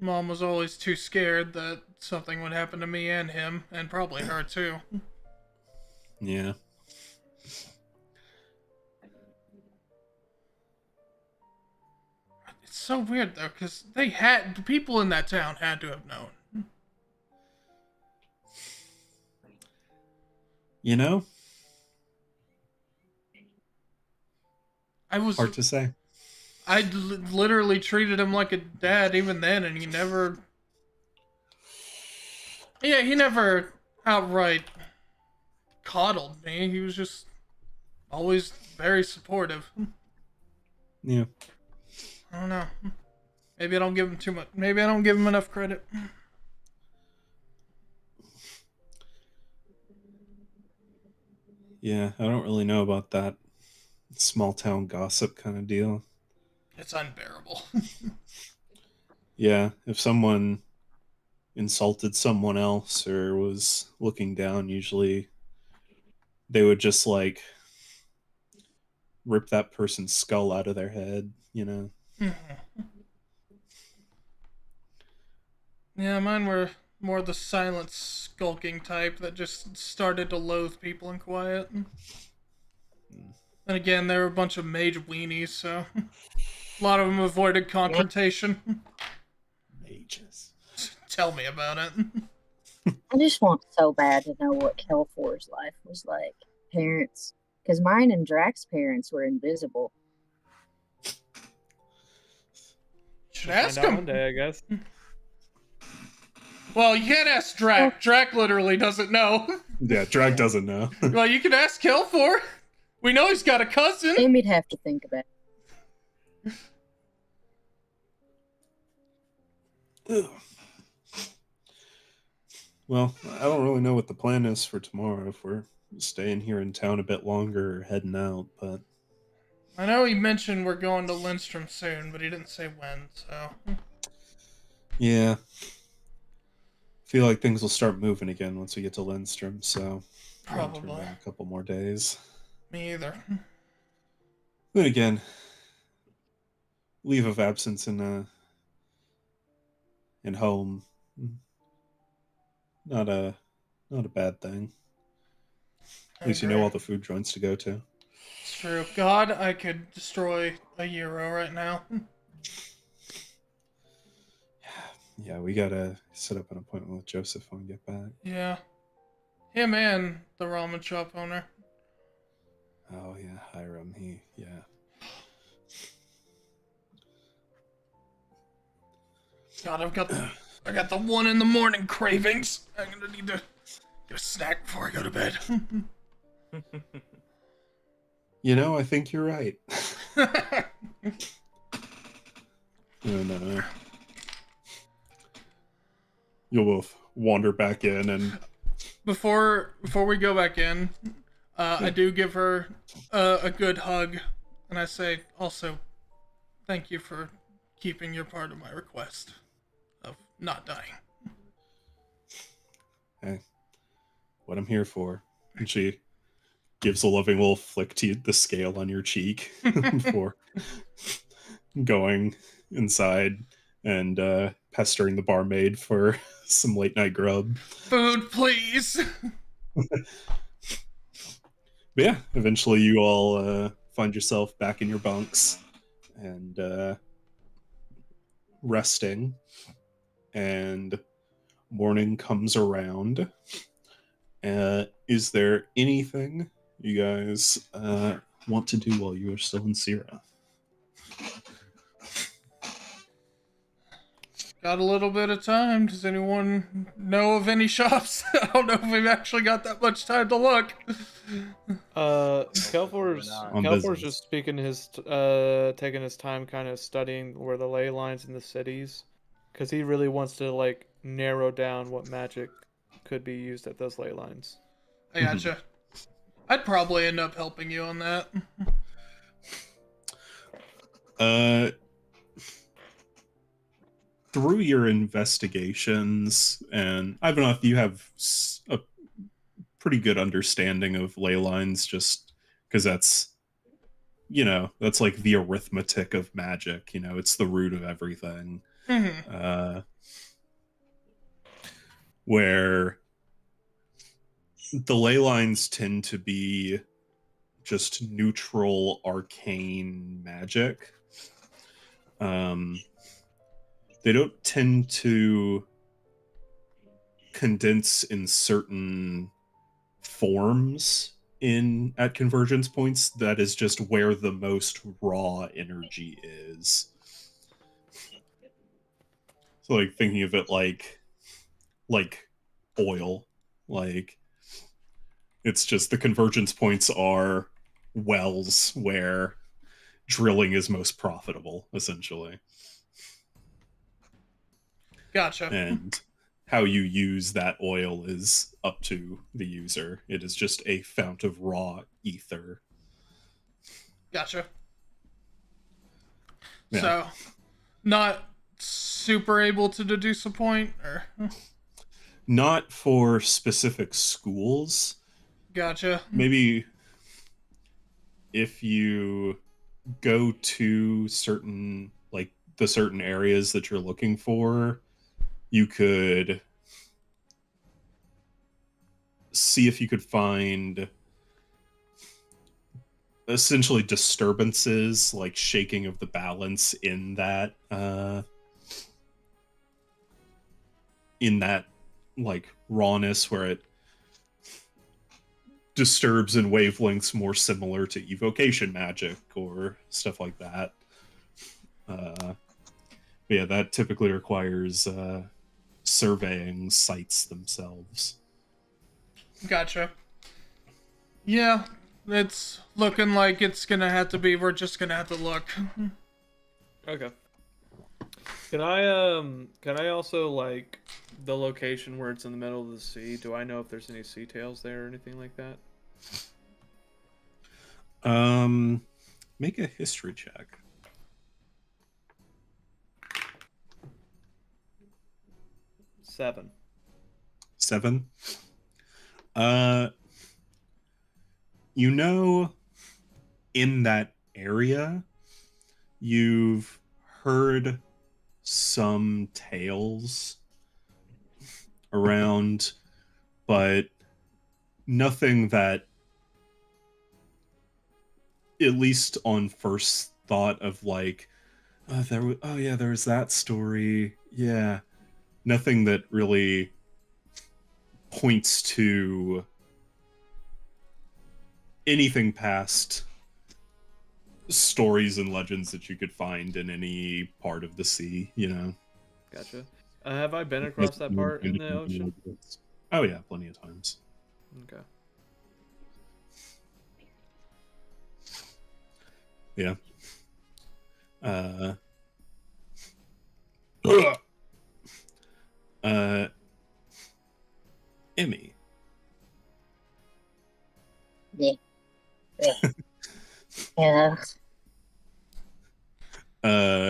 Mom was always too scared that something would happen to me and him, and probably her too. Yeah. It's so weird though, because the people in that town had to have known. You know, I was hard to say. I literally treated him like a dad even then, and he never. Yeah, he never outright coddled me. He was just always very supportive. Yeah. I don't know. Maybe I don't give him too much. Maybe I don't give him enough credit. Yeah, I don't really know about that small town gossip kind of deal. It's unbearable. Yeah, if someone insulted someone else or was looking down, usually they would just like rip that person's skull out of their head, you know? Yeah, mine were more the silent, skulking type that just started to loathe people in quiet. And again, they were a bunch of mage weenies, so a lot of them avoided confrontation. Mages. Tell me about it. I just want so bad to know what Kelfor's life was like. Parents. Because mine and Drax's parents were invisible. Should We'll ask find out him. one day, I guess. Well, you can't ask Drac. Drac literally doesn't know. Yeah, Drag doesn't know. Well, you can ask Kelfor. We know he's got a cousin. Amy'd have to think about it. Ugh. Well, I don't really know what the plan is for tomorrow, if we're staying here in town a bit longer or heading out, but I know he mentioned we're going to Lindstrom soon, but he didn't say when, so. yeah. Feel like things will start moving again once we get to Lindstrom, so I'll turn Probably. back a couple more days. Me either. Then again, leave of absence in home, not a bad thing. At least you know all the food joints to go to. It's true. God, I could destroy a euro right now. Yeah, we gotta set up an appointment with Joseph when we get back. Yeah. Him and the ramen shop owner. Oh yeah, Hiram. Yeah. God, I got the 1 in the morning cravings. I'm gonna need to get a snack before I go to bed. You know, I think you're right. And you'll both wander back in, and Before we go back in, I do give her a good hug, and I say also, thank you for keeping your part of my request of not dying. hey, what I'm here for. And she gives a loving little flick to the scale on your cheek before going inside and pestering the barmaid for some late night grub. Food, please. But yeah, eventually you all find yourself back in your bunks and resting, and morning comes around. Is there anything you guys want to do while you are still in Sierra? Got a little bit of time. Does anyone know of any shops? I don't know if we've actually got that much time to look. Kelfor's On Kelfor's business. just taking his time kind of studying where the ley lines in the cities, because he really wants to like narrow down what magic could be used at those ley lines. I gotcha. I'd probably end up helping you on that. Uh, through your investigations, and I don't know if you have a pretty good understanding of ley lines, just because that's like the arithmetic of magic. It's the root of everything. Mm-hmm. Where the ley lines tend to be just neutral arcane magic. They don't tend to condense in certain forms at convergence points. That is just where the most raw energy is. So like thinking of it like oil, like it's just the convergence points are wells where drilling is most profitable, essentially. Gotcha. And how you use that oil is up to the user. It is just a fount of raw ether. Gotcha. Yeah. So, not super able to deduce a point, or Not for specific schools. gotcha. Maybe if you go to certain, like the certain areas that you're looking for, you could see if you could find essentially disturbances, like shaking of the balance in that like rawness, where it disturbs in wavelengths more similar to evocation magic or stuff like that. Yeah, that typically requires surveying sites themselves. Gotcha. Yeah, it's looking like it's gonna have to be. We're just gonna have to look. Okay. Can I also, like, the location where it's in the middle of the sea, do I know if there's any sea tails there or anything like that? Make a history check. 7. 7. Uh, in that area, you've heard some tales around, but nothing that, at least on first thought of like, there was that story. Yeah. Nothing that really points to anything past stories and legends that you could find in any part of the sea, Gotcha. Have I been across that part in the ocean? Oh yeah, plenty of times. Okay. Yeah. Emmy. Yeah. Yeah.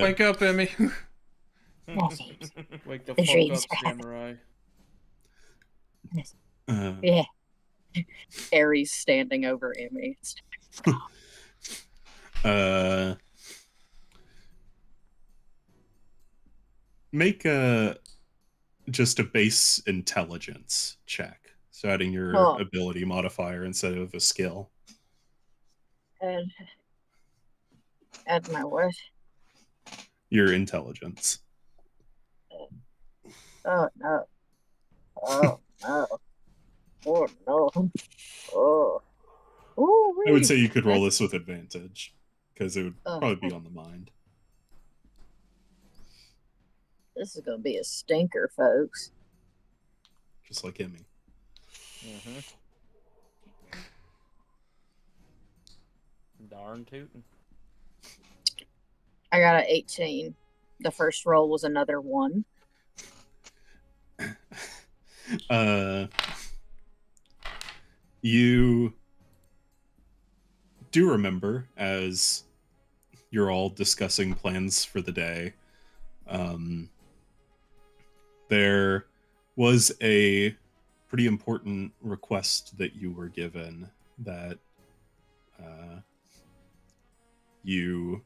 Wake up, Emmy. Wake the The fuck dreams up, are happening. samurai. Yeah. Aries standing over Emmy. Make just a base intelligence check. So adding your Oh. ability modifier instead of a skill. And add my what? Your intelligence. Oh no. Oh no. Oh no. Oh. Ooh, I would say you could roll this with advantage, because it would Oh. probably be on the mind. This is gonna be a stinker, folks. Just like Emmy. Mm-hmm. Darn tootin'. I got an 18. The first roll was another 1. You do remember, as you're all discussing plans for the day, there was a pretty important request that you were given that you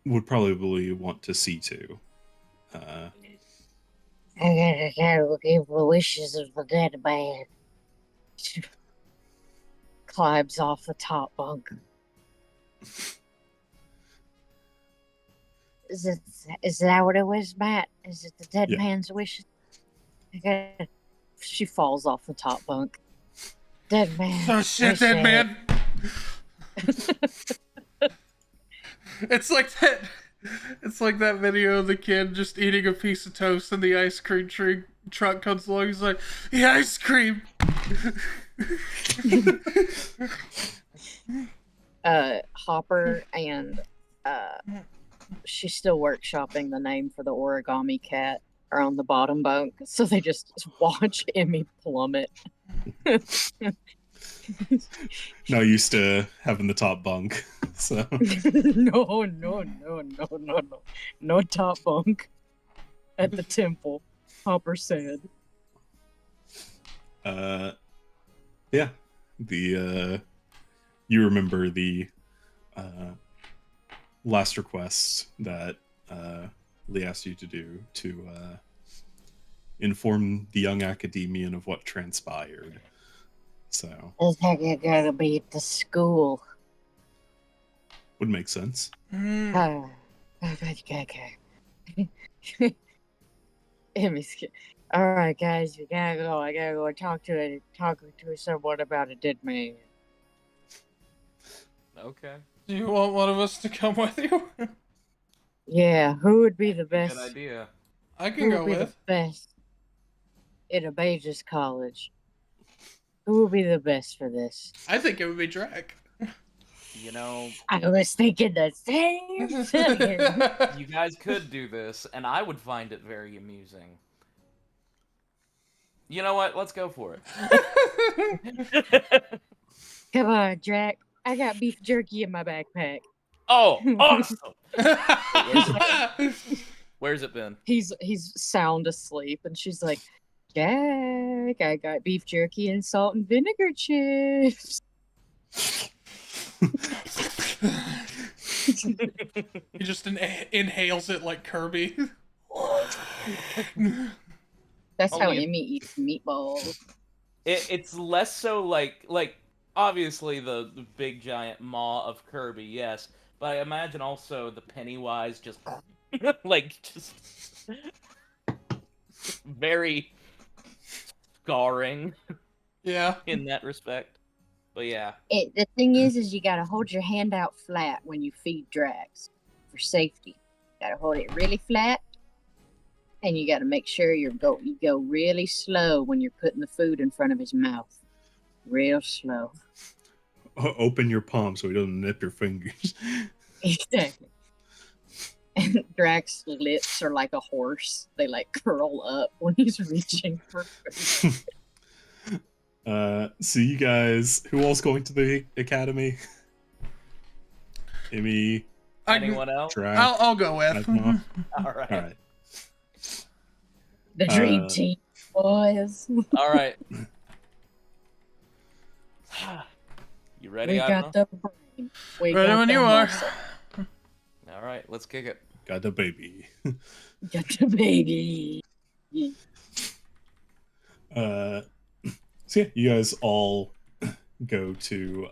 would probably want to see to. I gotta give the wishes of the dead man. Climbs off the top bunk. Is that what it was, Matt? Is it the dead Yeah. man's wishes? She falls off the top bunk. Dead man. Oh shit, dead man. It's like that. It's like that video of the kid just eating a piece of toast and the ice cream truck comes along. He's like, "The ice cream." Hopper and she's still workshopping the name for the origami cat are on the bottom bunk, so they just watch Emmy plummet. Not used to having the top bunk, so No, no top bunk at the temple. Hopper said. Yeah, the you remember the last request that Lee asked you to do to inform the young academician of what transpired. So It's like I gotta be at the school. would make sense. Okay. Emmy's all right, guys, we gotta go. I gotta go talk to someone about a dead man. Okay. Do you want one of us to come with you? Yeah, who would be the best? Good idea. I Who can go would be the with. best at a Bages college? Who would be the best for this? I think it would be Drac. You know, I was thinking the same thing. you guys could do this, and I would find it very amusing. You know what? Let's go for it. Come on, Drac. I got beef jerky in my backpack. Oh, awesome! Where's it been? He's sound asleep, and she's like, Jack, I got beef jerky and salt and vinegar chips. He just inhales it like Kirby. That's how Only- Emmy eats meatballs. It's less so like obviously the big giant maw of Kirby, yes, but I imagine also the Pennywise just like just very scarring Yeah. in that respect. But yeah, The thing is you gotta hold your hand out flat when you feed Drax for safety. You gotta hold it really flat, and you gotta make sure you go really slow when you're putting the food in front of his mouth. Real slow. Open your palm so he doesn't nip your fingers. Exactly. And Drax's lips are like a horse. They like curl up when he's reaching for food. So you guys, who all's going to the academy? Emmy, anyone else? Drac, I'll go with. Asma? All right, All right. The dream team, boys. all right. You ready? We got the brain. We Ready got when the you are. muscle. All right, let's kick it. Got the baby. Got the baby. So yeah, you guys all go to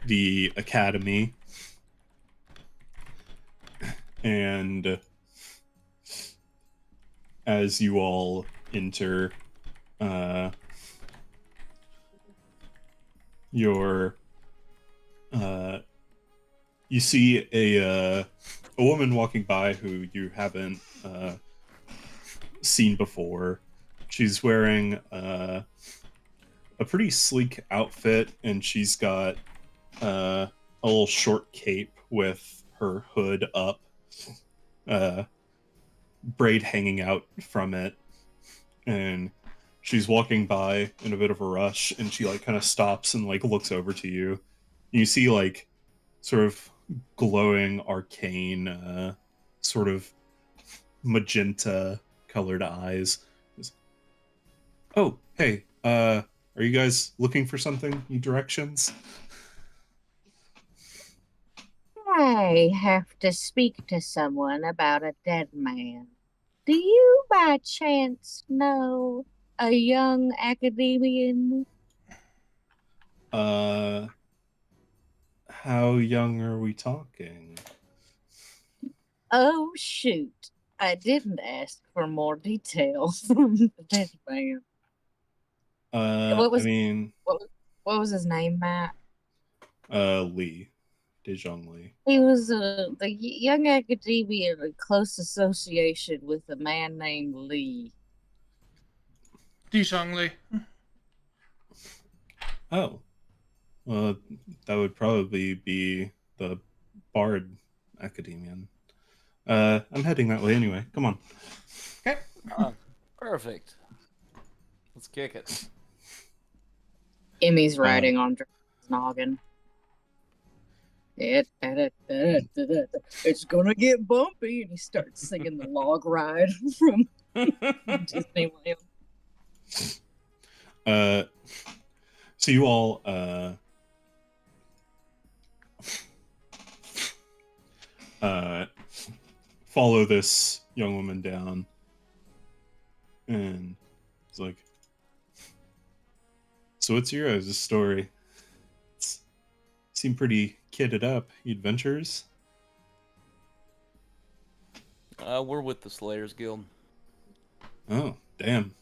the academy, and as you all enter, you see a woman walking by who you haven't seen before. She's wearing a pretty sleek outfit, and she's got a little short cape with her hood up, braid hanging out from it, and she's walking by in a bit of a rush, and she like kind of stops and like looks over to you. You see like sort of glowing arcane, sort of magenta colored eyes. Oh, hey, are you guys looking for something? Need directions? I have to speak to someone about a dead man. Do you by chance know a young academician? How young are we talking? Oh, shoot. I didn't ask for more details from the dead man. What I was mean, what was his name, Matt? Lee. Dejong Lee. He was the young academician in close association with a man named Lee. Dishang Li. Oh, well, that would probably be the Bard Academian. I'm heading that way anyway. Come on. Okay. Perfect. Let's kick it. Emmy's riding on Dragon's noggin. It's gonna get bumpy, and he starts singing the log ride from Disneyland. So you all follow this young woman down, and it's like, so what's your guys' story? Seem pretty kitted up. You adventurers? We're with the Slayers Guild. Oh, damn.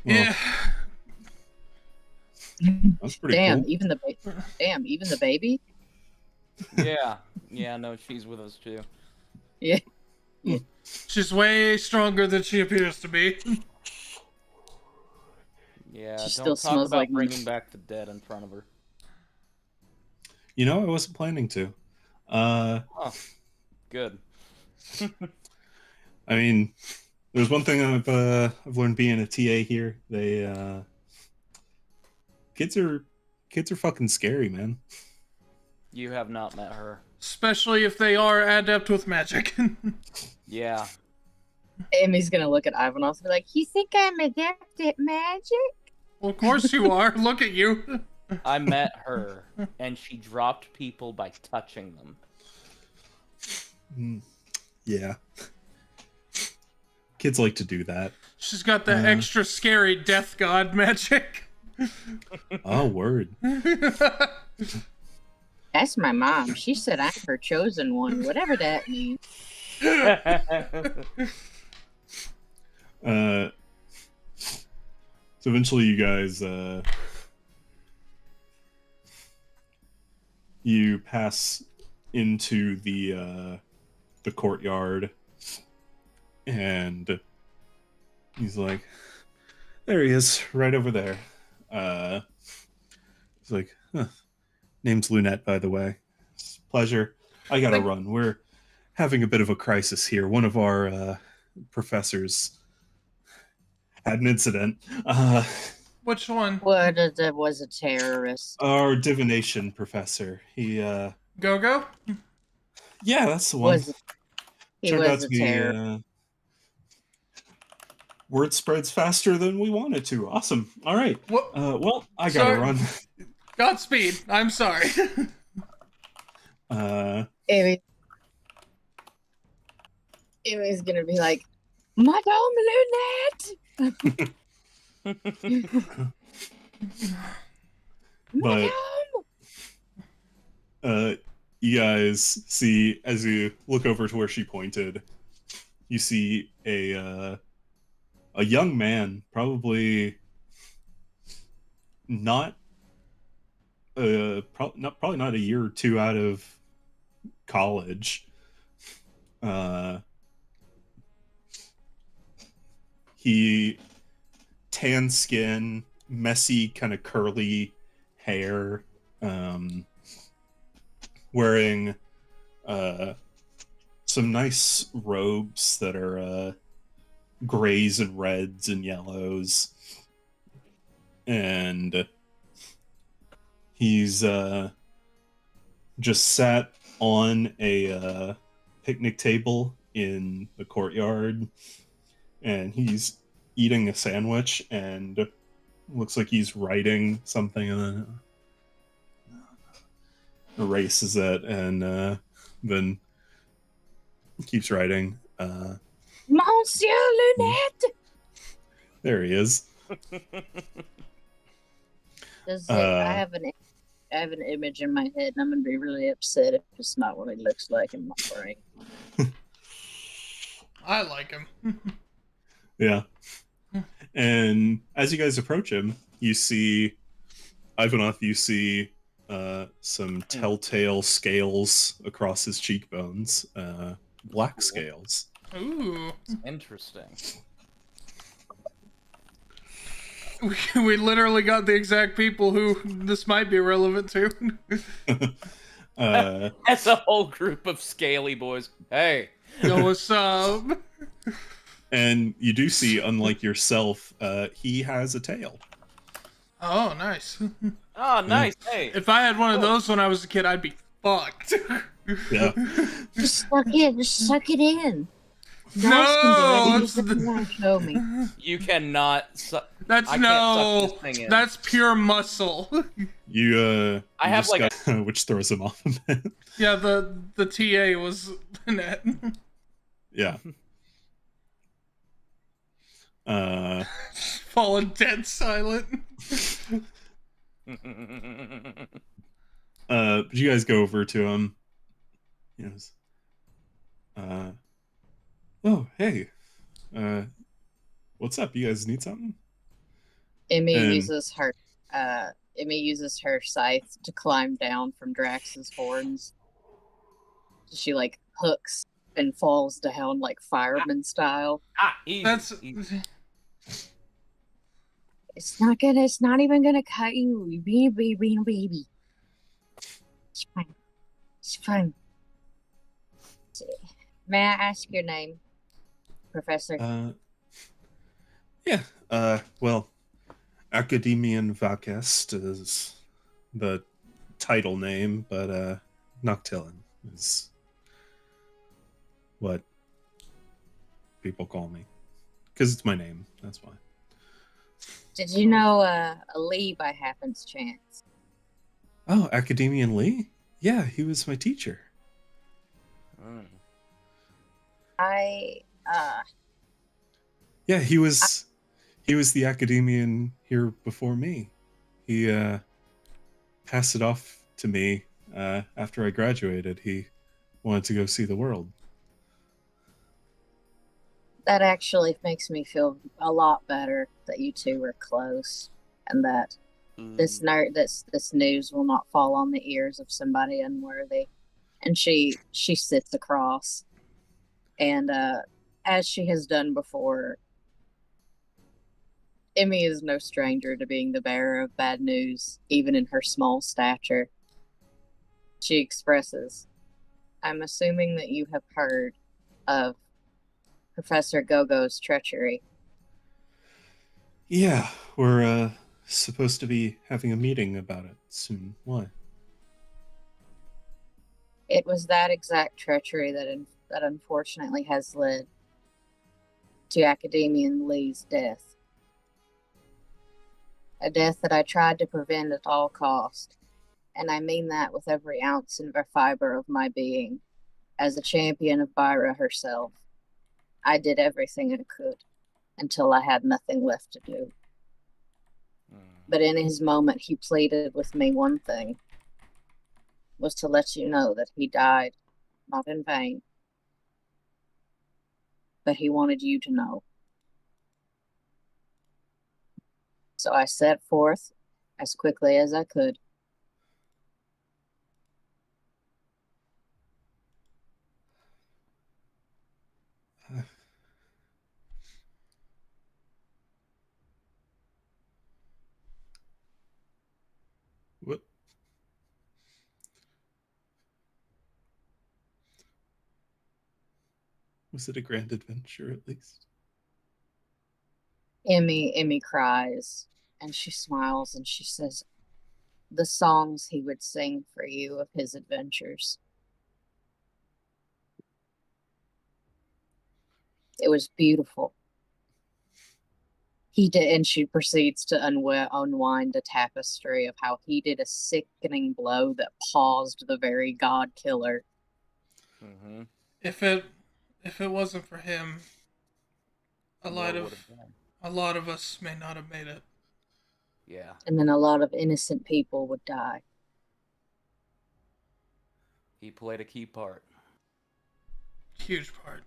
Well, Yeah. that's pretty Damn, cool. even the baby. Yeah, no, she's with us too. Yeah. She's way stronger than she appears to be. Yeah, She don't still talk smells about like bringing back the dead in front of her. You know, I wasn't planning to. Oh, good. I mean, there's one thing I've learned being a TA here. They kids are fucking scary, man. You have not met her. Especially if they are adept with magic. Yeah. Amy's gonna look at Ivanov and be like, "You think I'm adept at magic?" Well, of course you are. Look at you. I met her, and she dropped people by touching them. Yeah. Kids like to do that. She's got the extra scary death god magic. Oh, word. That's my mom. She said I'm her chosen one, whatever that means. So eventually you guys you pass into the courtyard, and he's like, there he is, right over there. He's like, huh. Name's Lunette, by the way. It's a pleasure. I gotta run. We're having a bit of a crisis here. One of our professors had an incident. Which one? What was a terrorist? Our divination professor. He Go-Go? yeah, that's the one. He Turned out was to a be terrorist. word spreads faster than we wanted to. Awesome. All right. What? Well, I gotta Sorry. run. Godspeed. I'm sorry. Amy's gonna be like, Madame Lunette! But you guys see, as you look over to where she pointed, you see a young man, probably not probably not a year or two out of college. He tan skin, messy, kind of curly hair, wearing some nice robes that are grays and reds and yellows, and he's just sat on a picnic table in the courtyard, and he's eating a sandwich and looks like he's writing something, and then erases it, and then keeps writing. Monsieur Lunette! There he is. Does it, Uh, I have an image in my head, and I'm gonna be really upset if it's not what he looks like in my brain. I like him. Yeah. And as you guys approach him, you see Ivanov, you see some telltale scales across his cheekbones, black scales. Ooh. Interesting. We literally got the exact people who this might be relevant to. That's a whole group of scaly boys. Hey. Yo, what's up? And you do see, unlike yourself, he has a tail. Oh, nice. Oh, nice. Hey. If I had one of those when I was a kid, I'd be fucked. Yeah. Just suck it in. No, Just want to show me. You cannot. that's I can't no. suck this thing in. That's pure muscle. You I have just like got, which throws him off a bit. Yeah, the TA was net. Yeah. Fallen dead silent. But you guys go over to him. Yes. Oh, hey. What's up? You guys need something? Emmy And- uses her scythe to climb down from Drax's horns. She like hooks and falls down like fireman style. Easy. That's Easy. It's not even gonna cut you, you baby. It's fine. It's fine. May I ask your name, Professor? Yeah. Well, Academian Vakest is the title name, but Noctillon is what people call me. Because it's my name, that's why. Did you know a Lee by happens chance? Oh, Academian Lee? Yeah, he was my teacher. Yeah, he was the Academian here before me. He passed it off to me after I graduated. He wanted to go see the world. That actually makes me feel a lot better that you two are close, and that this news will not fall on the ears of somebody unworthy. And she sits across, and as she has done before, Emmy is no stranger to being the bearer of bad news, even in her small stature. She expresses, "I'm assuming that you have heard of Professor Gogo's treachery." Yeah, we're supposed to be having a meeting about it soon. Why? It was that exact treachery that unfortunately has led to Academian Lee's death. A death that I tried to prevent at all cost, and I mean that with every ounce and fiber of my being. As a champion of Byra herself, I did everything I could until I had nothing left to do. But in his moment, he pleaded with me one thing, was to let you know that he died, not in vain, but he wanted you to know. So I set forth as quickly as I could. What? Was it a grand adventure at least? Emmy cries and she smiles and she says, "The songs he would sing for you of his adventures. It was beautiful. He did," and she proceeds to unwind a tapestry of how he did a sickening blow that paused the very god killer. Mm-hmm. If it wasn't for him, a lot What would have of been? a lot of us may not have made it. Yeah. And then a lot of innocent people would die. He played a key part. Huge part.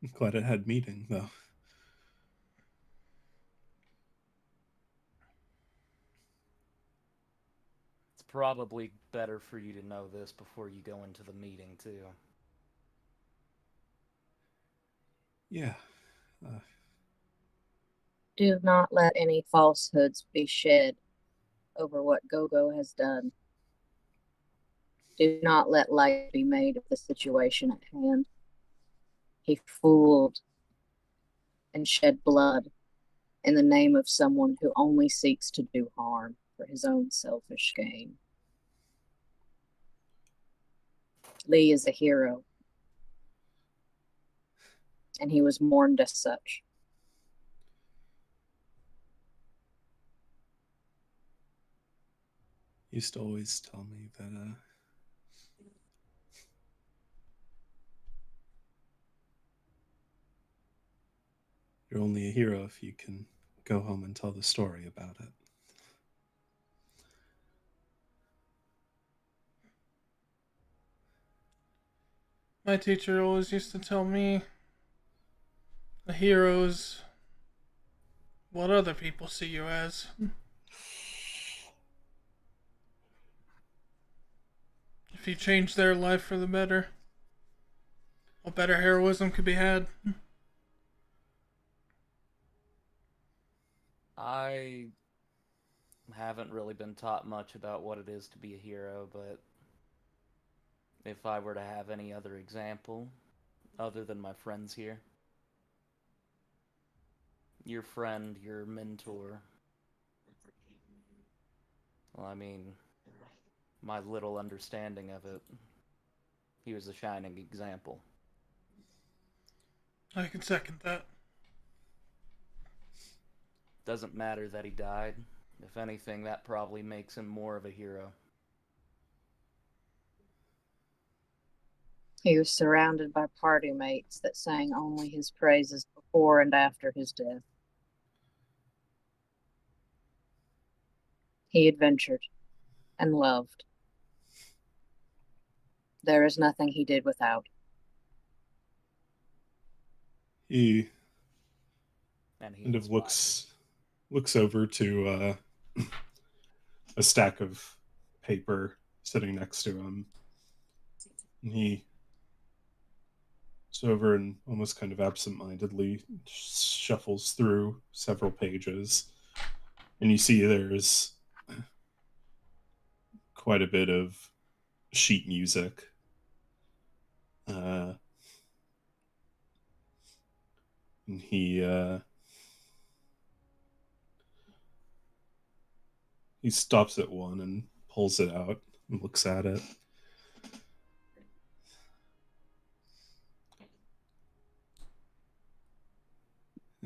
I'm glad it had meaning, though. It's probably better for you to know this before you go into the meeting, too. Yeah. Do not let any falsehoods be shed over what Gogo has done. Do not let light be made of the situation at hand. He fooled and shed blood in the name of someone who only seeks to do harm for his own selfish gain. Lee is a hero, and he was mourned as such. You used to always tell me that you're only a hero if you can go home and tell the story about it. My teacher always used to tell me a hero is what other people see you as. If you change their life for the better, what better heroism could be had? I haven't really been taught much about what it is to be a hero, but if I were to have any other example, other than my friends here, your friend, your mentor, well, I mean, my little understanding of it, he was a shining example. I can second that. Doesn't matter that he died. If anything, that probably makes him more of a hero. He was surrounded by party mates that sang only his praises before and after his death. He adventured and loved. There is nothing he did without. He And he kind of inspired. looks over to a stack of paper sitting next to him. And he looks over and almost kind of absentmindedly shuffles through several pages. And you see there's quite a bit of sheet music. And he stops at one and pulls it out and looks at it.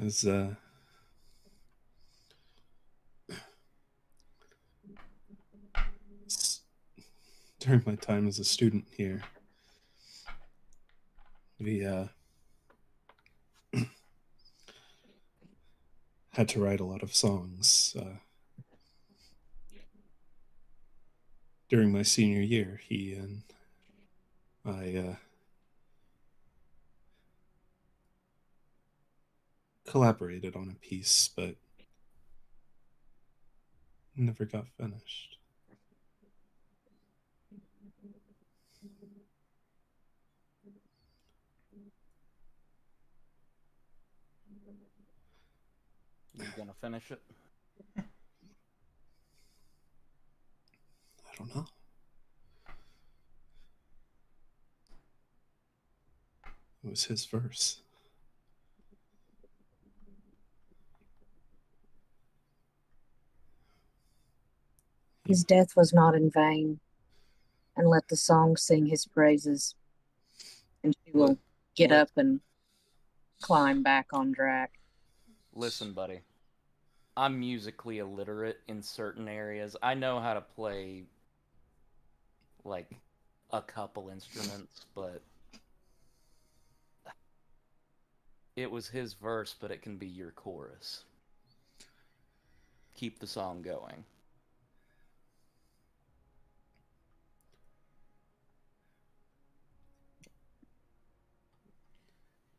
As during my time as a student here, we had to write a lot of songs. During my senior year, he and I collaborated on a piece, but never got finished. You gonna finish it? don't know. It was his verse. His death was not in vain, and let the song sing his praises. And she will get up and climb back on Drac. Listen, buddy. I'm musically illiterate in certain areas. I know how to play, like, a couple instruments, but it was his verse, but it can be your chorus. Keep the song going.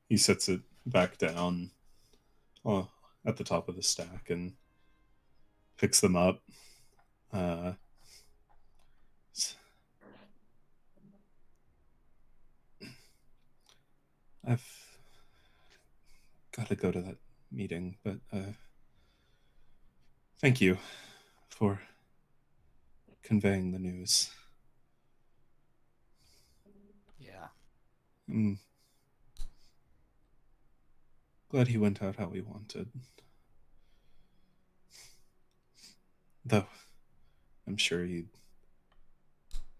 He sets it back down at the top of the stack and picks them up. I've got to go to that meeting, but thank you for conveying the news. Yeah. I'm glad he went out how he wanted. Though, I'm sure he'd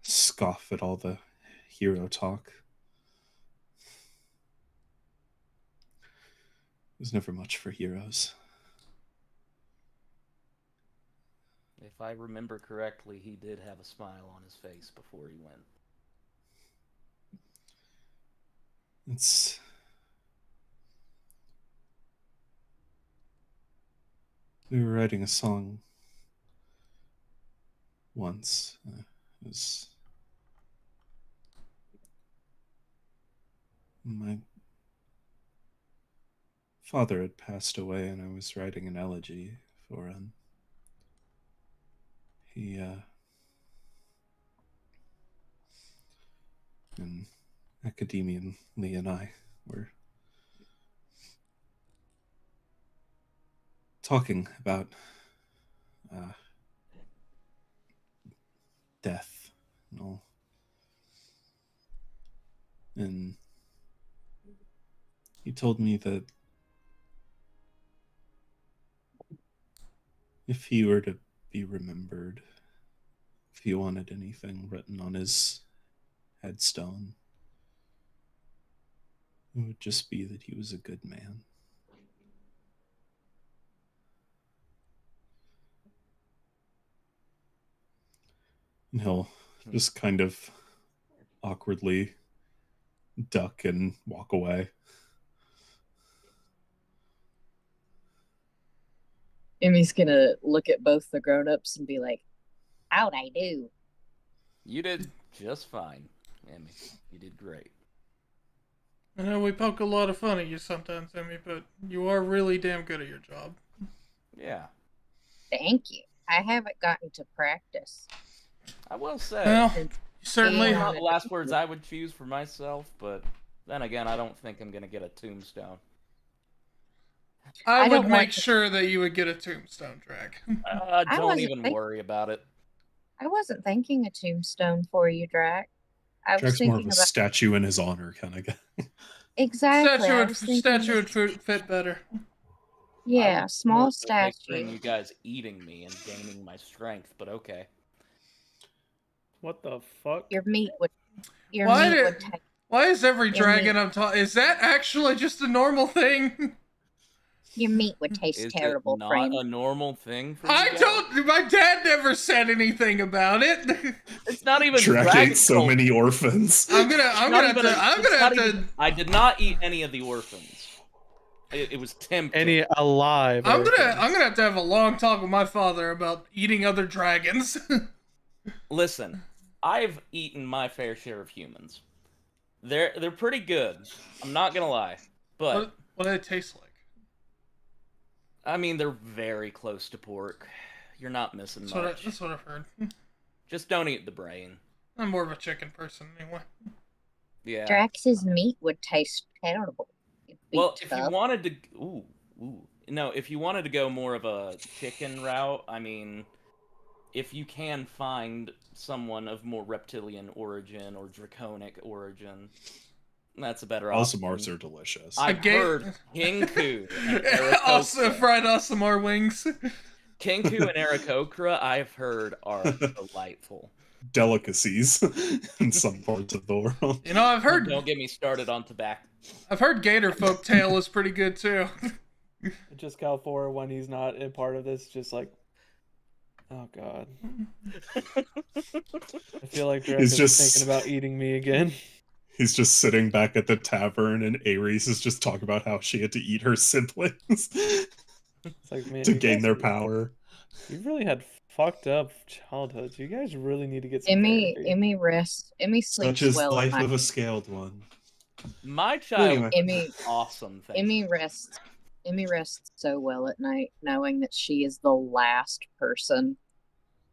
scoff at all the hero talk. It was never much for heroes. If I remember correctly, he did have a smile on his face before he went. We were writing a song once. It was my father had passed away, and I was writing an elegy for him. And Academian Lee and I were talking about death and all. And he told me that if he were to be remembered, if he wanted anything written on his headstone, it would just be that he was a good man. And he'll just kind of awkwardly duck and walk away. Emmy's gonna look at both the grown-ups and be like, how'd I do? You did just fine, Emmy. You did great. I know we poke a lot of fun at you sometimes, Emmy, but you are really damn good at your job. Yeah. Thank you. I haven't gotten to practice. I will say, Well, you certainly. not the last words I would choose for myself, but then again, I don't think I'm going to get a tombstone. I don't would want make to- sure that you would get a tombstone, Drac. Don't wasn't even think- worry about it. I wasn't thinking a tombstone for you, Drac. I was Drac's more of thinking a about statue in his honor kind of guy. exactly. I was thinking Statue would fit better. yeah, I was small more so picturing statue. you guys eating me and gaining my strength, but okay. What the fuck? Your meat would. Your Why meat did- would take. Why is every Yeah, dragon me- I'm talking? Is that actually just a normal thing? Your meat would taste Is terrible, it not friend. a normal thing for you I guys? don't. My dad never said anything about it. It's not even Drac dragon ate so cult. many orphans. I'm gonna It's have not to. even- I did not eat any of the orphans. It was tempting. Any alive? I'm orphans. gonna have a long talk with my father about eating other dragons. Listen, I've eaten my fair share of humans. They're pretty good. I'm not gonna lie, but what do they taste like? I mean they're very close to pork. You're not missing much. That's what I've heard. Just don't eat the brain. I'm more of a chicken person anyway. Yeah. Drax's meat would taste terrible. It'd be Well, if you tough. wanted to, no, if you wanted to go more of a chicken route, I mean, if you can find someone of more reptilian origin or draconic origin, that's a better option. Asamars are delicious. I've heard Kinku and Also, Aarakocra. fried Asamar wings. Kinku and Aarakocra, I've heard, are delightful. Delicacies in some parts of the world. You know, I've heard Don't get me started on tobacco. I've heard Gator Folk Tale is pretty good too. Just Calfor, when he's not a part of this, just like, oh god. I feel like Drek He's is just- thinking about eating me again. He's just sitting back at the tavern, and Ares is just talking about how she had to eat her siblings It's like, man, to you gain guys their are- power. You've really had fucked up childhoods. You guys really need to get some therapy. Emmy rests. Emmy sleeps Such is well the at life night. of a scaled one. My child Anyway. Emmy awesome thing. Emmy rests so well at night, knowing that she is the last person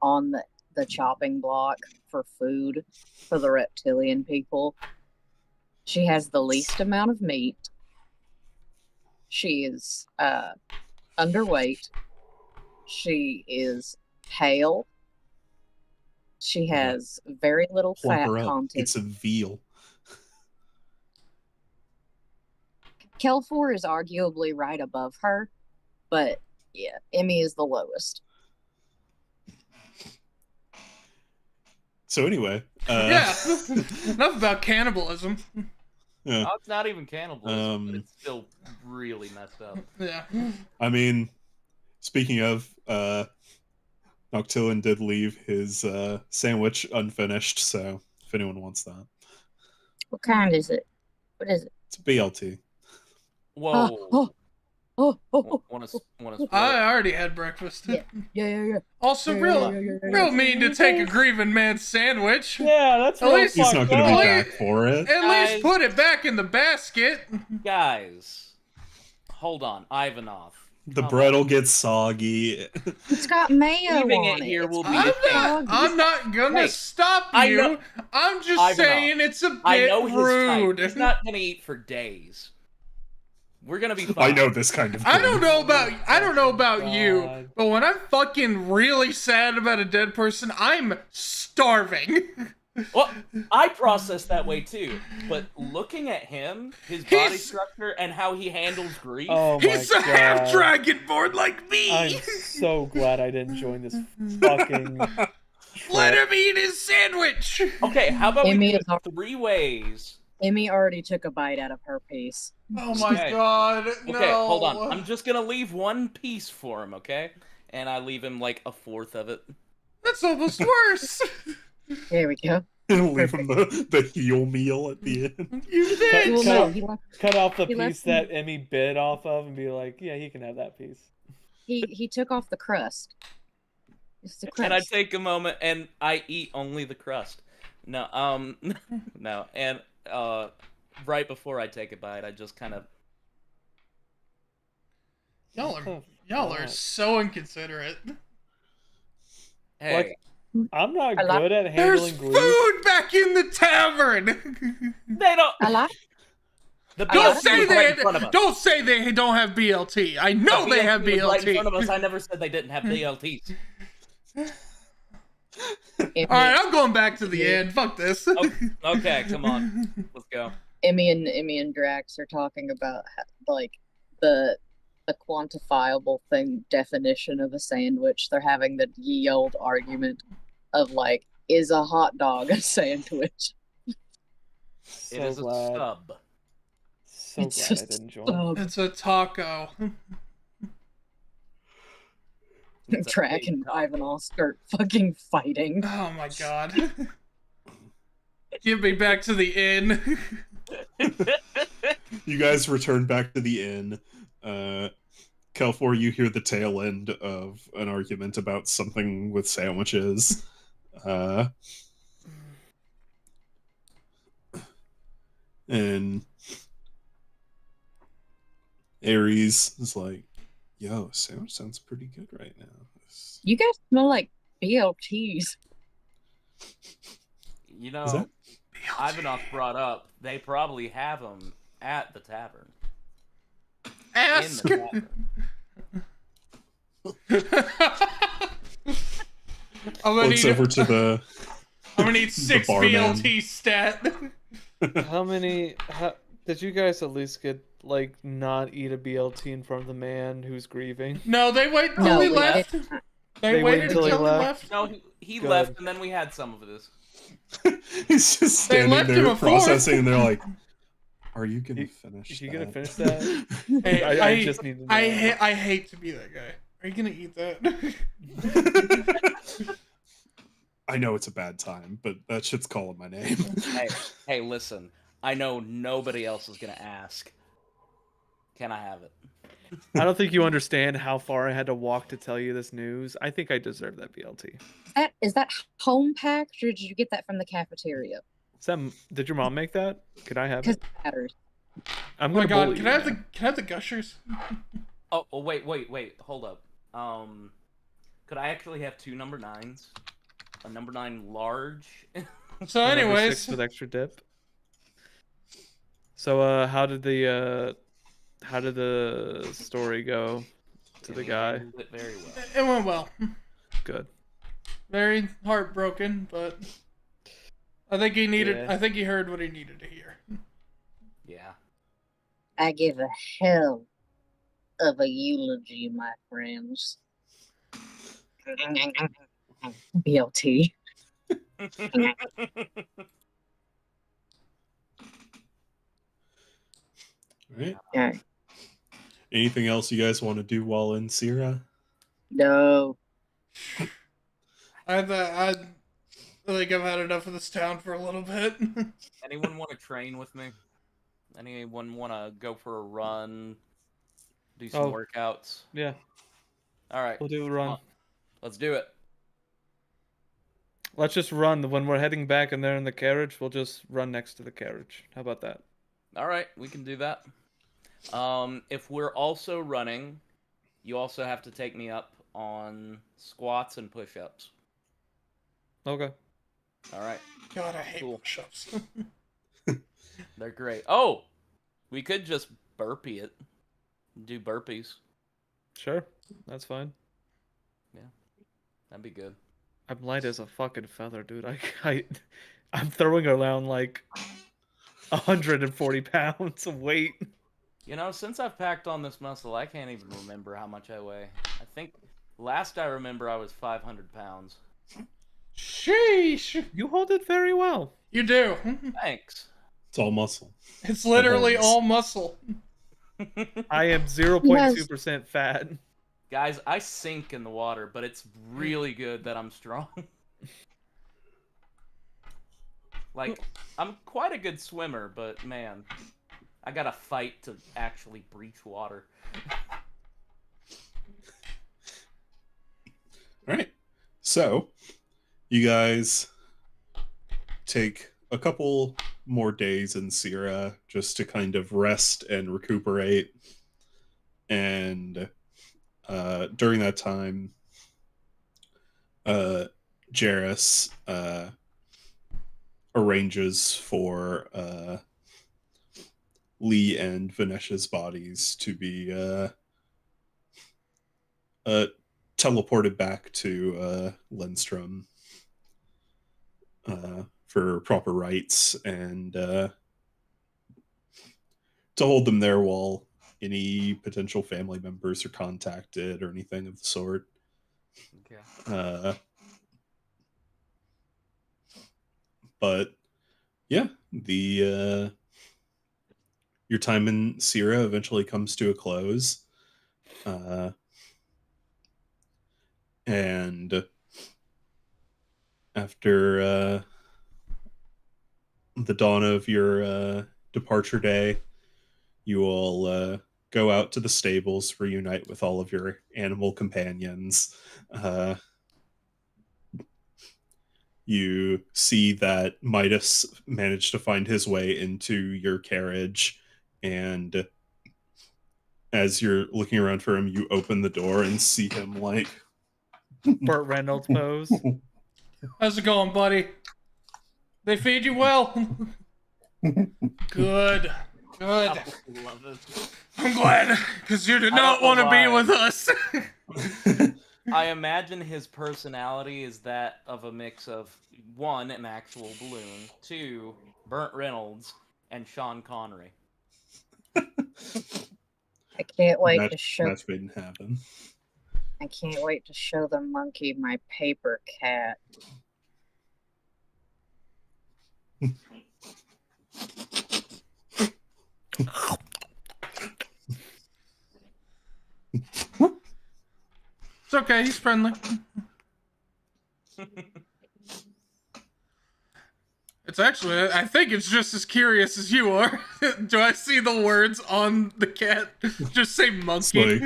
on the chopping block for food for the reptilian people. She has the least amount of meat. She is underweight. She is pale. She has very little Plump fat her up. content. It's a veal. Kelfor is arguably right above her, but yeah, Emmy is the lowest. So anyway, Yeah. Enough about cannibalism. yeah. Oh, it's not even cannibalism, but Um, it's still really messed up. Yeah. I mean, speaking of, Noctilin did leave his sandwich unfinished, so if anyone wants that, What kind is it? What is it? it's a BLT. Whoa. Oh. Want to split? I already had breakfast. Yeah. Also, real mean to take a grieving man's sandwich. Yeah, that's At real least- He's not fucked going to up. be Wait. back for it. At Guys. least put it back in the basket. Guys, hold on, Ivanov. The Come bread on. will get soggy. It's got mayo Leaving on it it. here It's will be I'm the not, I'm not gonna Hey, stop I you. know- I'm just Ivanov, saying it's a I bit know his rude. type. He's not gonna eat for days. We're gonna be fine. I know this kind of thing. I don't know about you, God. but when I'm fucking really sad about a dead person, I'm starving. Well, I process that way too. But looking at him, his body He's- structure, and how he handles grief. Oh my He's a god. half dragonborn like me. I'm so glad I didn't join this fucking. Let him eat his sandwich. Okay, how about we Emmy do is it 3 ways? Emmy already took a bite out of her piece. Oh my Okay. god, no. Okay, hold on. I'm just gonna leave one piece for him, okay? And I leave him like a fourth of it. That's almost worse. There we go. Leave him the heel meal at the end. You did. Well, no, he left, Cut off the He left piece that Emmy bit off of and be like, yeah, he can have that piece. he took off the crust. It's the crust. And I take a moment and I eat only the crust. No, no. And right before I take a bite, I just kind of Y'all are so inconsiderate. hey. Like, I'm not I like- good at There's handling grief. food back in the tavern. They don't. I like The Don't BLT say was they right in front of us. don't say they don't have BLT. I know The they have BLT was right in front of us. BLT. I never said they didn't have BLTs. Emmy, All right, I'm going back to the end. Fuck this. Okay, come on, let's go. Emmy and Drax are talking about like the quantifiable thing definition of a sandwich. They're having the ye old argument of like, is a hot dog a sandwich? It So is a glad. sub. So It's glad I just didn't join. It's a taco. It's a Drac big and taco. Ivanov start fucking fighting. Oh my god. Give me back to the inn. You guys return back to the inn. Kelfor, you hear the tail end of an argument about something with sandwiches. And Ares is like, yo, sandwich sounds pretty good right now. You guys smell like BLTs. You Is know, that- Ivanov brought up they probably have them at the tavern. Ask. In the tavern. I'm gonna looks need. over to the I'm gonna need 6 barman. BLT stat. How many? Did you guys at least get like not eat a BLT in front of the man who's grieving? No, they wait till No, he we left. did not. They They waited waited till until he he left? left. No, he Good. left, and then we had some of this. He's just They standing left him there a processing, fourth. and they're like, "Are you gonna You- finish? Is that? you gonna finish that? Hey, I just need to know. I hate to be that guy. Are you gonna eat that? I know it's a bad time, but that shit's calling my name. Hey, listen. I know nobody else is gonna ask. Can I have it? I don't think you understand how far I had to walk to tell you this news. I think I deserve that BLT. Is that home packed, or did you get that from the cafeteria? Did your mom make that? Could I have Because it? it matters. I'm Oh my gonna god, bully can you I have now. the gushers? Oh, wait, hold up. Could I actually have 2 number 9s? A number 9 large? So Number anyways, 6 with extra dip. So how did the story go to the He guy? handled it very well. it went well. Good. Very heartbroken, but I think he needed. Yeah. I think he heard what he needed to hear. Yeah. I give a hell of a eulogy, my friends. BLT. Right? Yeah. Anything else you guys want to do while in Sierra? No. I think I've had enough of this town for a little bit. Anyone want to train with me? Anyone want to go for a run? Do some Oh. workouts? Yeah, All right. we'll do a come run. on. Let's do it. Let's just run. When we're heading back and they're in the carriage, we'll just run next to the carriage. How about that? All right, we can do that. If we're also running, you also have to take me up on squats and push-ups. Okay. All right, God, I hate Cool. push-ups. they're great. Oh, we could just burpee it. Do burpees. Sure. That's fine. That'd be good. I'm light as a fucking feather, dude. I'm throwing around like 140 pounds of weight. You know, since I've packed on this muscle, I can't even remember how much I weigh. I think last I remember I was 500 pounds. Sheesh. You hold it very well. You do. Thanks. It's all muscle. It's literally Horns. all muscle. I am 0.2% fat. Guys, I sink in the water, but it's really good that I'm strong. Like, I'm quite a good swimmer, but man, I gotta fight to actually breach water. All right. So, you guys take a couple more days in Sierra just to kind of rest and recuperate. And during that time, Jarrus arranges for Lee and Vanessa's bodies to be teleported back to Lindstrom for proper rites and to hold them there while any potential family members are contacted or anything of the sort. Okay. But yeah, the your time in Sierra eventually comes to a close. And after the dawn of your departure day, you all go out to the stables, reunite with all of your animal companions. You see that Midas managed to find his way into your carriage, and as you're looking around for him, you open the door and see him like Burt Reynolds pose. How's it going, buddy? They feed you well? Good. Good. I love it. I'm glad, because you did I not don't know want to be why. with us. I imagine his personality is that of a mix of 1, an actual balloon, 2, Burt Reynolds, and Sean Connery. I can't wait to show. Match made in heaven. I can't wait to show the monkey my paper cat. It's okay, he's friendly. It's actually, I think it's just as curious as you are. Do I see the words on the cat? Just say monkey.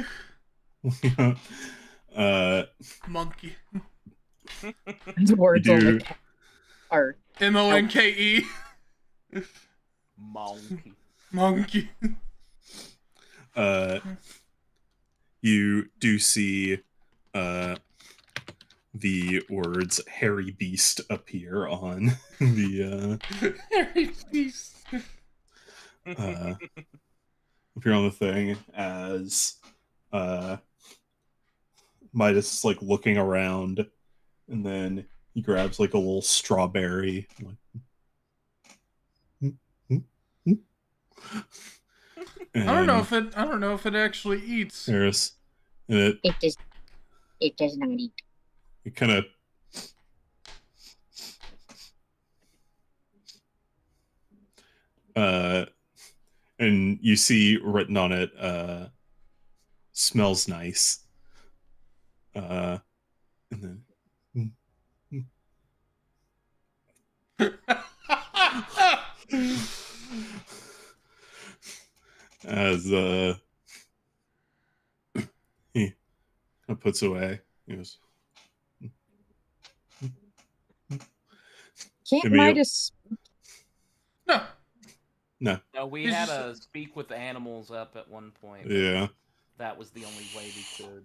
Like, Monkey. The words on do- the cat are Monke. Monkey. Monkey. You do see the words hairy beast appear on the Hairy beast. appear on the thing as Midas is like looking around, and then he grabs like a little strawberry. I don't know if it actually eats. There's, and it does not eat. it kind of and you see written on it smells nice, and then as he kind of puts away, he goes, Can't Emil. Midas? No. no, No, we He's had just- a speak with animals up at one point. yeah. That was the only way we could.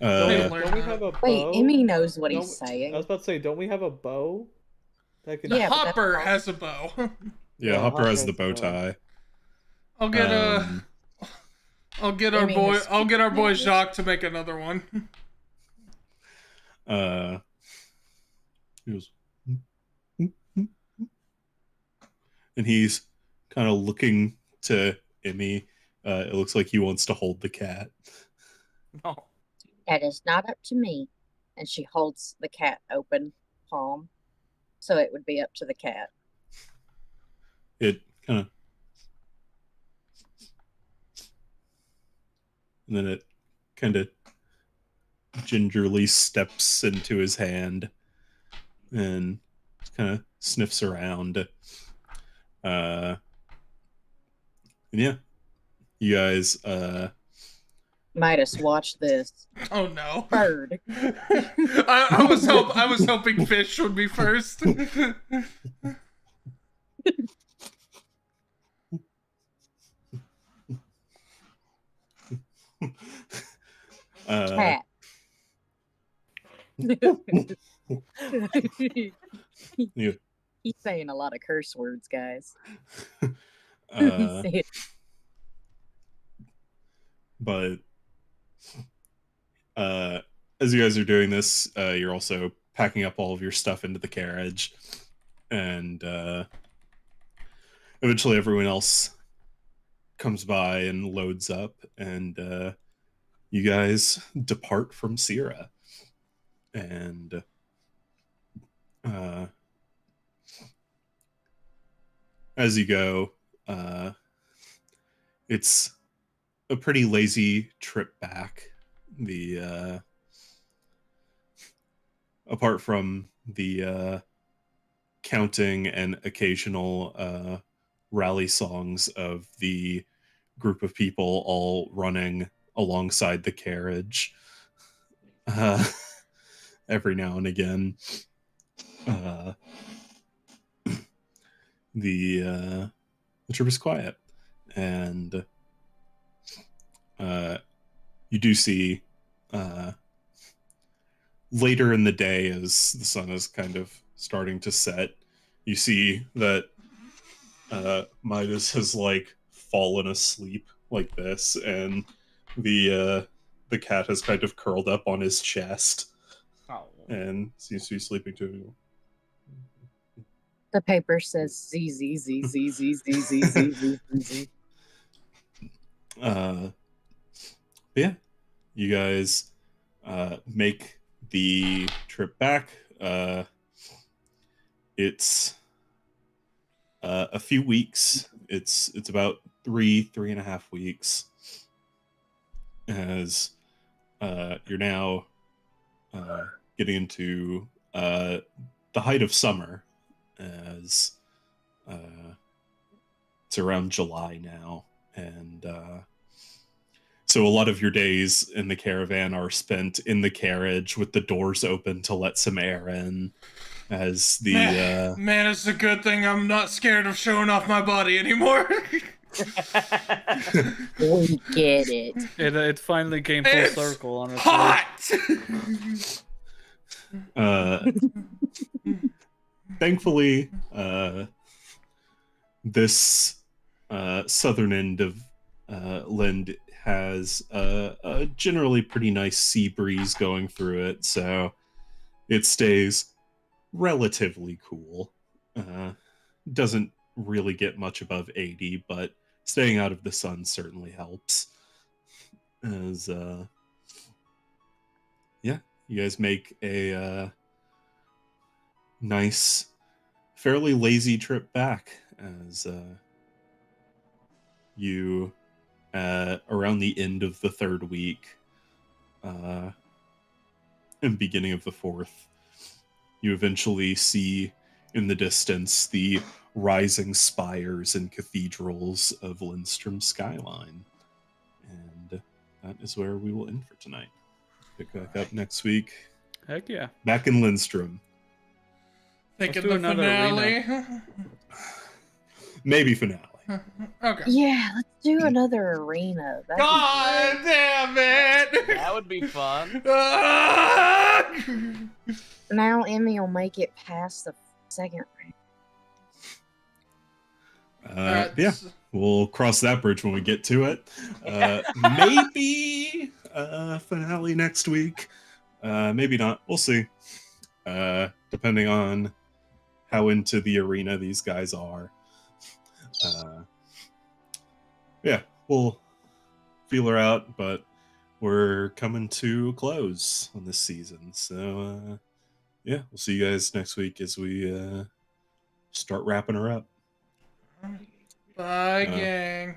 Wait, Don't we have a bow? Wait, Emmy knows what Don't- he's saying. I was about to say, don't we have a bow? That could... Yeah, but that's Hopper all- has a bow. Yeah, Yeah, Hopper has Hopper the bow has the bow. tie. I'll get I'll get our Emmy boy. has I'll get our boy speaking Jacques to make another one. He goes, and he's kind of looking to Emmy. It looks like he wants to hold the cat. No. That is not up to me. And she holds the cat open palm, so it would be up to the cat. It kind of, and then it kind of gingerly steps into his hand and kind of sniffs around. And yeah, you guys, Midas, watch this. Oh no. Bird. I was hoping fish would be first. Cat. Yeah. He's saying a lot of curse words, guys. uh, Say it. but as you guys are doing this, you're also packing up all of your stuff into the carriage, and eventually everyone else comes by and loads up, and you guys depart from Sierra. And as you go, it's a pretty lazy trip back. The apart from the counting and occasional rally songs of the group of people all running alongside the carriage every now and again, the trip is quiet, and you do see later in the day, as the sun is kind of starting to set, you see that Midas has like fallen asleep like this, and the the cat has kind of curled up on his chest Oh. and seems to be sleeping too. The paper says Z Z Z Z Z Z Z Z Z Z. Yeah, you guys make the trip back. It's a few weeks. It's about 3.5 weeks, as you're now getting into the height of summer, as it's around July now, and so a lot of your days in the caravan are spent in the carriage with the doors open to let some air in. As the Man, it's a good thing I'm not scared of showing off my body anymore. We get it. It finally came full It's circle, honestly. hot. thankfully, this southern end of Lind has a generally pretty nice sea breeze going through it, so it stays relatively cool. Doesn't really get much above 80, but staying out of the sun certainly helps. As yeah, you guys make a nice, fairly lazy trip back, as you around the end of the third week and beginning of the fourth, you eventually see in the distance the rising spires and cathedrals of Lindstrom's skyline. And that is where we will end for tonight. Pick back up next week. Heck yeah. Back in Lindstrom. Thinking do the another finale. Maybe finale. Okay. Yeah, let's do another arena. That'd be God great. damn it! That would be fun. Now Emmy will make it past the second round. Yeah, we'll cross that bridge when we get to it. Maybe finale next week. Maybe not. We'll see. Depending on how into the arena these guys are. Yeah, we'll feel her out, but we're coming to a close on this season. So, yeah, we'll see you guys next week as we start wrapping her up. Bye, gang.